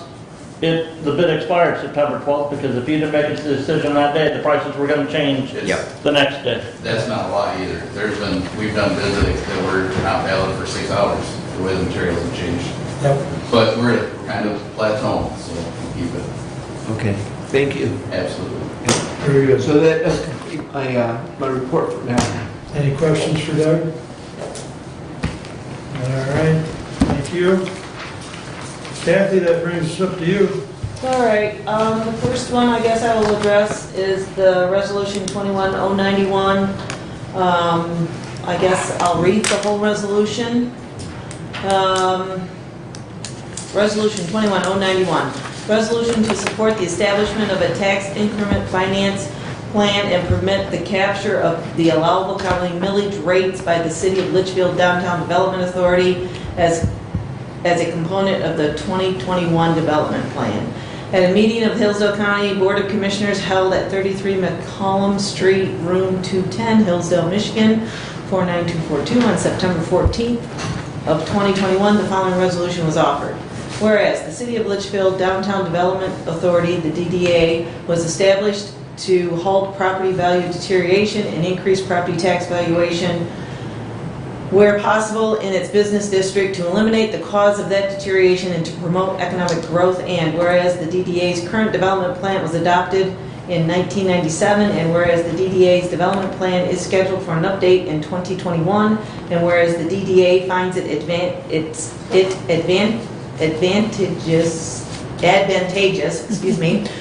the bid expired September 12th, because if you didn't make a decision that day, the prices were gonna change It's- the next day. That's not a lie either. We've done bids that were not valid for 6 hours, the way the materials have changed. Yep. But we're kind of plateauing, so we'll keep it. Okay, thank you. Absolutely. Very good. So that does complete my report for now. Any questions for Doug? All right, thank you. Kathy, that brings us up to you. All right, the first one I guess I will address is the resolution 21091. I guess I'll read the whole resolution. Resolution 21091, resolution to support the establishment of a tax increment finance plan and permit the capture of the allowable county millage rates by the City of Litchfield Downtown Development Authority as a component of the 2021 development plan. At a meeting of Hillsdale County Board of Commissioners held at 33 McCollum Street, room 210, Hillsdale, Michigan, 49242 on September 14th of 2021, the following resolution was offered. Whereas the City of Litchfield Downtown Development Authority, the DDA, was established to halt property value deterioration and increase property tax valuation where possible in its business district to eliminate the cause of that deterioration and to promote economic growth. And whereas the DDA's current development plan was adopted in 1997, and whereas the DDA's development plan is scheduled for an update in 2021, and whereas the DDA finds it advantageous,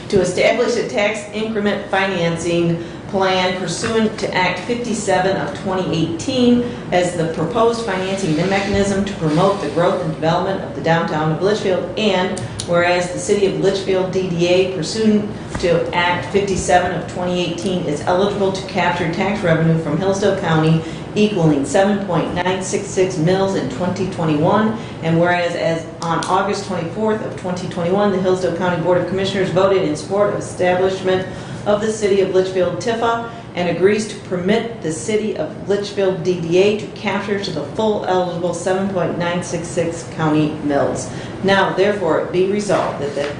to establish a tax increment financing plan pursuant to Act 57 of 2018 as the proposed financing mechanism to promote the growth and development of the downtown of Litchfield, and whereas the City of Litchfield DDA pursuant to Act 57 of 2018 is eligible to capture tax revenue from Hillsdale County equaling 7.966 mils in 2021, and whereas as on August 24th of 2021, the Hillsdale County Board of Commissioners voted in support of establishment of the City of Litchfield TIFA and agrees to permit the City of Litchfield DDA to capture to the full eligible 7.966 county mills. Now, therefore, it be resolved that the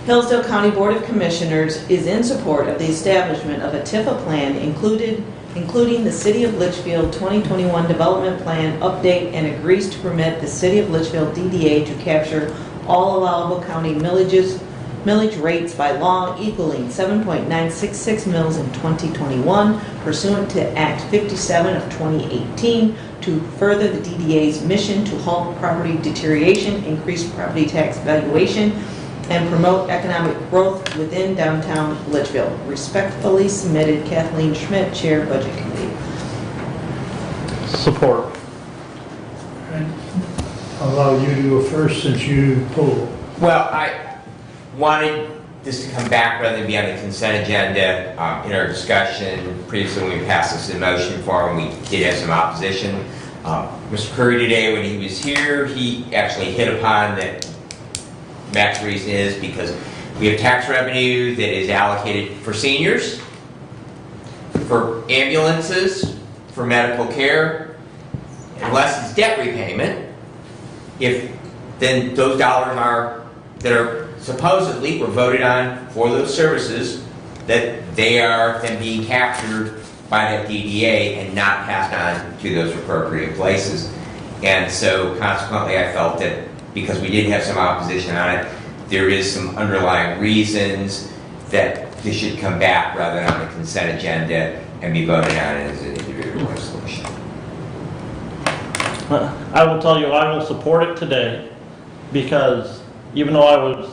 Hillsdale County Board of Commissioners is in support of the establishment of a TIFA plan including the City of Litchfield 2021 Development Plan update, and agrees to permit the City of Litchfield DDA to capture all allowable county millages millage rates by law equaling 7.966 mils in 2021 pursuant to Act 57 of 2018 to further the DDA's mission to halt property deterioration, increase property tax valuation, and promote economic growth within downtown Litchfield. Respectfully submitted, Kathleen Schmidt, Chair, Budget Committee. Support. I'll allow you to go first since you pulled. Well, I wanted this to come back rather than be on the consent agenda. In our discussion previously, when we passed this in motion form, we did have some opposition. Mr. Curry today, when he was here, he actually hit upon that Mac's reason is because we have tax revenue that is allocated for seniors, for ambulances, for medical care, unless it's debt repayment. If then those dollars that are supposedly were voted on for those services, that they are then being captured by that DDA and not passed on to those appropriate places. And so consequently, I felt that because we did have some opposition on it, there is some underlying reasons that this should come back rather than on the consent agenda and be voted on as an individual resolution. I will tell you, I will support it today because even though I was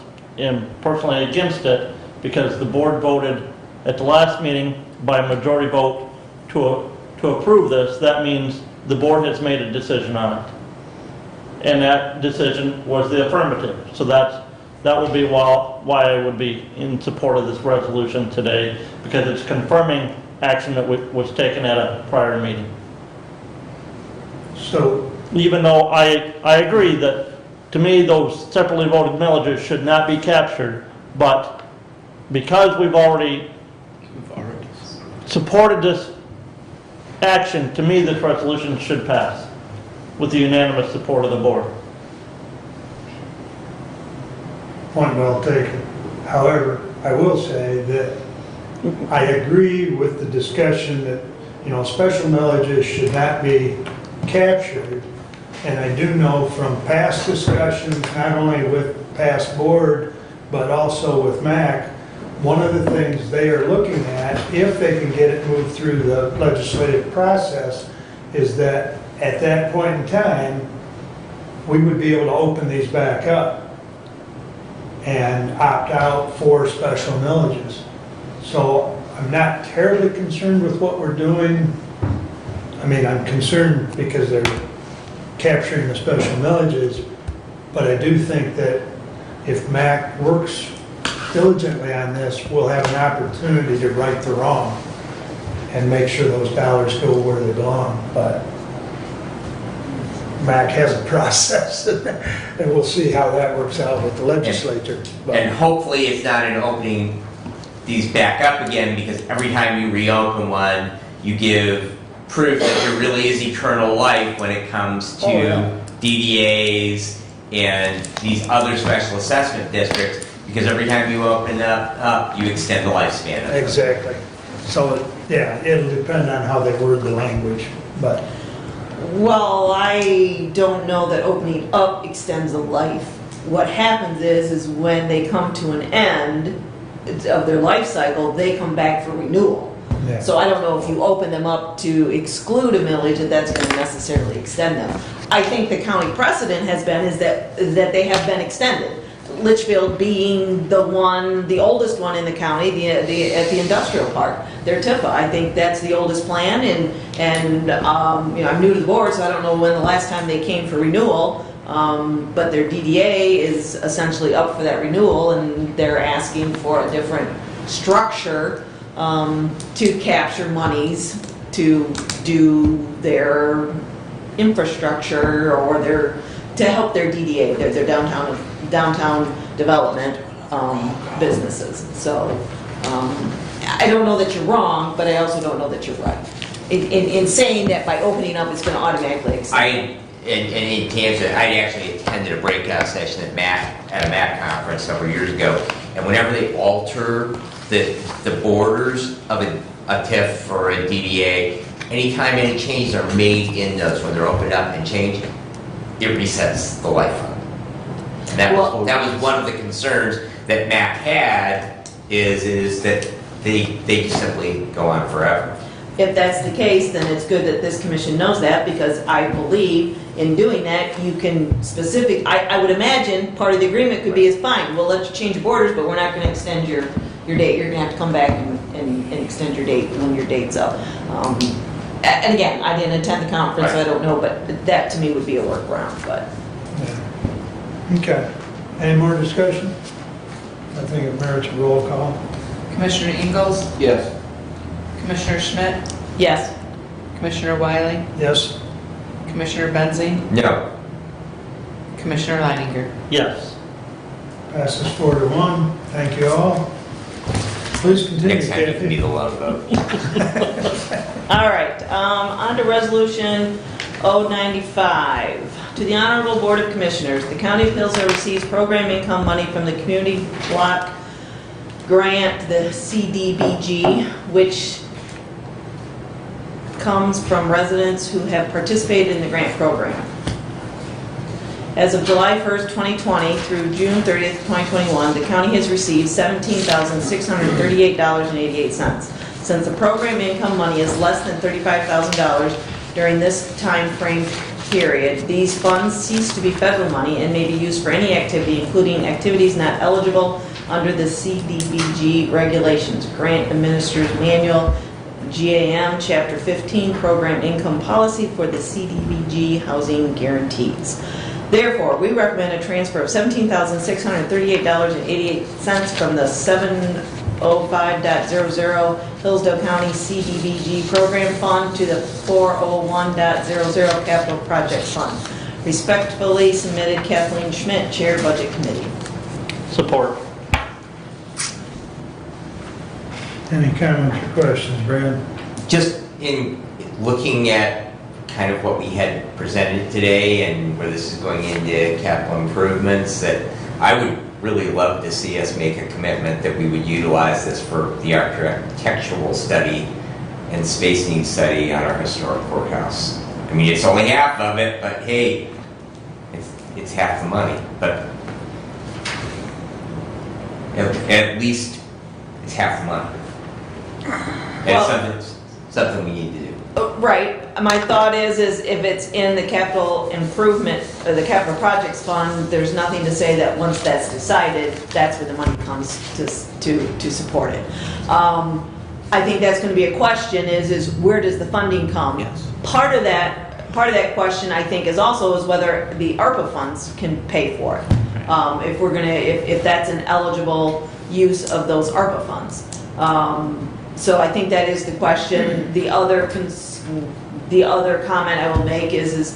personally against it, because the board voted at the last meeting by majority vote to approve this, that means the board has made a decision on it. And that decision was the affirmative. So that would be why I would be in support of this resolution today, because it's confirming action that was taken at a prior meeting. So, Even though I agree that, to me, those separately voted millages should not be captured, but because we've already supported this action, to me, this resolution should pass with the unanimous support of the board. point well taken. However, I will say that I agree with the discussion that, special millages should not be captured. And I do know from past discussions, not only with past board, but also with MAC, one of the things they are looking at, if they can get it moved through the legislative process, is that at that point in time, we would be able to open these back up and opt out for special millages. So I'm not terribly concerned with what we're doing. I mean, I'm concerned because they're capturing the special millages, but I do think that if MAC works diligently on this, we'll have an opportunity to right the wrong and make sure those dollars go where they belong. But MAC has a process, and we'll see how that works out with the legislature. And hopefully it's not an opening these back up again, because every time you reopen one, you give proof that there really is eternal life when it comes to DDAs and these other special assessment districts, because every time you open up, you extend the lifespan of them. Exactly. So, yeah, it'll depend on how they word the language, but Well, I don't know that opening up extends a life. What happens is when they come to an end of their life cycle, they come back for renewal. yeah. So I don't know if you open them up to exclude a millage, that's going to necessarily extend them. I think the county precedent has been is that they have been extended. Litchfield being the oldest one in the county, at the industrial park, their TIFA. I think that's the oldest plan, and I'm new to the board, so I don't know when the last time they came for renewal. But their DDA is essentially up for that renewal, and they're asking for a different structure to capture monies to do their infrastructure or to help their DDA, their downtown development businesses. So I don't know that you're wrong, but I also don't know that you're right in saying that by opening up it's going to automatically extend. In Kansas, I actually attended a breakout session at a MAC conference several years ago, and whenever they alter the borders of a TIF or a DDA, anytime any changes are made in those when they're opened up and changed, it resets the life fund. That Well- was one of the concerns that Mac had, is that they simply go on forever. If that's the case, then it's good that this commission knows that, because I believe in doing that, you can I would imagine part of the agreement could be is fine, we'll let you change your borders, but we're not gonna extend your date. You're gonna have to come back and extend your date when your date's up. And again, I didn't attend the conference, so I don't know, but that to me would be a workaround, but. Yeah. Okay. Any more discussion? I think it merits a roll call. Commissioner Ingalls? Yes. Commissioner Schmidt? Yes. Commissioner Wiley? Yes? Commissioner Benzing? No. Commissioner Leininger? Yes. Passes 4-1. Thank you all. Please continue, Next time you can be Kathy. the love vote. All right, on to resolution 095. To the Honorable Board of Commissioners, the County of Hillsdale receives program income money from the Community Block Grant, the CDBG, which comes from residents who have participated in the grant program. As of July 1st, 2020 through June 30th, 2021, the county has received $17,638.88. Since the program income money is less than $35,000 during this time frame period, these funds cease to be federal money and may be used for any activity, including activities not eligible under the CDBG regulations. Grant Administrator's Manual, GAM, Chapter 15, Program Income Policy for the CDBG Housing Guarantees. Therefore, we recommend a transfer of $17,638.88 from the 705.00 Hillsdale County CDBG Program Fund to the 401.00 Capital Project Fund. Respectfully submitted, Kathleen Schmidt, Chair, Budget Committee. Support. Any comments or questions, Brad? Just in looking at kind of what we had presented today and where this is going into capital improvements, that I would really love to see us make a commitment that we would utilize this for the architectural study and space needs study on our historic courthouse. I mean, it's only half of it, but hey, it's half the money, but at least it's half the money. It's something we need to do. Right, my thought is if it's in the capital improvement, or the capital projects fund, there's nothing to say that once that's decided, that's where the money comes to support it. I think that's gonna be a question is where does the funding come? Yes. Part of that question, I think, is whether the ARPA funds can pay for it. If that's an eligible use of those ARPA funds. So I think that is the question. The other comment I will make is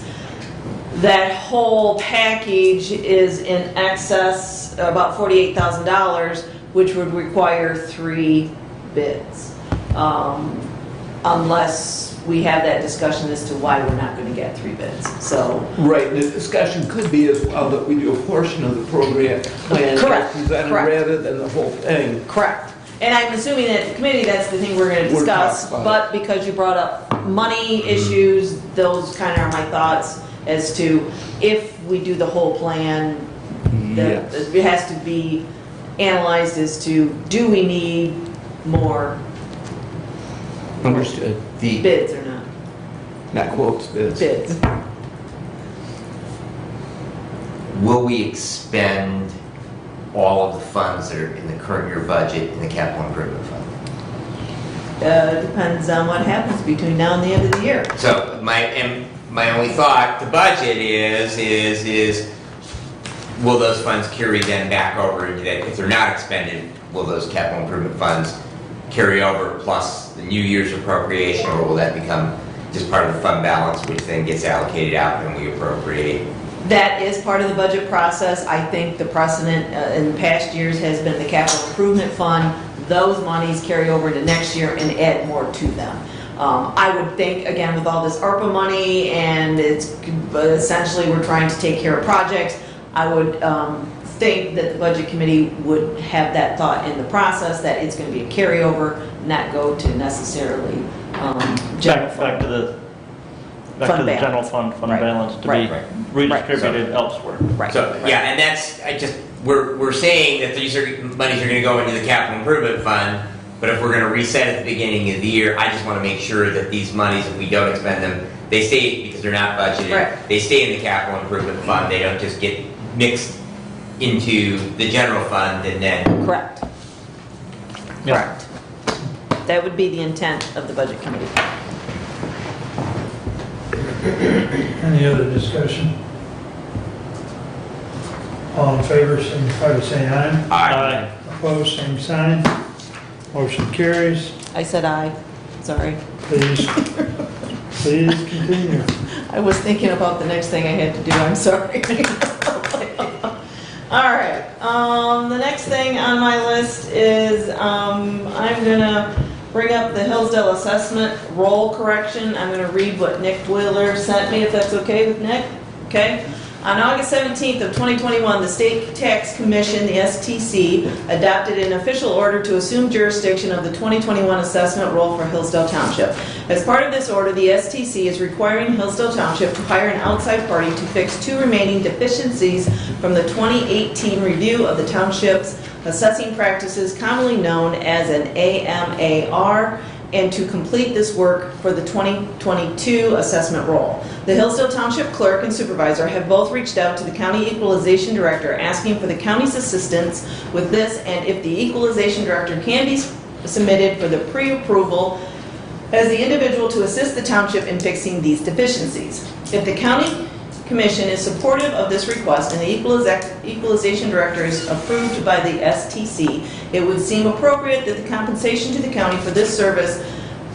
that whole package is in excess, about $48,000, which would require 3 bids. Unless we have that discussion as to why we're not going to get 3 bids. So. Right, the discussion could be as well that we do a portion of the program plan Correct, presented correct. rather than the whole thing. Correct. And I'm assuming that at the committee, that's the thing we're going to We're discuss, talking about but because you brought up money issues, those kind of are my thoughts as to if we do the whole plan, Yes. it has to be analyzed as to, do we need more Understood. bids or not? Not quotes, bids. Bids. Will we expend all of the funds that are in the current year budget in the capital improvement fund? Depends on what happens between now and the end of the year. So my only thought, the budget is will those funds carry then back over into that? If they're not expended, will those capital improvement funds carry over plus the new year's appropriation, or will that become just part of the fund balance, which then gets allocated out and we appropriate? That is part of the budget process. I think the precedent in past years has been the capital improvement fund. Those monies carry over into next year and add more to them. I would think, again, with all this ARPA money and it's essentially we're trying to take care of projects, I would think that the budget committee would have that thought in the process that it's going to be a carryover, not go to necessarily general Back fund. to the back Fund to the balance. general fund Right. balance to Right. be Right. redistributed elsewhere. Right. So, yeah, and that's, we're saying that these monies are gonna go into the capital improvement fund, but if we're gonna reset at the beginning of the year, I just wanna make sure that these monies, if we don't expend them, they stay, because they're not budgeted, Right. they stay in the capital improvement fund, they don't just get mixed into the general fund and then, Correct. Yeah. Correct. That would be the intent of the budget committee. Any other discussion? All in favor, signify by saying aye. Aye. Opposed, same sign. Motion carries. I said aye, sorry. Please continue. I was thinking about the next thing I had to do, I'm sorry. All right, the next thing on my list is, I'm gonna bring up the Hillsdale assessment roll correction. I'm gonna read what Nick Wheeler sent me, if that's okay with Nick, okay? On August 17th of 2021, the State Tax Commission, the STC, adopted an official order to assume jurisdiction of the 2021 assessment roll for Hillsdale Township. As part of this order, the STC is requiring Hillsdale Township to hire an outside party to fix 2 remaining deficiencies from the 2018 review of the township's assessing practices, commonly known as an AMAR, and to complete this work for the 2022 assessment roll. The Hillsdale Township Clerk and Supervisor have both reached out to the County Equalization Director asking for the county's assistance with this, and if the Equalization Director can be submitted for the pre-approval as the individual to assist the township in fixing these deficiencies. If the County Commission is supportive of this request and the Equalization Director is approved by the STC, it would seem appropriate that the compensation to the county for this service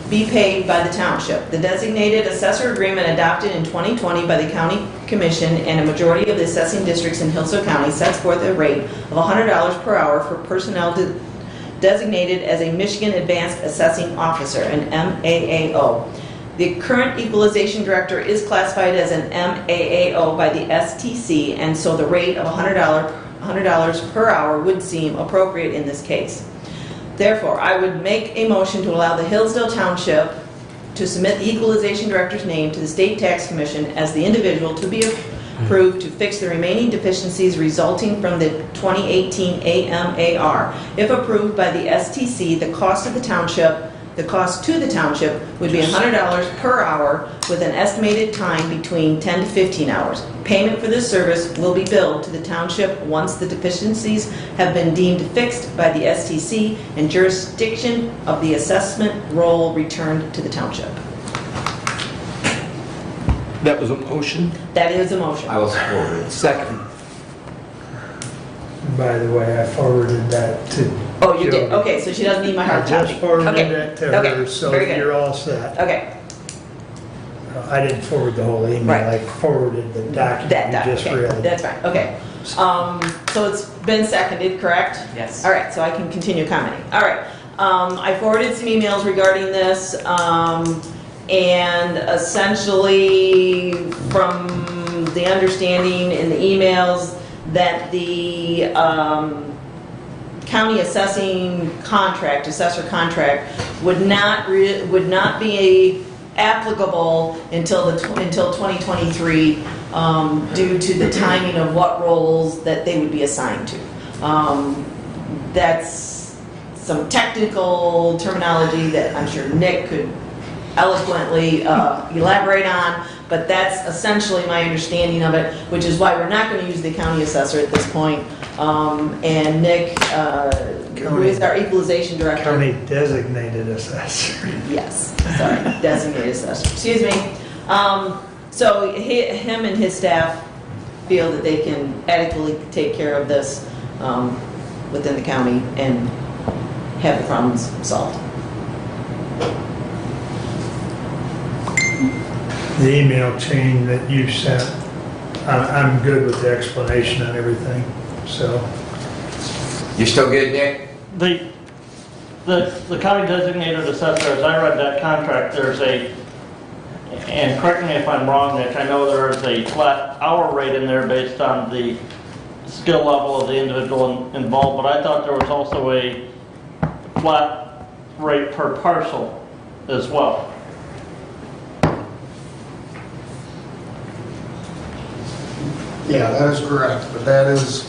be paid by the township. The designated assessor agreement adopted in 2020 by the County Commission and a majority of the assessing districts in Hillsdale County sets forth a rate of $100 per hour for personnel designated as a Michigan Advanced Assessing Officer, an MAAO. The current Equalization Director is classified as an MAAO by the STC, and so the rate of $100 per hour would seem appropriate in this case. Therefore, I would make a motion to allow the Hillsdale Township to submit the Equalization Director's name to the State Tax Commission as the individual to be approved to fix the remaining deficiencies resulting from the 2018 AMAR. If approved by the STC, the cost to the township would be $100 per hour with an estimated time between 10 to 15 hours. Payment for this service will be billed to the township once the deficiencies have been deemed fixed by the STC and jurisdiction of the assessment roll returned to the township. That was a motion. That is a motion. I will support it. Second. By the way, I forwarded that to Oh, you did? Jody. Okay, so she doesn't need my I hard copy. just forwarded Okay. that to Okay. her, so Very good. you're all set. Okay, I didn't forward the whole email, Right. I forwarded the document that, you just okay, read. that's fine, okay. So it's been seconded, correct? Yes. All right, so I can continue commenting. All right, I forwarded some emails regarding this, and essentially from the understanding in the emails that the county assessor contract would not be applicable until 2023 due to the timing of what roles that they would be assigned to. That's some technical terminology that I'm sure Nick could eloquently elaborate on, but that's essentially my understanding of it, which is why we're not going to use the county assessor at this point. And Nick, who is our equalization director. County designated assessor. Yes, sorry, designated assessor, excuse me. So him and his staff feel that they can adequately take care of this within the county and have the problems solved. The email chain that you sent, I'm good with the explanation on everything, so. You're still good, Nick? The county designated assessor, as I read that contract, there's and correct me if I'm wrong, Nick, I know there is a flat hour rate in there based on the skill level of the individual involved, but I thought there was also a flat rate per parcel as well. Yeah, that is correct, but that is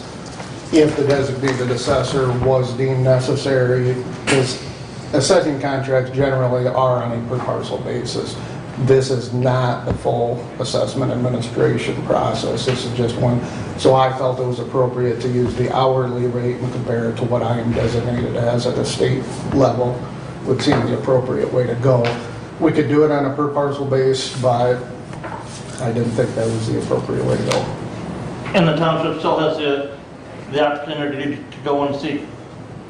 if the designated assessor was deemed necessary, because assessing contracts generally are on a per parcel basis. This is not the full assessment administration process, this is just one. So I felt it was appropriate to use the hourly rate and compare it to what I am designated as at a state level, would seem the appropriate way to go. We could do it on a per parcel base, but I didn't think that was the appropriate way to go. And the township still has the opportunity to go and seek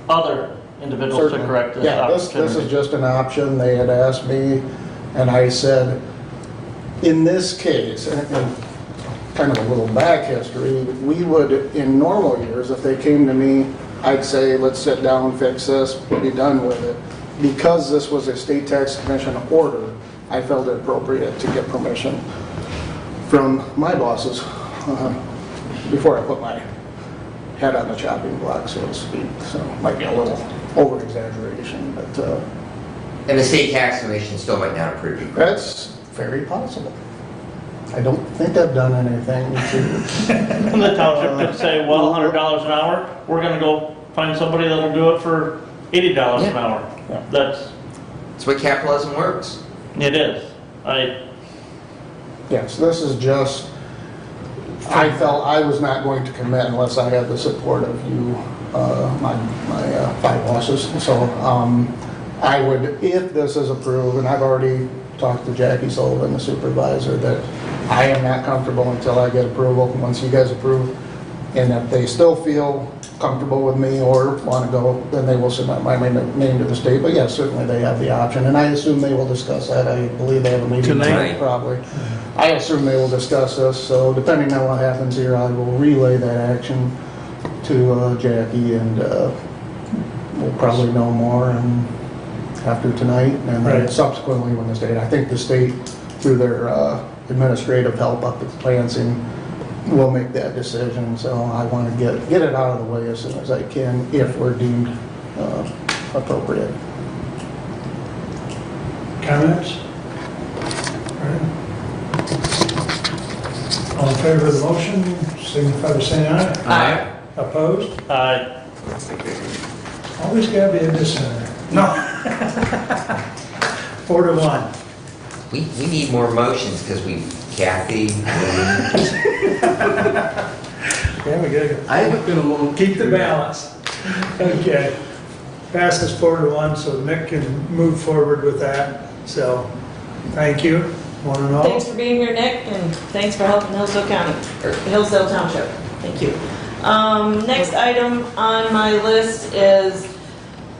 other individuals to Certainly. correct this Yeah, this opportunity. is just an option. They had asked me, and I said, in this case, and kind of a little back history, we would, in normal years, if they came to me, I'd say, let's sit down, fix this, be done with it. Because this was a state tax commission order, I felt it appropriate to get permission from my bosses before I put my head on the chopping block, so to speak. So it might be a little over-exaggeration, but And the state tax commission still might not approve you. that's very possible. I don't think I've done anything to... And the township could say, well, $100 an hour, we're gonna go find somebody that'll do it for $80 an hour. Yeah. That's, what capitalism works. it is. Yes, this is just, I felt I was not going to commit unless I had the support of you, my five bosses. So I would, if this is approved, and I've already talked to Jackie Sullivan, the supervisor, that I am not comfortable until I get approval. Once you guys approve, and if they still feel comfortable with me or want to go, then they will submit my name to the state. But yes, certainly they have the option, and I assume they will discuss that. I believe they have a meeting tonight, probably. I assume they will discuss this, so depending on what happens here, I will relay that action to Jackie, and we'll probably know more after tonight, and then subsequently when the state, I think the state, through their administrative help up at Lansing, will make that decision. So I want to get it out of the way as soon as I can, if we're deemed appropriate. Comments? All in favor of the motion, signify by saying aye. Aye. Opposed? I Always gotta be a dissenter. No. 4-1. We need more motions because Kathy. Yeah, we gotta keep the balance. Okay. Passes 4-1, so Nick can move forward with that. So, thank you, one and all. Thanks for being here, Nick, and thanks for helping Hillsdale County, or Hillsdale Township. Thank you. Next item on my list is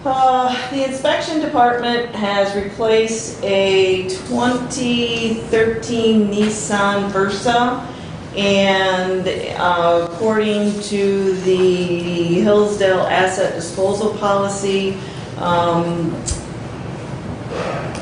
the inspection department has replaced a 2013 Nissan Versa, and according to the Hillsdale asset disposal policy,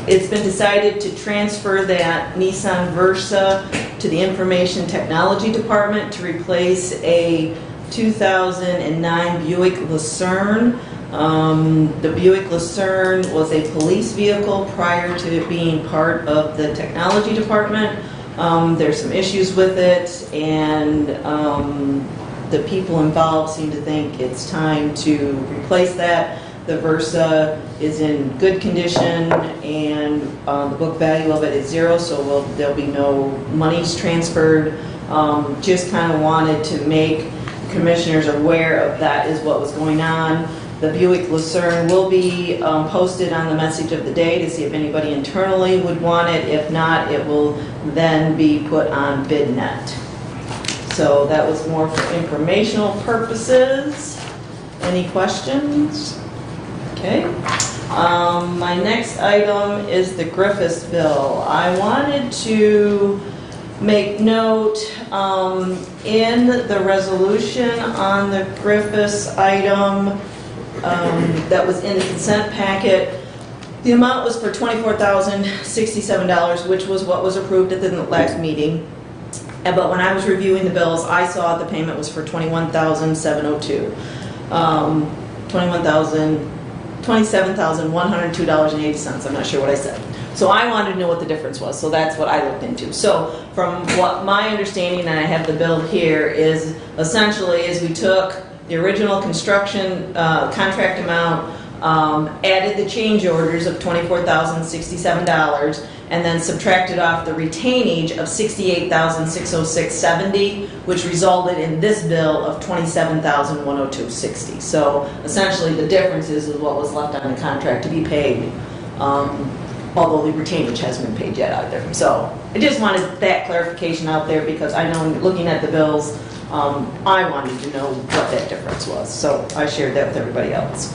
it's been decided to transfer that Nissan Versa to the Information Technology Department to replace a 2009 Buick Lucerne. The Buick Lucerne was a police vehicle prior to it being part of the technology department. There's some issues with it, and the people involved seem to think it's time to replace that. The Versa is in good condition, and the book value of it is 0, so there'll be no monies transferred. Just kind of wanted to make commissioners aware of that is what was going on. The Buick Lucerne will be posted on the message of the day to see if anybody internally would want it. If not, it will then be put on BidNet. So that was more for informational purposes. Any questions? Okay. My next item is the Griffiths bill. I wanted to make note in the resolution on the Griffiths item that was in the consent packet. The amount was for $24,067, which was what was approved at the last meeting. But when I was reviewing the bills, I saw the payment was for $27,102. $27,102.80. I'm not sure what I said. So I wanted to know what the difference was, so that's what I looked into. So from what my understanding, and I have the bill here, is essentially is we took the original construction contract amount, added the change orders of $24,067, and then subtracted off the retainage of $68,606.70, which resulted in this bill of $27,102.60. So essentially, the difference is what was left on the contract to be paid, although the retainage hasn't been paid yet either. So I just wanted that clarification out there because I know looking at the bills, I wanted to know what that difference was. So I shared that with everybody else.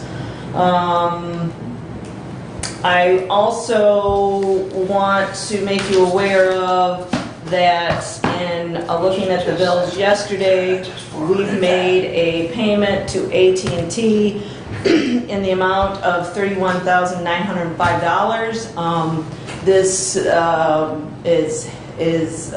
I also want to make you aware of that in looking at the bills yesterday, we've made a payment to AT&T in the amount of $31,905. This is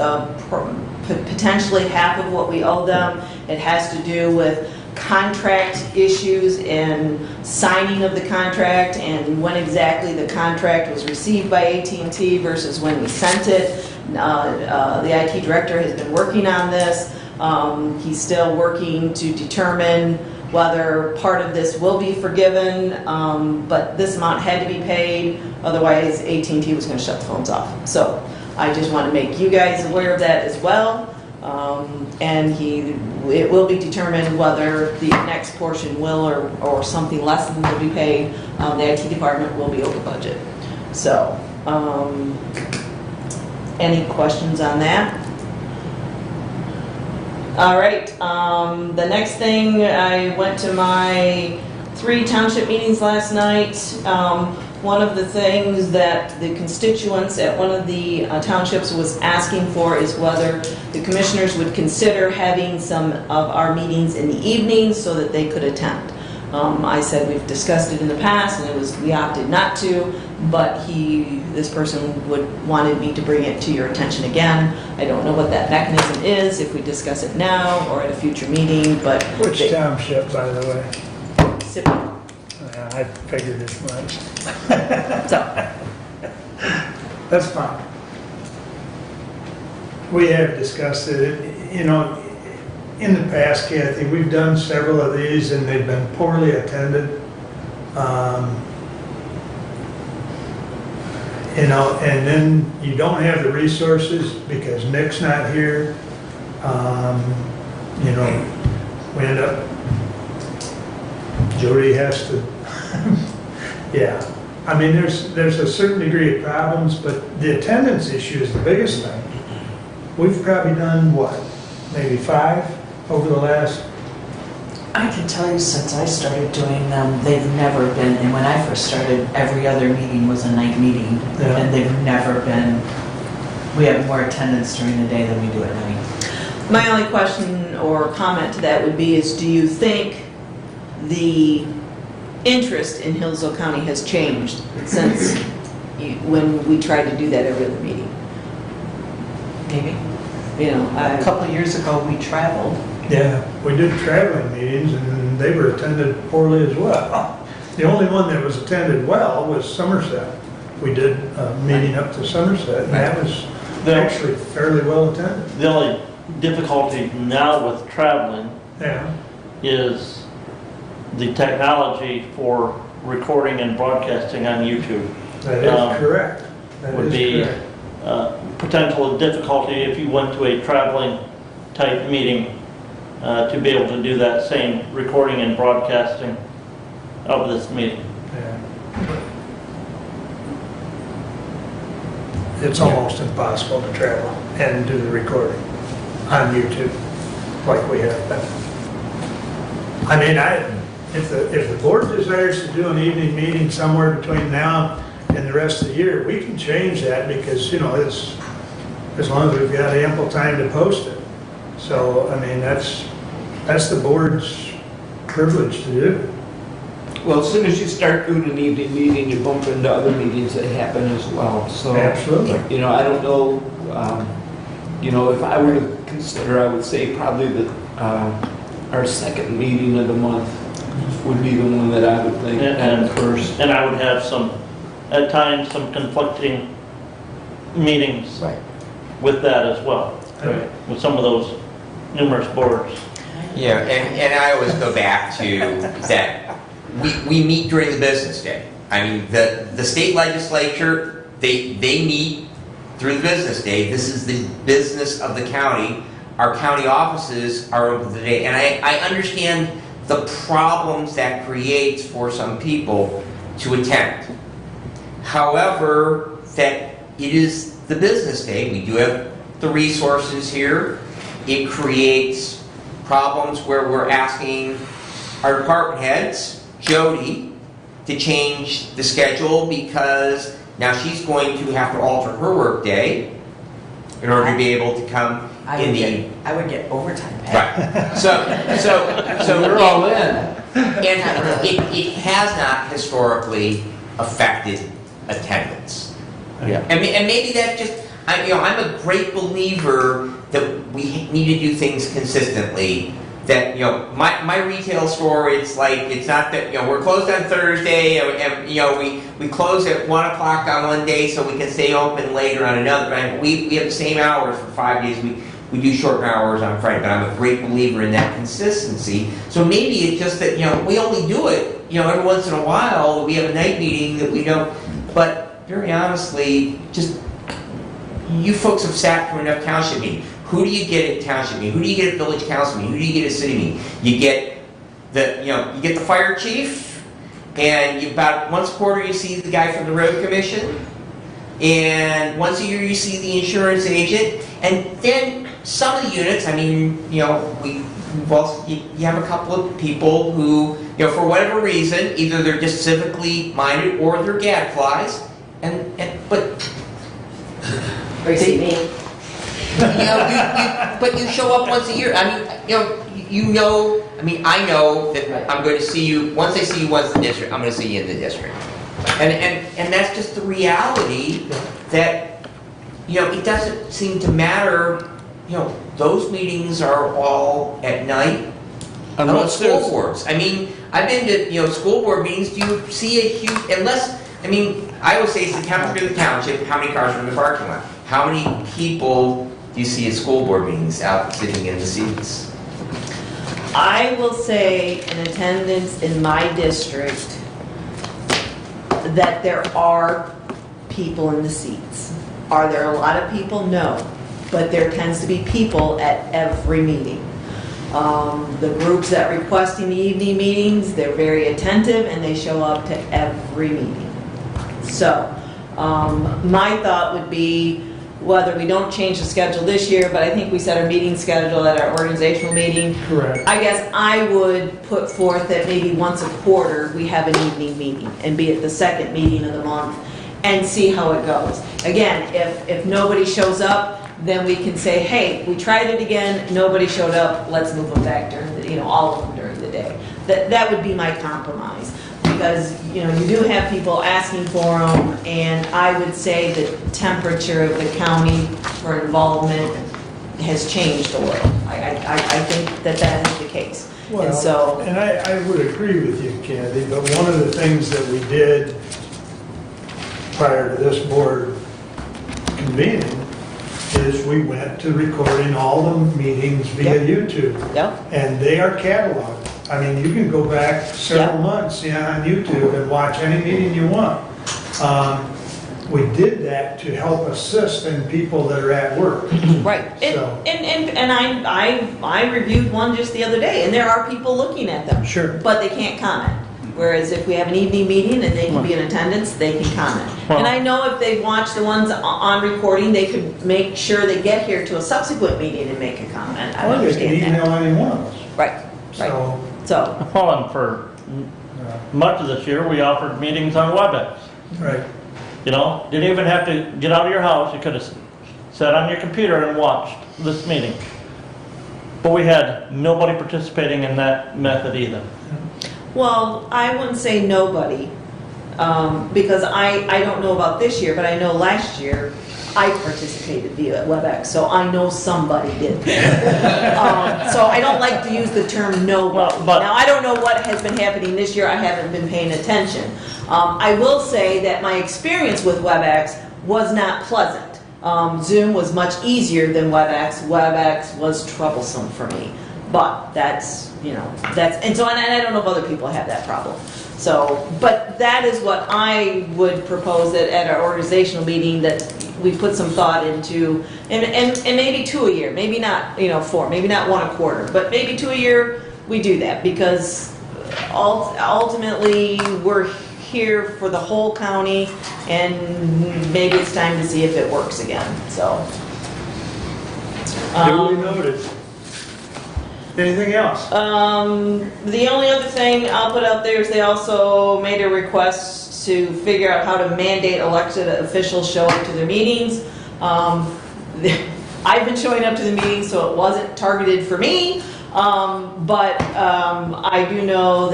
potentially half of what we owe them. It has to do with contract issues and signing of the contract and when exactly the contract was received by AT&T versus when we sent it. The IT director has been working on this. He's still working to determine whether part of this will be forgiven, but this amount had to be paid, otherwise AT&T was going to shut the phones off. So I just want to make you guys aware of that as well. And it will be determined whether the next portion will or something less than will be paid. The IT department will be over budget. So, any questions on that? All right, the next thing, I went to my 3 township meetings last night. One of the things that the constituents at one of the townships was asking for is whether the commissioners would consider having some of our meetings in the evenings so that they could attend. I said we've discussed it in the past and we opted not to, but this person wanted me to bring it to your attention again. I don't know what that mechanism is, if we discuss it now or at a future meeting, but... Which township, by the way? Sippy. I figured as much. So, that's fine. We have discussed it, you know, in the past, Kathy, we've done several of these and they've been poorly attended. You know, and then you don't have the resources because Nick's not here. You know, we end up, Jody has to, yeah. I mean, there's a certain degree of problems, but the attendance issue is the biggest thing. We've probably done, what, maybe 5 over the last... I can tell you since I started doing them, they've never been, and when I first started, every other meeting was a night meeting. Yeah. And they've never been, we have more attendance during the day than we do at night. my only question or comment to that would be is, do you think the interest in Hillsdale County has changed since when we tried to do that every other meeting? Maybe. You know, A couple of years ago, we traveled. Yeah, we did traveling meetings and they were attended poorly as well. The only one that was attended well was Somerset. We did a meeting up to Somerset and that was actually fairly well attended. The only difficulty now with traveling Yeah, is the technology for recording and broadcasting on YouTube. that is correct. That Would is be correct. potential difficulty if you went to a traveling type meeting to be able to do that same recording and broadcasting of this meeting. Yeah. It's almost impossible to travel and do the recording on YouTube like we have been. I mean, if the board desires to do an evening meeting somewhere between now and the rest of the year, we can change that because, you know, it's, as long as we've got ample time to post it. So, I mean, that's the board's privilege to do. Well, as soon as you start doing an evening meeting, you bump into other meetings that happen as well, so. Absolutely. You know, I don't know, you know, if I were to consider, I would say probably that our second meeting of the month would be the one that I would think And first. And I would have some at times some conflicting meetings Right. with that as well, with some of those numerous boards. Yeah, and I always go back to that, we meet during the business day. I mean, the state legislature, they meet through the business day. This is the business of the county. Our county offices are open the day, and I understand the problems that creates for some people to attend. However, that it is the business day. We do have the resources here. It creates problems where we're asking our department heads, Jody, to change the schedule because now she's going to have to alter her work day in order to be able to come in the... I would get overtime pay. Right. So We're all in. And it has not historically affected attendance. Yeah. And maybe that just, I'm a great believer that we need to do things consistently. That, my retail store, it's like, it's not that, we're closed on Thursday and we close at 1 o'clock on one day so we can stay open later on another. But we have the same hours for 5 days. We do shorter hours on Friday, but I'm a great believer in that consistency. So maybe it's just that, we only do it, every once in a while. We have a night meeting that we don't, but very honestly, just, you folks have sat through enough township meetings. Who do you get at township meeting? Who do you get at village council meeting? Who do you get at city meeting? You get you get the fire chief, and about once a quarter you see the guy from the road commission, and once a year you see the insurance agent, and then some of the units, you have a couple of people who, for whatever reason, either they're just civically minded or they're gadflies, but Basically me. but you show up once a year. I know that I'm going to see you, once I see you once in the district, I'm going to see you in the district. And that's just the reality that, it doesn't seem to matter, those meetings are all at night. Unless School there's- boards. I've been to, school board meetings, do you see a huge, I always say it's the temperature of the township, how many cars are in the parking lot? How many people do you see at school board meetings out sitting in the seats? I will say in attendance in my district that there are people in the seats. Are there a lot of people? No. But there tends to be people at every meeting. The groups that are requesting the evening meetings, they're very attentive and they show up to every meeting. So, my thought would be whether we don't change the schedule this year, but I think we set our meeting schedule at our organizational meeting. Correct. I guess I would put forth that maybe once a quarter we have an evening meeting and be at the second meeting of the month and see how it goes. Again, if nobody shows up, then we can say, hey, we tried it again, nobody showed up, let's move them back during the, all of them during the day. That would be my compromise. Because, you do have people asking for them, and I would say the temperature of the county for involvement has changed a little. I think that is the case. And so, And I would agree with you, Kathy, but one of the things that we did prior to this board convening is we went to recording all the meetings via YouTube. Yep. And they are cataloged. You can go back several months on YouTube and watch any meeting you want. We did that to help assist in people that are at work. right. So- And I reviewed one just the other day, and there are people looking at them. Sure. But they can't comment. Whereas if we have an evening meeting and they can be in attendance, they can comment. And I know if they watch the ones on recording, they could make sure they get here to a subsequent meeting and make a comment. I Or they can understand that. email any one of us. Right, right. So, Well, and for much of this year, we offered meetings on WebEx. Right. Didn't even have to get out of your house, you could have sat on your computer and watched this meeting. But we had nobody participating in that method either. well, I wouldn't say nobody, because I don't know about this year, but I know last year, I participated via WebEx, so I know somebody did. So I don't like to use the term nobody. Well, but- Now, I don't know what has been happening this year, I haven't been paying attention. I will say that my experience with WebEx was not pleasant. Zoom was much easier than WebEx. WebEx was troublesome for me. But that's, and I don't know if other people have that problem. So, but that is what I would propose at our organizational meeting, that we put some thought into, and maybe 2 a year, maybe not, 4, maybe not 1 a quarter, but maybe 2 a year, we do that, because ultimately, we're here for the whole county, and maybe it's time to see if it works again, so. Duly noted. Anything else? The only other thing I'll put out there is they also made a request to figure out how to mandate elected officials show up to their meetings. I've been showing up to the meetings, so it wasn't targeted for me, but I do know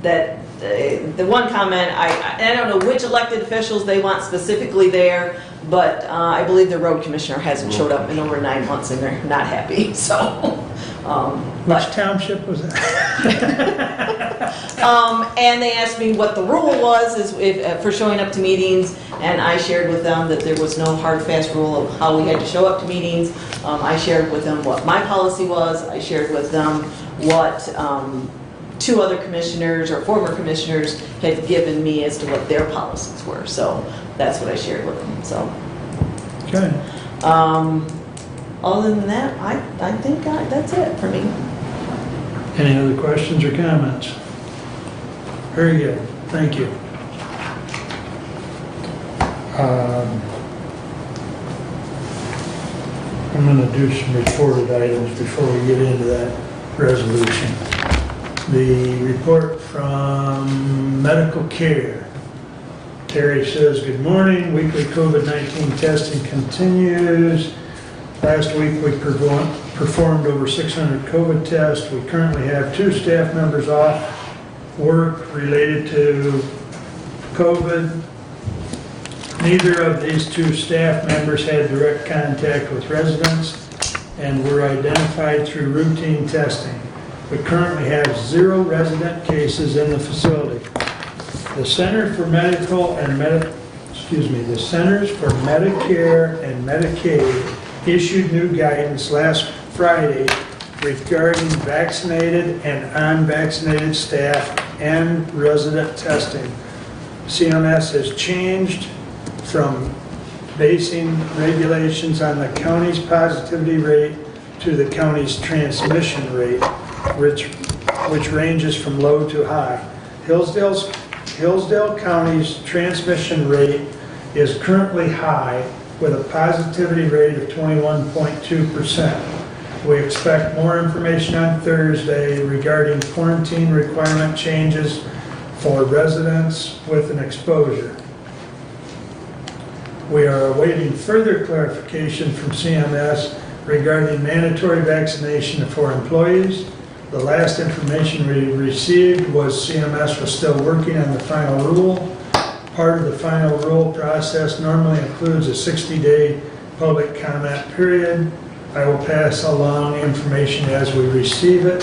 that the one comment, I don't know which elected officials they want specifically there, but I believe the road commissioner hasn't showed up in over 9 months, and they're not happy, so. Which township was that? And they asked me what the rule was for showing up to meetings, and I shared with them that there was no hard, fast rule of how we had to show up to meetings. I shared with them what my policy was. I shared with them what 2 other commissioners or former commissioners had given me as to what their policies were. So that's what I shared with them. So. Okay. Other than that, I think that's it for me. Any other questions or comments? Very good, thank you. I'm going to do some reported items before we get into that resolution. The report from medical care. Terry says, good morning, weekly COVID-19 testing continues. Last week we performed over 600 COVID tests. We currently have 2 staff members off work related to COVID. Neither of these 2 staff members had direct contact with residents and were identified through routine testing. We currently have 0 resident cases in the facility. The Centers for Medicare and Medicaid issued new guidance last Friday regarding vaccinated and unvaccinated staff and resident testing. CMS has changed from basing regulations on the county's positivity rate to the county's transmission rate, which ranges from low to high. Hillsdale County's transmission rate is currently high, with a positivity rate of 21.2%. We expect more information on Thursday regarding quarantine requirement changes for residents with an exposure. We are awaiting further clarification from CMS regarding mandatory vaccination for employees. The last information we received was CMS was still working on the final rule. Part of the final rule process normally includes a 60-day public comment period. I will pass along information as we receive it.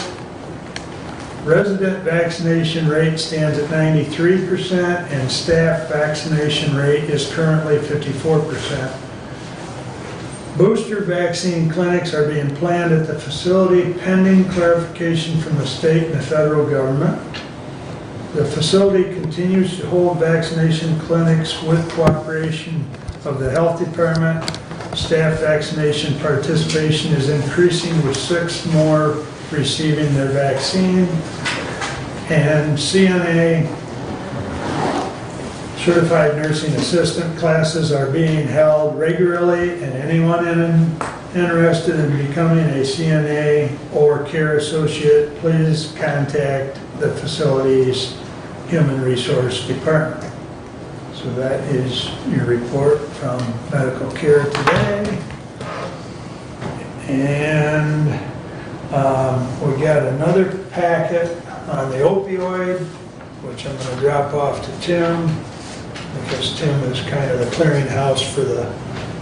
Resident vaccination rate stands at 93% and staff vaccination rate is currently 54%. Booster vaccine clinics are being planned at the facility pending clarification from the state and the federal government. The facility continues to hold vaccination clinics with cooperation of the health department. Staff vaccination participation is increasing with 6 more receiving their vaccine. And CNA certified nursing assistant classes are being held regularly, and anyone interested in becoming a CNA or care associate, please contact the facility's Human Resource Department. So that is your report from medical care today. And we got another packet on the opioid, which I'm going to drop off to Tim, because Tim is kind of the clearinghouse for the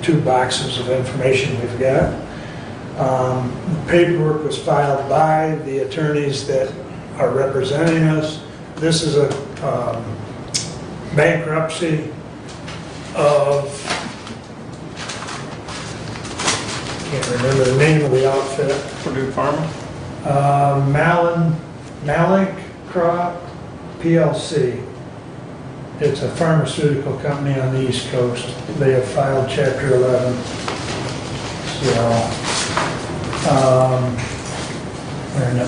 2 boxes of information we've got. Paperwork was filed by the attorneys that are representing us. This is a bankruptcy of, can't remember the name of the outfit. Purdue Pharma? Malik Crop PLC. It's a pharmaceutical company on the East Coast. They have filed Chapter 11. So, and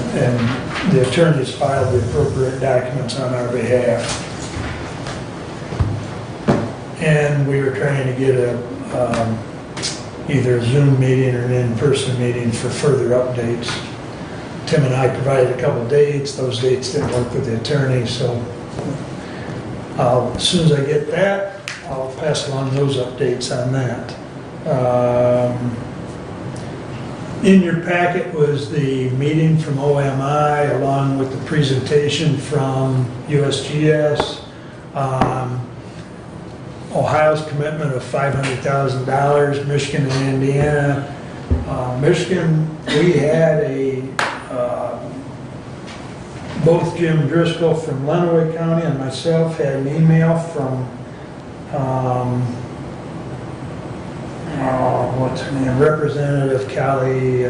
the attorneys filed the appropriate documents on our behalf. And we were trying to get either a Zoom meeting or an in-person meeting for further updates. Tim and I provided a couple dates. Those dates didn't work with the attorney, so as soon as I get that, I'll pass along those updates on that. In your packet was the meeting from OMI along with the presentation from USGS. Ohio's commitment of $500,000, Michigan and Indiana. Michigan, we had both Jim Driscoll from Lenawee County and myself had an email from, what's her name, Representative Cali,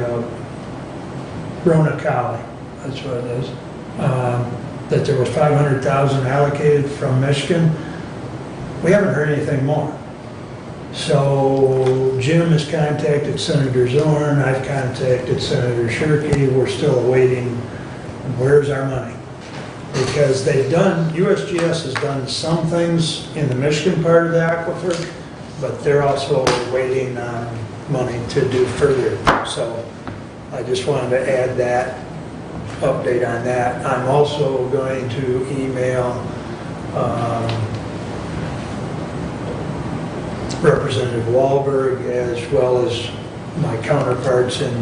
Rona Cali, that's what it is, that there was $500,000 allocated from Michigan. We haven't heard anything more. So Jim has contacted Senator Zorn, I've contacted Senator Shirkey, we're still awaiting, where's our money? Because USGS has done some things in the Michigan part of the aquifer, but they're also waiting on money to do further. So I just wanted to add that update on that. I'm also going to email Representative Wahlberg as well as my counterparts in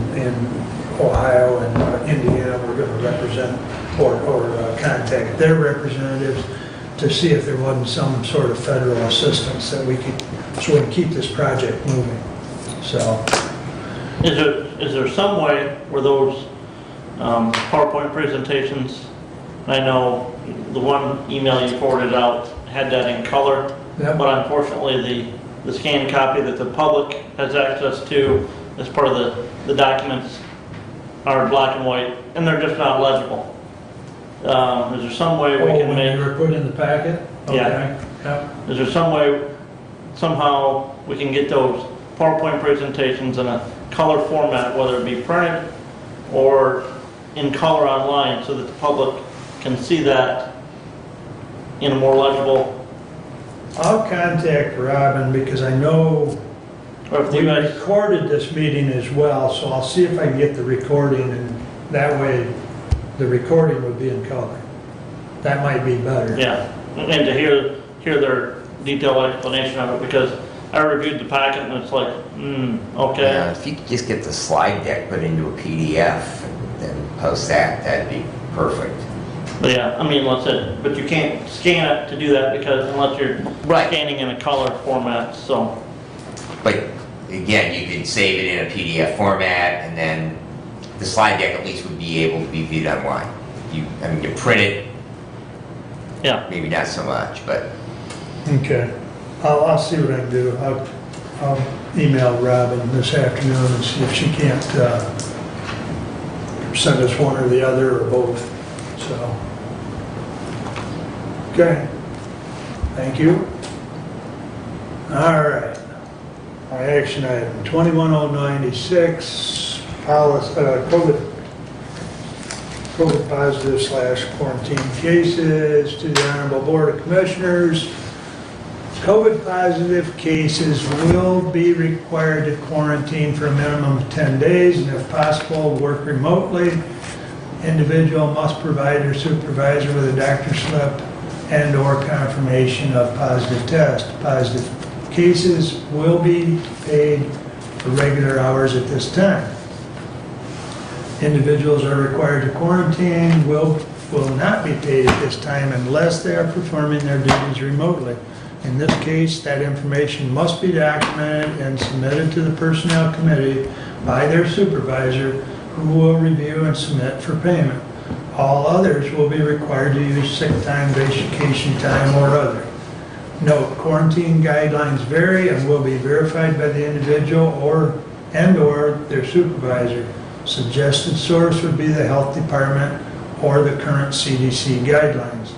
Ohio and Indiana. We're going to represent or contact their representatives to see if there wasn't some sort of federal assistance that we could, so we can keep this project moving. So, Is there some way where those PowerPoint presentations, I know the one email you forwarded out had that in color, Yep. but unfortunately the scanned copy that the public has access to as part of the documents are black and white, and they're just not legible. Is there some way we can when make... you were put in the packet? Yeah. Okay. Yep. Is there some way, somehow, we can get those PowerPoint presentations in a color format, whether it be printed or in color online, so that the public can see that in a more legible... I'll contact Robin because I know Or if we you guys... recorded this meeting as well, so I'll see if I can get the recording, and that way the recording would be in color. That might be better. Yeah, and to hear their detailed explanation of it, because I reviewed the packet and it's like, okay. Yeah, if you could just get the slide deck put into a PDF and then post that, that'd be perfect. But yeah, I mean, but you can't scan it to do that because unless you're Right. scanning in a color format, so. But again, you could save it in a PDF format, and then the slide deck at least would be able to be viewed online. You print it, Yeah, maybe not so much, but Okay. I'll see what I can do. I'll email Robin this afternoon and see if she can't send us one or the other or both. So, okay. Thank you. All right. Our action item 21096, COVID positive / quarantine cases to the Honorable Board of Commissioners. COVID positive cases will be required to quarantine for a minimum of 10 days and if possible, work remotely. Individual must provide their supervisor with a doctor's slip and/or confirmation of positive test. Positive cases will be paid for regular hours at this time. Individuals are required to quarantine will not be paid at this time unless they are performing their duties remotely. In this case, that information must be documented and submitted to the Personnel Committee by their supervisor, who will review and submit for payment. All others will be required to use sick time, vacation time, or other. Note, quarantine guidelines vary and will be verified by the individual or their supervisor. Suggested source would be the Health Department or the current CDC guidelines.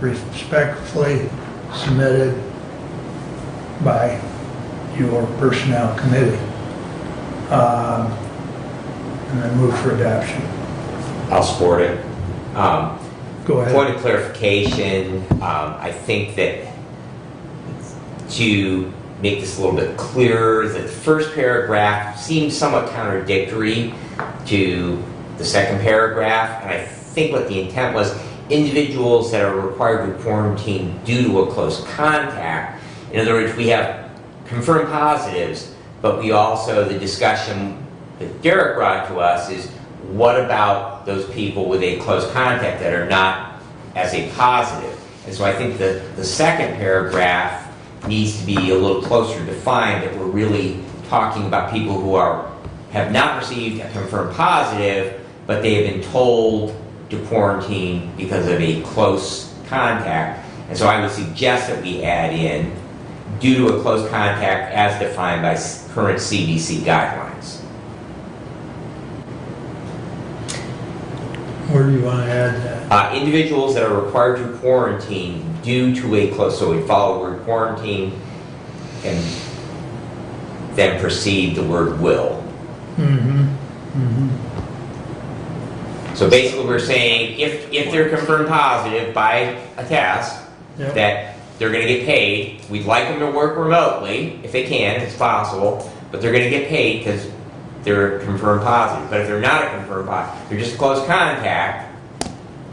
Respectfully submitted by your Personnel Committee. And then move for adoption. I'll support it. Go ahead. Point of clarification, I think that to make this a little bit clearer, that the first paragraph seems somewhat contradictory to the second paragraph, and I think what the intent was, individuals that are required to quarantine due to a close contact. In other words, we have confirmed positives, but we also, the discussion that Derek brought to us is, what about those people with a close contact that are not as a positive? And so I think the second paragraph needs to be a little closer defined, that we're really talking about people who have not received a confirmed positive, but they have been told to quarantine because of a close contact. And so I would suggest that we add in, due to a close contact as defined by current CDC guidelines. Where do you want to add that? Individuals that are required to quarantine due to a close, so we follow the word quarantine and then proceed the word will. So basically we're saying if they're confirmed positive by a test, Yep. that they're going to get paid. We'd like them to work remotely if they can, if it's possible, but they're going to get paid because they're confirmed positive. But if they're not a confirmed positive, they're just a close contact,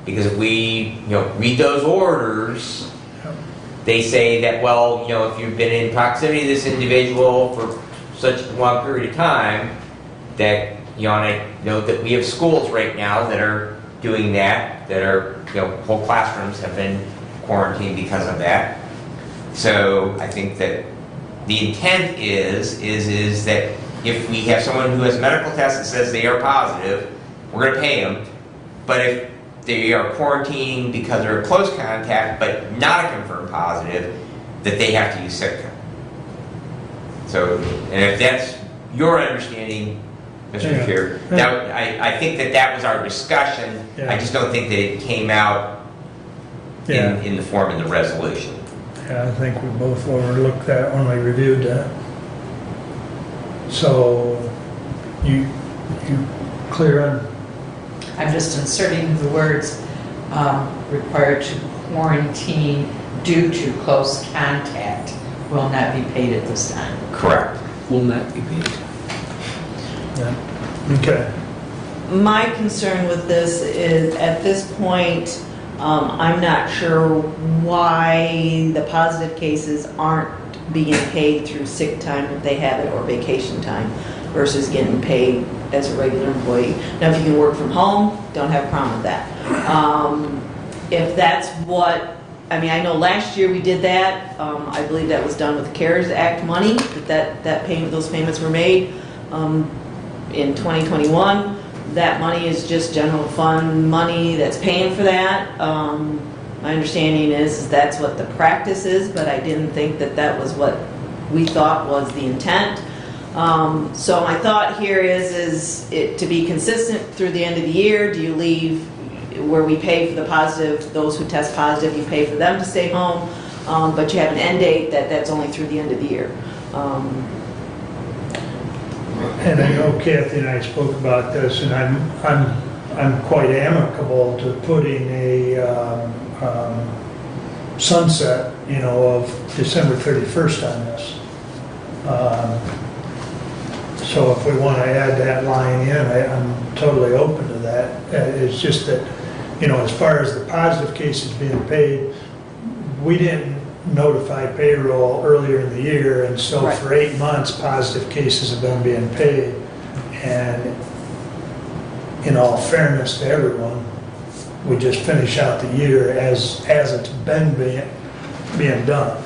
because if we read those orders, they say that, well, if you've been in proximity to this individual for such a long period of time, that, and I know that we have schools right now that are doing that are, whole classrooms have been quarantined because of that. So I think that the intent is that if we have someone who has a medical test that says they are positive, we're going to pay them. But if they are quarantining because they're a close contact but not a confirmed positive, that they have to use sick time. So, and if that's your understanding, Mr. Chair, I think that was our discussion. I just don't think that it came out in the form of the resolution. Yeah, I think we both overlooked that when we reviewed that. So, you clear on? I'm just inserting the words, required to quarantine due to close contact will not be paid at this time. Correct. Will not be paid. Yeah. Okay. My concern with this is, at this point, I'm not sure why the positive cases aren't being paid through sick time if they have it, or vacation time, versus getting paid as a regular employee. Now, if you can work from home, don't have a problem with that. If that's what, I know last year we did that. I believe that was done with the CARES Act money, that payment, those payments were made in 2021. That money is just general fund money that's paying for that. My understanding is that's what the practice is, but I didn't think that was what we thought was the intent. So my thought here is it to be consistent through the end of the year. Do you leave where we pay for the positive, those who test positive, you pay for them to stay home, but you have an end date that's only through the end of the year. And I know Kathy and I spoke about this, and I'm quite amicable to putting a sunset, of December 31st on this. So if we want to add that line in, I'm totally open to that. It's just that, as far as the positive cases being paid, we didn't notify payroll earlier in the year, and so Right. for 8 months, positive cases have been being paid. And in all fairness to everyone, we just finish out the year as it's been being done.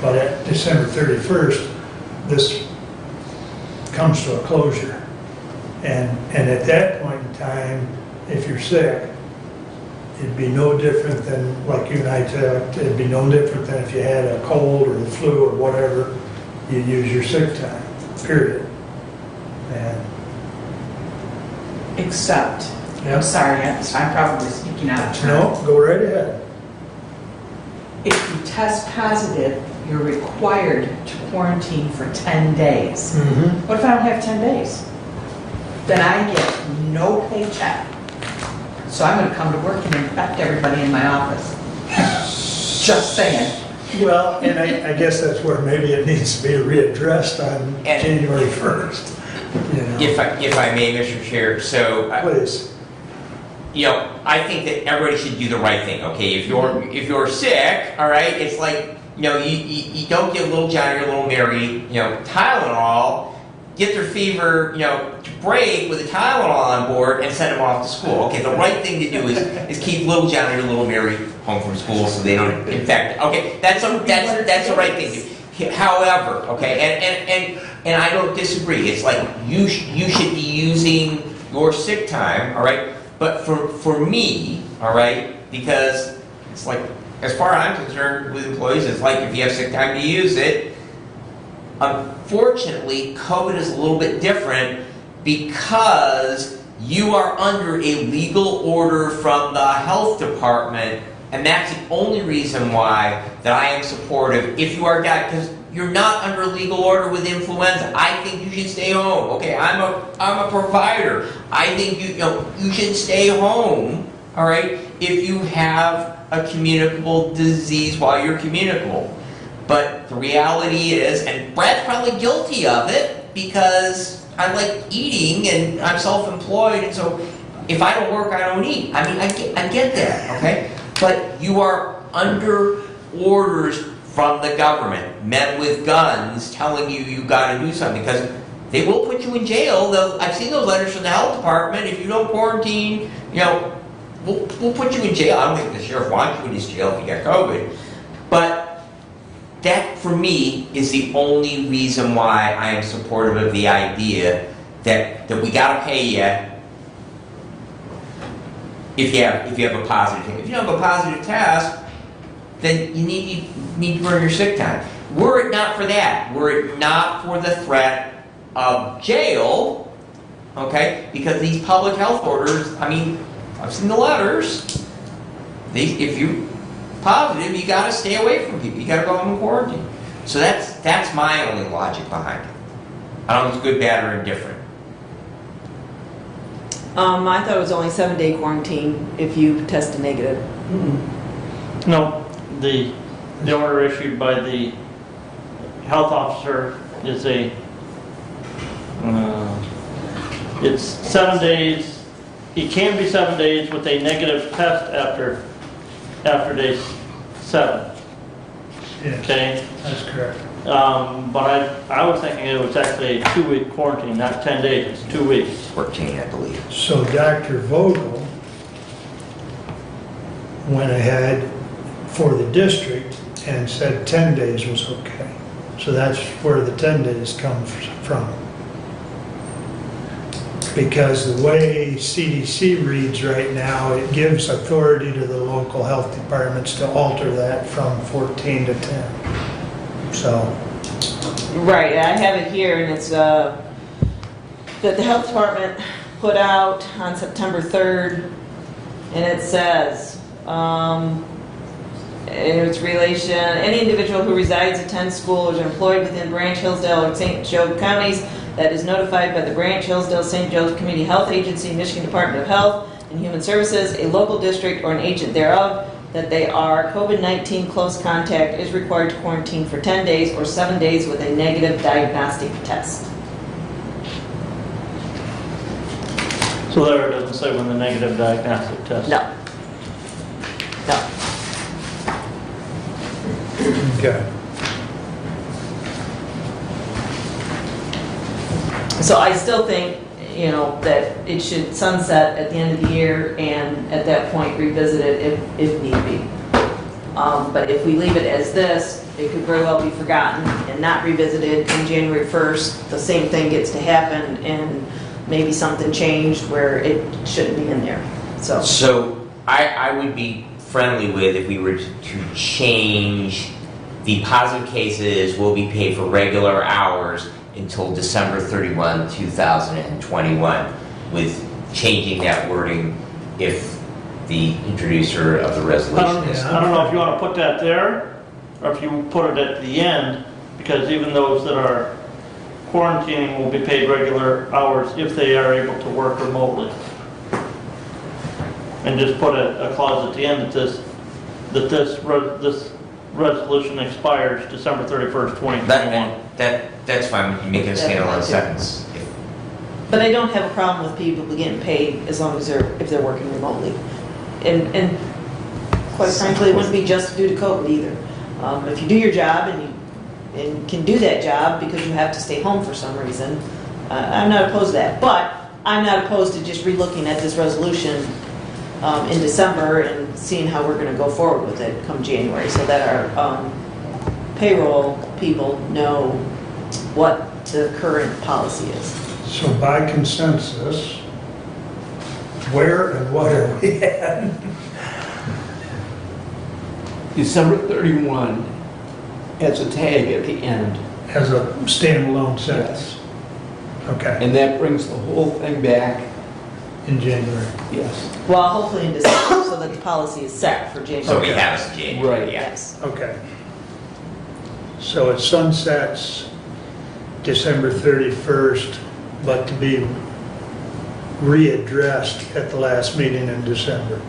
But at December 31st, this comes to a closure. And at that point in time, if you're sick, it'd be no different than, like you and I talked, it'd be no different than if you had a cold or the flu or whatever, you use your sick time, period. And Except, Yeah. I'm sorry, I'm probably speaking out of turn. no, go right ahead. If you test positive, you're required to quarantine for 10 days. Mm-hmm. What if I don't have 10 days? Then I get no paycheck. So I'm gonna come to work and infect everybody in my office. Just saying. Well, and I guess that's where maybe it needs to be readdressed on And- January 1st. You know, If I may, Mr. Chair, so, please. you know, I think that everybody should do the right thing, okay? If you're sick, all right, it's like, you know, you don't give little Johnny or little Mary, you know, Tylenol, get their fever, you know, to break with a Tylenol on board and send them off to school. Okay, the right thing to do is keep little Johnny or little Mary home from school so they don't infect. Okay, that's the right thing to do. However, okay, and I don't disagree. It's like you should be using your sick time, all right? But for me, all right, because it's like, as far as I'm concerned with employees, it's like if you have sick time to use it. Unfortunately, COVID is a little bit different because you are under a legal order from the health department, and that's the only reason why that I am supportive. If you are not, because you're not under legal order with influenza, I think you should stay home. Okay, I'm a provider. I think you should stay home. All right, if you have a communicable disease while you're communicable. But the reality is, and Brad's probably guilty of it because I like eating and I'm self-employed, and so if I don't work, I don't eat. I mean, I get that, okay? But you are under orders from the government, men with guns telling you got to do something because they will put you in jail. I've seen those letters from the health department. If you don't quarantine, you know, we'll put you in jail. I don't think the sheriff wants you in his jail if you got COVID, but that, for me, is the only reason why I am supportive of the idea that we gotta pay you if you have a positive test. If you don't have a positive test, then you need to burn your sick time. Were it not for that, were it not for the threat of jail, okay, because these public health orders, I mean, I've seen the letters. If you positive, you got to stay away from people. You got to go home and quarantine. So that's my only logic behind it. I don't know if it's good, bad, or indifferent. I thought it was only 7-day quarantine if you tested negative. No, the order issued by the health officer is it's 7 days. It can be 7 days with a negative test after day 7. Yes, Okay. that's correct. But I was thinking it was actually a 2-week quarantine, not 10 days. It's 2 weeks. 14, I believe. So Dr. Vogel went ahead for the district and said 10 days was okay. So that's where the 10 days comes from. Because the way CDC reads right now, it gives authority to the local health departments to alter that from 14 to 10. So, Right, I have it here, and it's that the health department put out on September 3rd, and it says, in its relation, any individual who resides, attends school, or is employed within Branch, Hillsdale, or St. Joe counties that is notified by the Branch, Hillsdale, St. Joe Community Health Agency, Michigan Department of Health and Human Services, a local district or an agent thereof, that they are COVID-19 close contact, is required to quarantine for 10 days or 7 days with a negative diagnostic test. So there it doesn't say when the negative diagnostic test. No. No. okay. So I still think, you know, that it should sunset at the end of the year and at that point revisit it if need be. But if we leave it as this, it could very well be forgotten and not revisited in January 1st. The same thing gets to happen and maybe something changed where it shouldn't be in there. So I would be friendly with if we were to change the positive cases will be paid for regular hours until December 31, 2021, with changing that wording if the introducer of the resolution is. I don't know if you want to put that there, or if you put it at the end, because even those that are quarantining will be paid regular hours if they are able to work remotely. And just put a clause at the end that this resolution expires December 31st, 2021. That's fine, you make it a standalone sentence. But I don't have a problem with people getting paid as long as if they're working remotely. And quite frankly, it wouldn't be just due to COVID either. If you do your job and can do that job because you have to stay home for some reason, I'm not opposed to that. But I'm not opposed to just relooking at this resolution in December and seeing how we're going to go forward with it come January, so that our payroll people know what the current policy is. So by consensus, where and what are we at? December 31 has a tag at the end. As a standalone sentence? Okay, And that brings the whole thing back, in January. yes. Well, hopefully in December, so that the policy is set for January. So we have it in January, Right. yeah. Yes. Okay. So it sunsets December 31st, but to be readdressed at the last meeting in December.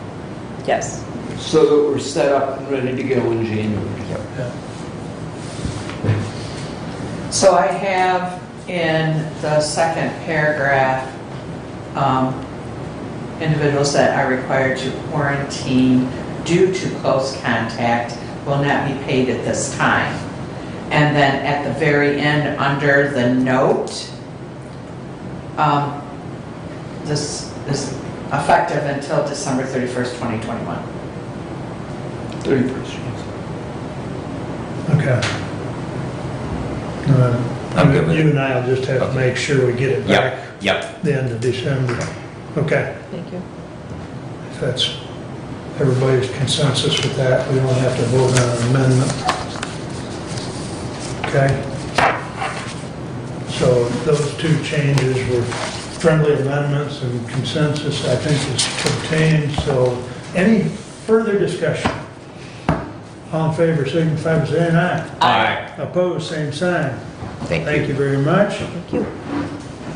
Yes. So that we're set up and ready to go in January. Yeah. So I have in the second paragraph, individuals that are required to quarantine due to close contact will not be paid at this time. And then at the very end, under the note, this is effective until December 31st, 2021. 31st, Okay. I'm good with You it. and I will just have to make sure we get it back Yep. the end of December. Okay, Thank you. if that's everybody's consensus with that, we don't have to vote on an amendment. Okay? So those two changes were friendly amendments and consensus, I think, is obtained. So any further discussion? All in favor, signify by saying aye. Aye. Opposed, same sign. Thank Thank you. you very much. Thank you.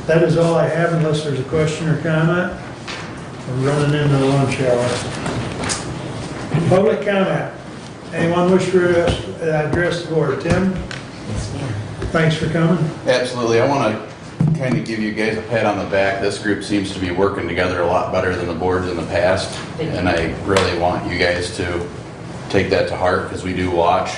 That is all I have unless there's a question or comment. We're running into the lunch hour. Public comment. Anyone wish to address the board? Tim, thanks for coming. Absolutely. I want to kind of give you guys a pat on the back. This group seems to be working together a lot better than the boards in the past. And I really want you guys to take that to heart because we do watch.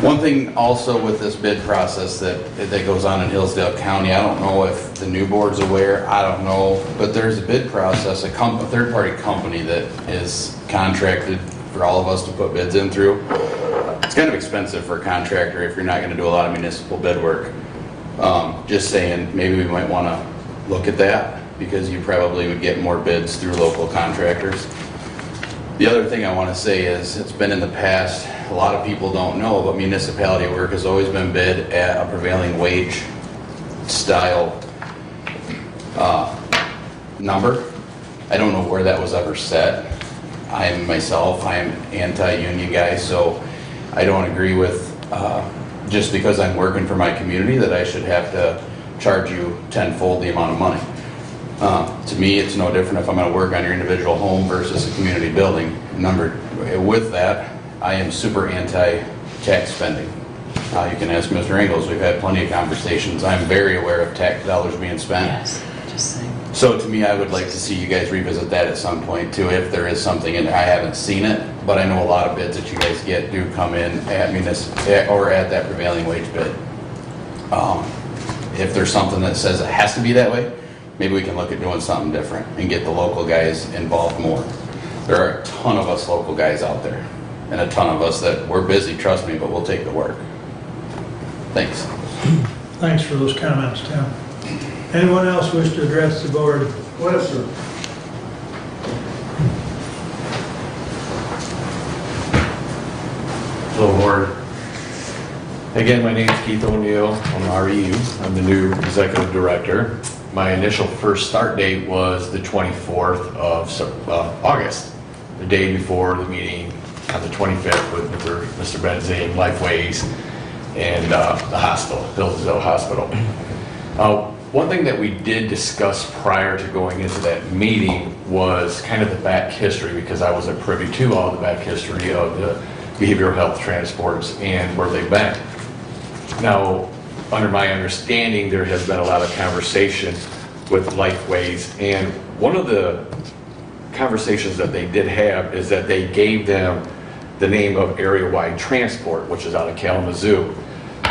One thing also with this bid process that goes on in Hillsdale County, I don't know if the new board's aware, I don't know, but there's a bid process, a third-party company that is contracted for all of us to put bids in through. It's kind of expensive for a contractor if you're not going to do a lot of municipal bid work. Just saying, maybe we might want to look at that because you probably would get more bids through local contractors. The other thing I want to say is, it's been in the past, a lot of people don't know, but municipality work has always been bid at a prevailing wage style number. I don't know where that was ever set. I'm an anti-union guy, so I don't agree with, just because I'm working for my community, that I should have to charge you tenfold the amount of money. To me, it's no different if I'm going to work on your individual home versus a community building. With that, I am super anti-tax spending. You can ask Mr. Engels, we've had plenty of conversations. I'm very aware of tax dollars being spent. Yes, just saying. So to me, I would like to see you guys revisit that at some point too, if there is something in there. I haven't seen it, but I know a lot of bids that you guys get do come in at or at that prevailing wage bid. If there's something that says it has to be that way, maybe we can look at doing something different and get the local guys involved more. There are a ton of us local guys out there, and a ton of us that we're busy, trust me, but we'll take the work. Thanks. Thanks for those comments, Tim. Anyone else wish to address the board? Yes, sir. Hello, Board. Again, my name is Keith O'Neill. I'm REU. I'm the new executive director. My initial first start date was the 24th of August, the day before the meeting on the 25th with Mr. Benzine, Lifeways, and the hospital, Hillsdale Hospital. One thing that we did discuss prior to going into that meeting was kind of the back history, because I wasn't privy to all the back history of the behavioral health transports and where they've been. Now, under my understanding, there has been a lot of conversation with Lifeways, and one of the conversations that they did have is that they gave them the name of Area-Wide Transport, which is out of Kalamazoo,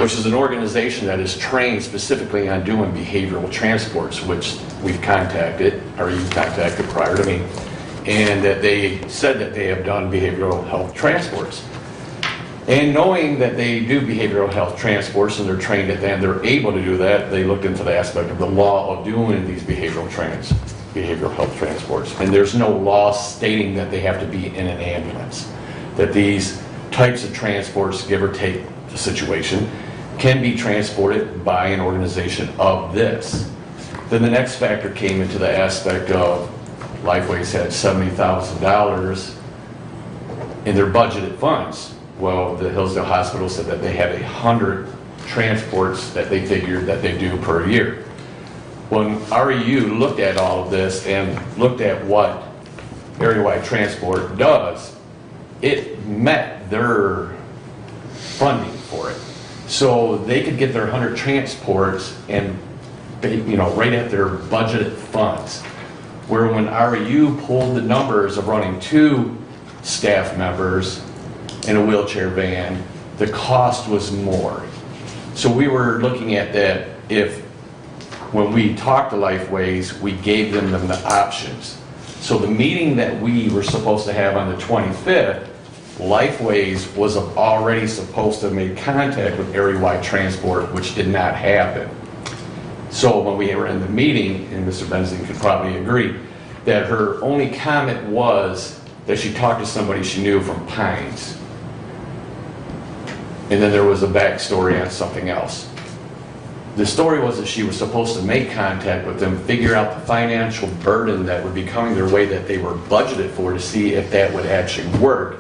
which is an organization that is trained specifically on doing behavioral transports, which we've contacted, or you contacted prior to me, and that they said that they have done behavioral health transports. And knowing that they do behavioral health transports and they're trained at that and they're able to do that, they looked into the aspect of the law of doing these behavioral health transports. And there's no law stating that they have to be in an ambulance. That these types of transports, give or take the situation, can be transported by an organization of this. Then the next factor came into the aspect of Lifeways had $70,000 in their budgeted funds. Well, the Hillsdale Hospital said that they had 100 transports that they figured that they do per year. When REU looked at all of this and looked at what Area-Wide Transport does, it met their funding for it. So they could get their 100 transports and, right at their budgeted funds. Where when REU pulled the numbers of running 2 staff members in a wheelchair van, the cost was more. So we were looking at that if, when we talked to Lifeways, we gave them the options. So the meeting that we were supposed to have on the 25th, Lifeways was already supposed to have made contact with Area-Wide Transport, which did not happen. So when we were in the meeting, and Mr. Benzine could probably agree, that her only comment was that she talked to somebody she knew from Pines. And then there was a backstory on something else. The story was that she was supposed to make contact with them, figure out the financial burden that would be coming their way that they were budgeted for, to see if that would actually work.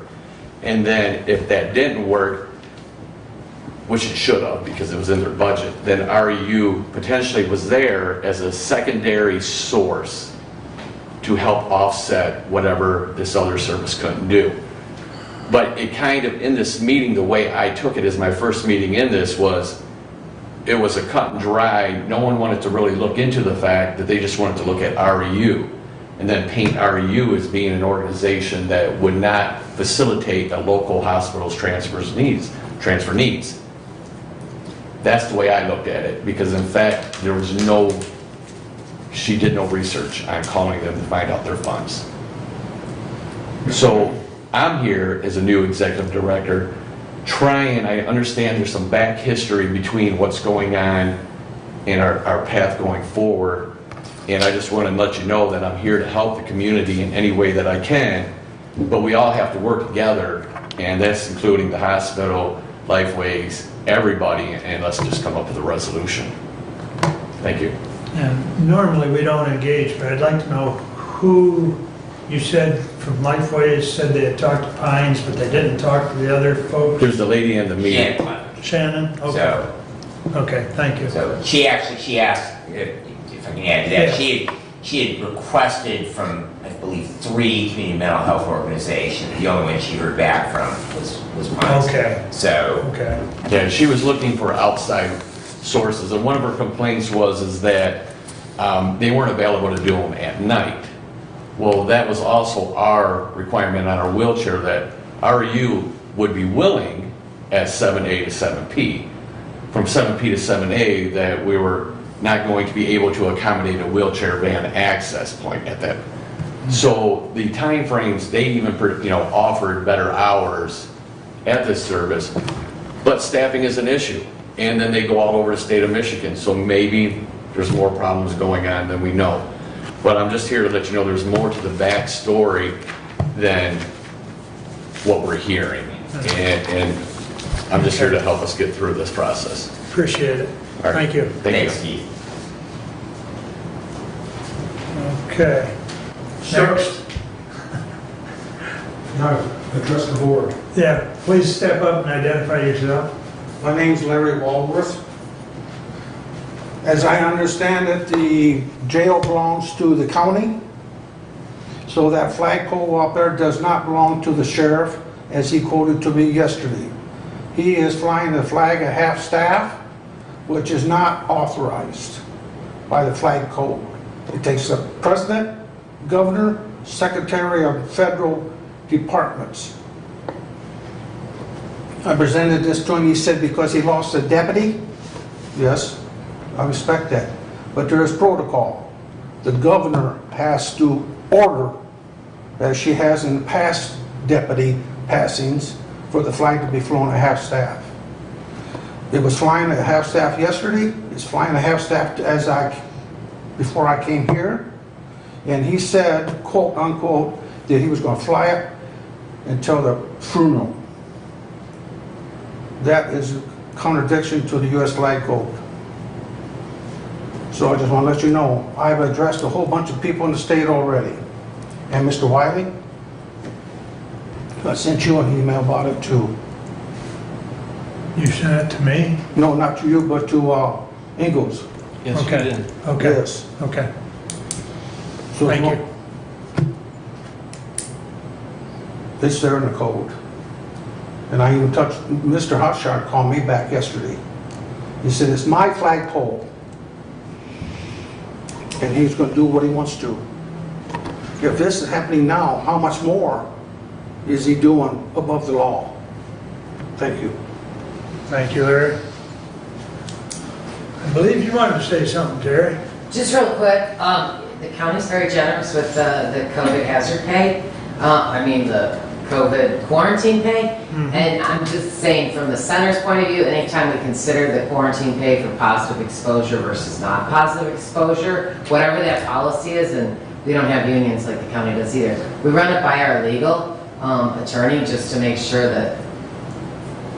And then if that didn't work, which it should have because it was in their budget, then REU potentially was there as a secondary source to help offset whatever this other service couldn't do. But it kind of, in this meeting, the way I took it as my first meeting in this was, it was a cut and dry. No one wanted to really look into the fact that they just wanted to look at REU and then paint REU as being an organization that would not facilitate a local hospital's transfer needs. That's the way I looked at it, because in fact, she did no research on calling them to find out their funds. So I'm here as a new executive director, I understand there's some back history between what's going on and our path going forward. And I just want to let you know that I'm here to help the community in any way that I can, but we all have to work together, and that's including the hospital, Lifeways, everybody, and let's just come up with a resolution. Thank you. And normally we don't engage, but I'd like to know who, you said from Lifeways said they had talked to Pines, but they didn't talk to the other folks? There's the lady in the meeting. Shannon? Okay. Okay, thank you. So she asked, if I can add to that, Yeah. she had requested from, I believe, 3 community mental health organizations. The only one she heard back from was Pines. Okay. So. Okay. Yeah, she was looking for outside sources, and one of her complaints is that they weren't available to do them at night. Well, that was also our requirement on our wheelchair, that REU would be willing at 7A to 7P. From 7P to 7A, that we were not going to be able to accommodate a wheelchair van access point at that So the timeframes, they even, offered better hours at this service, but staffing is an issue. And then they go all over the state of Michigan, so maybe there's more problems going on than we know. But I'm just here to let you know there's more to the backstory than what we're hearing. And I'm just here to help us get through this process. Appreciate it. All right. Thank you. Thanks, Keith. Okay. Next. No, address the board. Yeah, please step up and identify yourself. My name's Larry Walworth. As I understand it, the jail belongs to the county. So that flagpole up there does not belong to the sheriff, as he quoted to me yesterday. He is flying the flag at half-staff, which is not authorized by the flag code. It takes the president, governor, secretary of federal departments. I presented this to him, he said because he lost a deputy. Yes, I respect that. But there is protocol. The governor has to order, as she has in the past deputy passings, for the flag to be flown at half-staff. It was flying at half-staff yesterday. It's flying at half-staff before I came here. And he said, quote unquote, that he was going to fly it until the funeral. That is a contradiction to the U.S. flag code. So I just want to let you know, I've addressed a whole bunch of people in the state already. And Mr. Wiley, I sent you an email about it too. You sent it to me? No, not to you, but to Ingalls. Yes, you Okay. did. Okay, Yes. okay. So Thank you. It's there in the code. And I even touched, Mr. Hotshot called me back yesterday. He said, it's my flagpole. And he's going to do what he wants to. If this is happening now, how much more is he doing above the law? Thank you. Thank you, Larry. I believe you wanted to say something, Terry. Just real quick, the county's very generous with the COVID hazard pay. The COVID quarantine pay. And I'm just saying, from the center's point of view, anytime we consider the quarantine pay for positive exposure versus not positive exposure, whatever that policy is, and we don't have unions like the county does either, we run it by our legal attorney just to make sure that,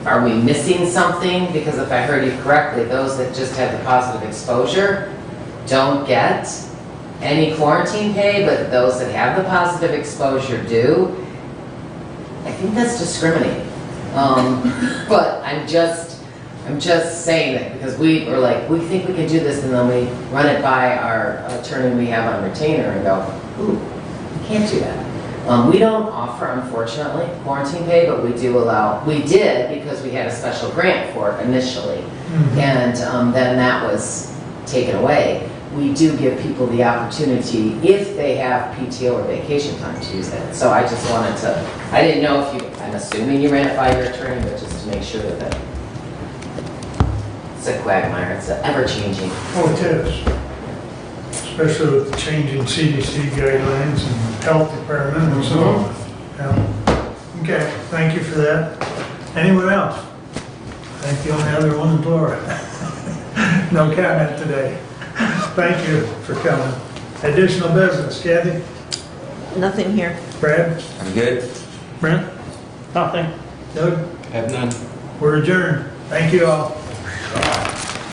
are we missing something? Because if I heard you correctly, those that just have the positive exposure don't get any quarantine pay, but those that have the positive exposure do. I think that's discriminating. But I'm just saying it because we were like, we think we can do this, and then we run it by our attorney we have on retainer and go, ooh, we can't do that. We don't offer, unfortunately, quarantine pay, but we did because we had a special grant for it initially. And then that was taken away. We do give people the opportunity, if they have PTO or vacation time, to use that. So I just wanted to, I didn't know if you, I'm assuming you ran it by your attorney, but just to make sure that it's a quagmire, it's ever-changing. Oh, it is. Especially with the changing CDC guidelines and health department and so on. Yeah. Okay, thank you for that. Anyone else? I think the only other one is Laura. No comment today. Thank you for coming. Additional business, Kathy? Nothing here. Brad? I'm good. Brent? Nothing. Doug? Have none. We're adjourned. Thank you all.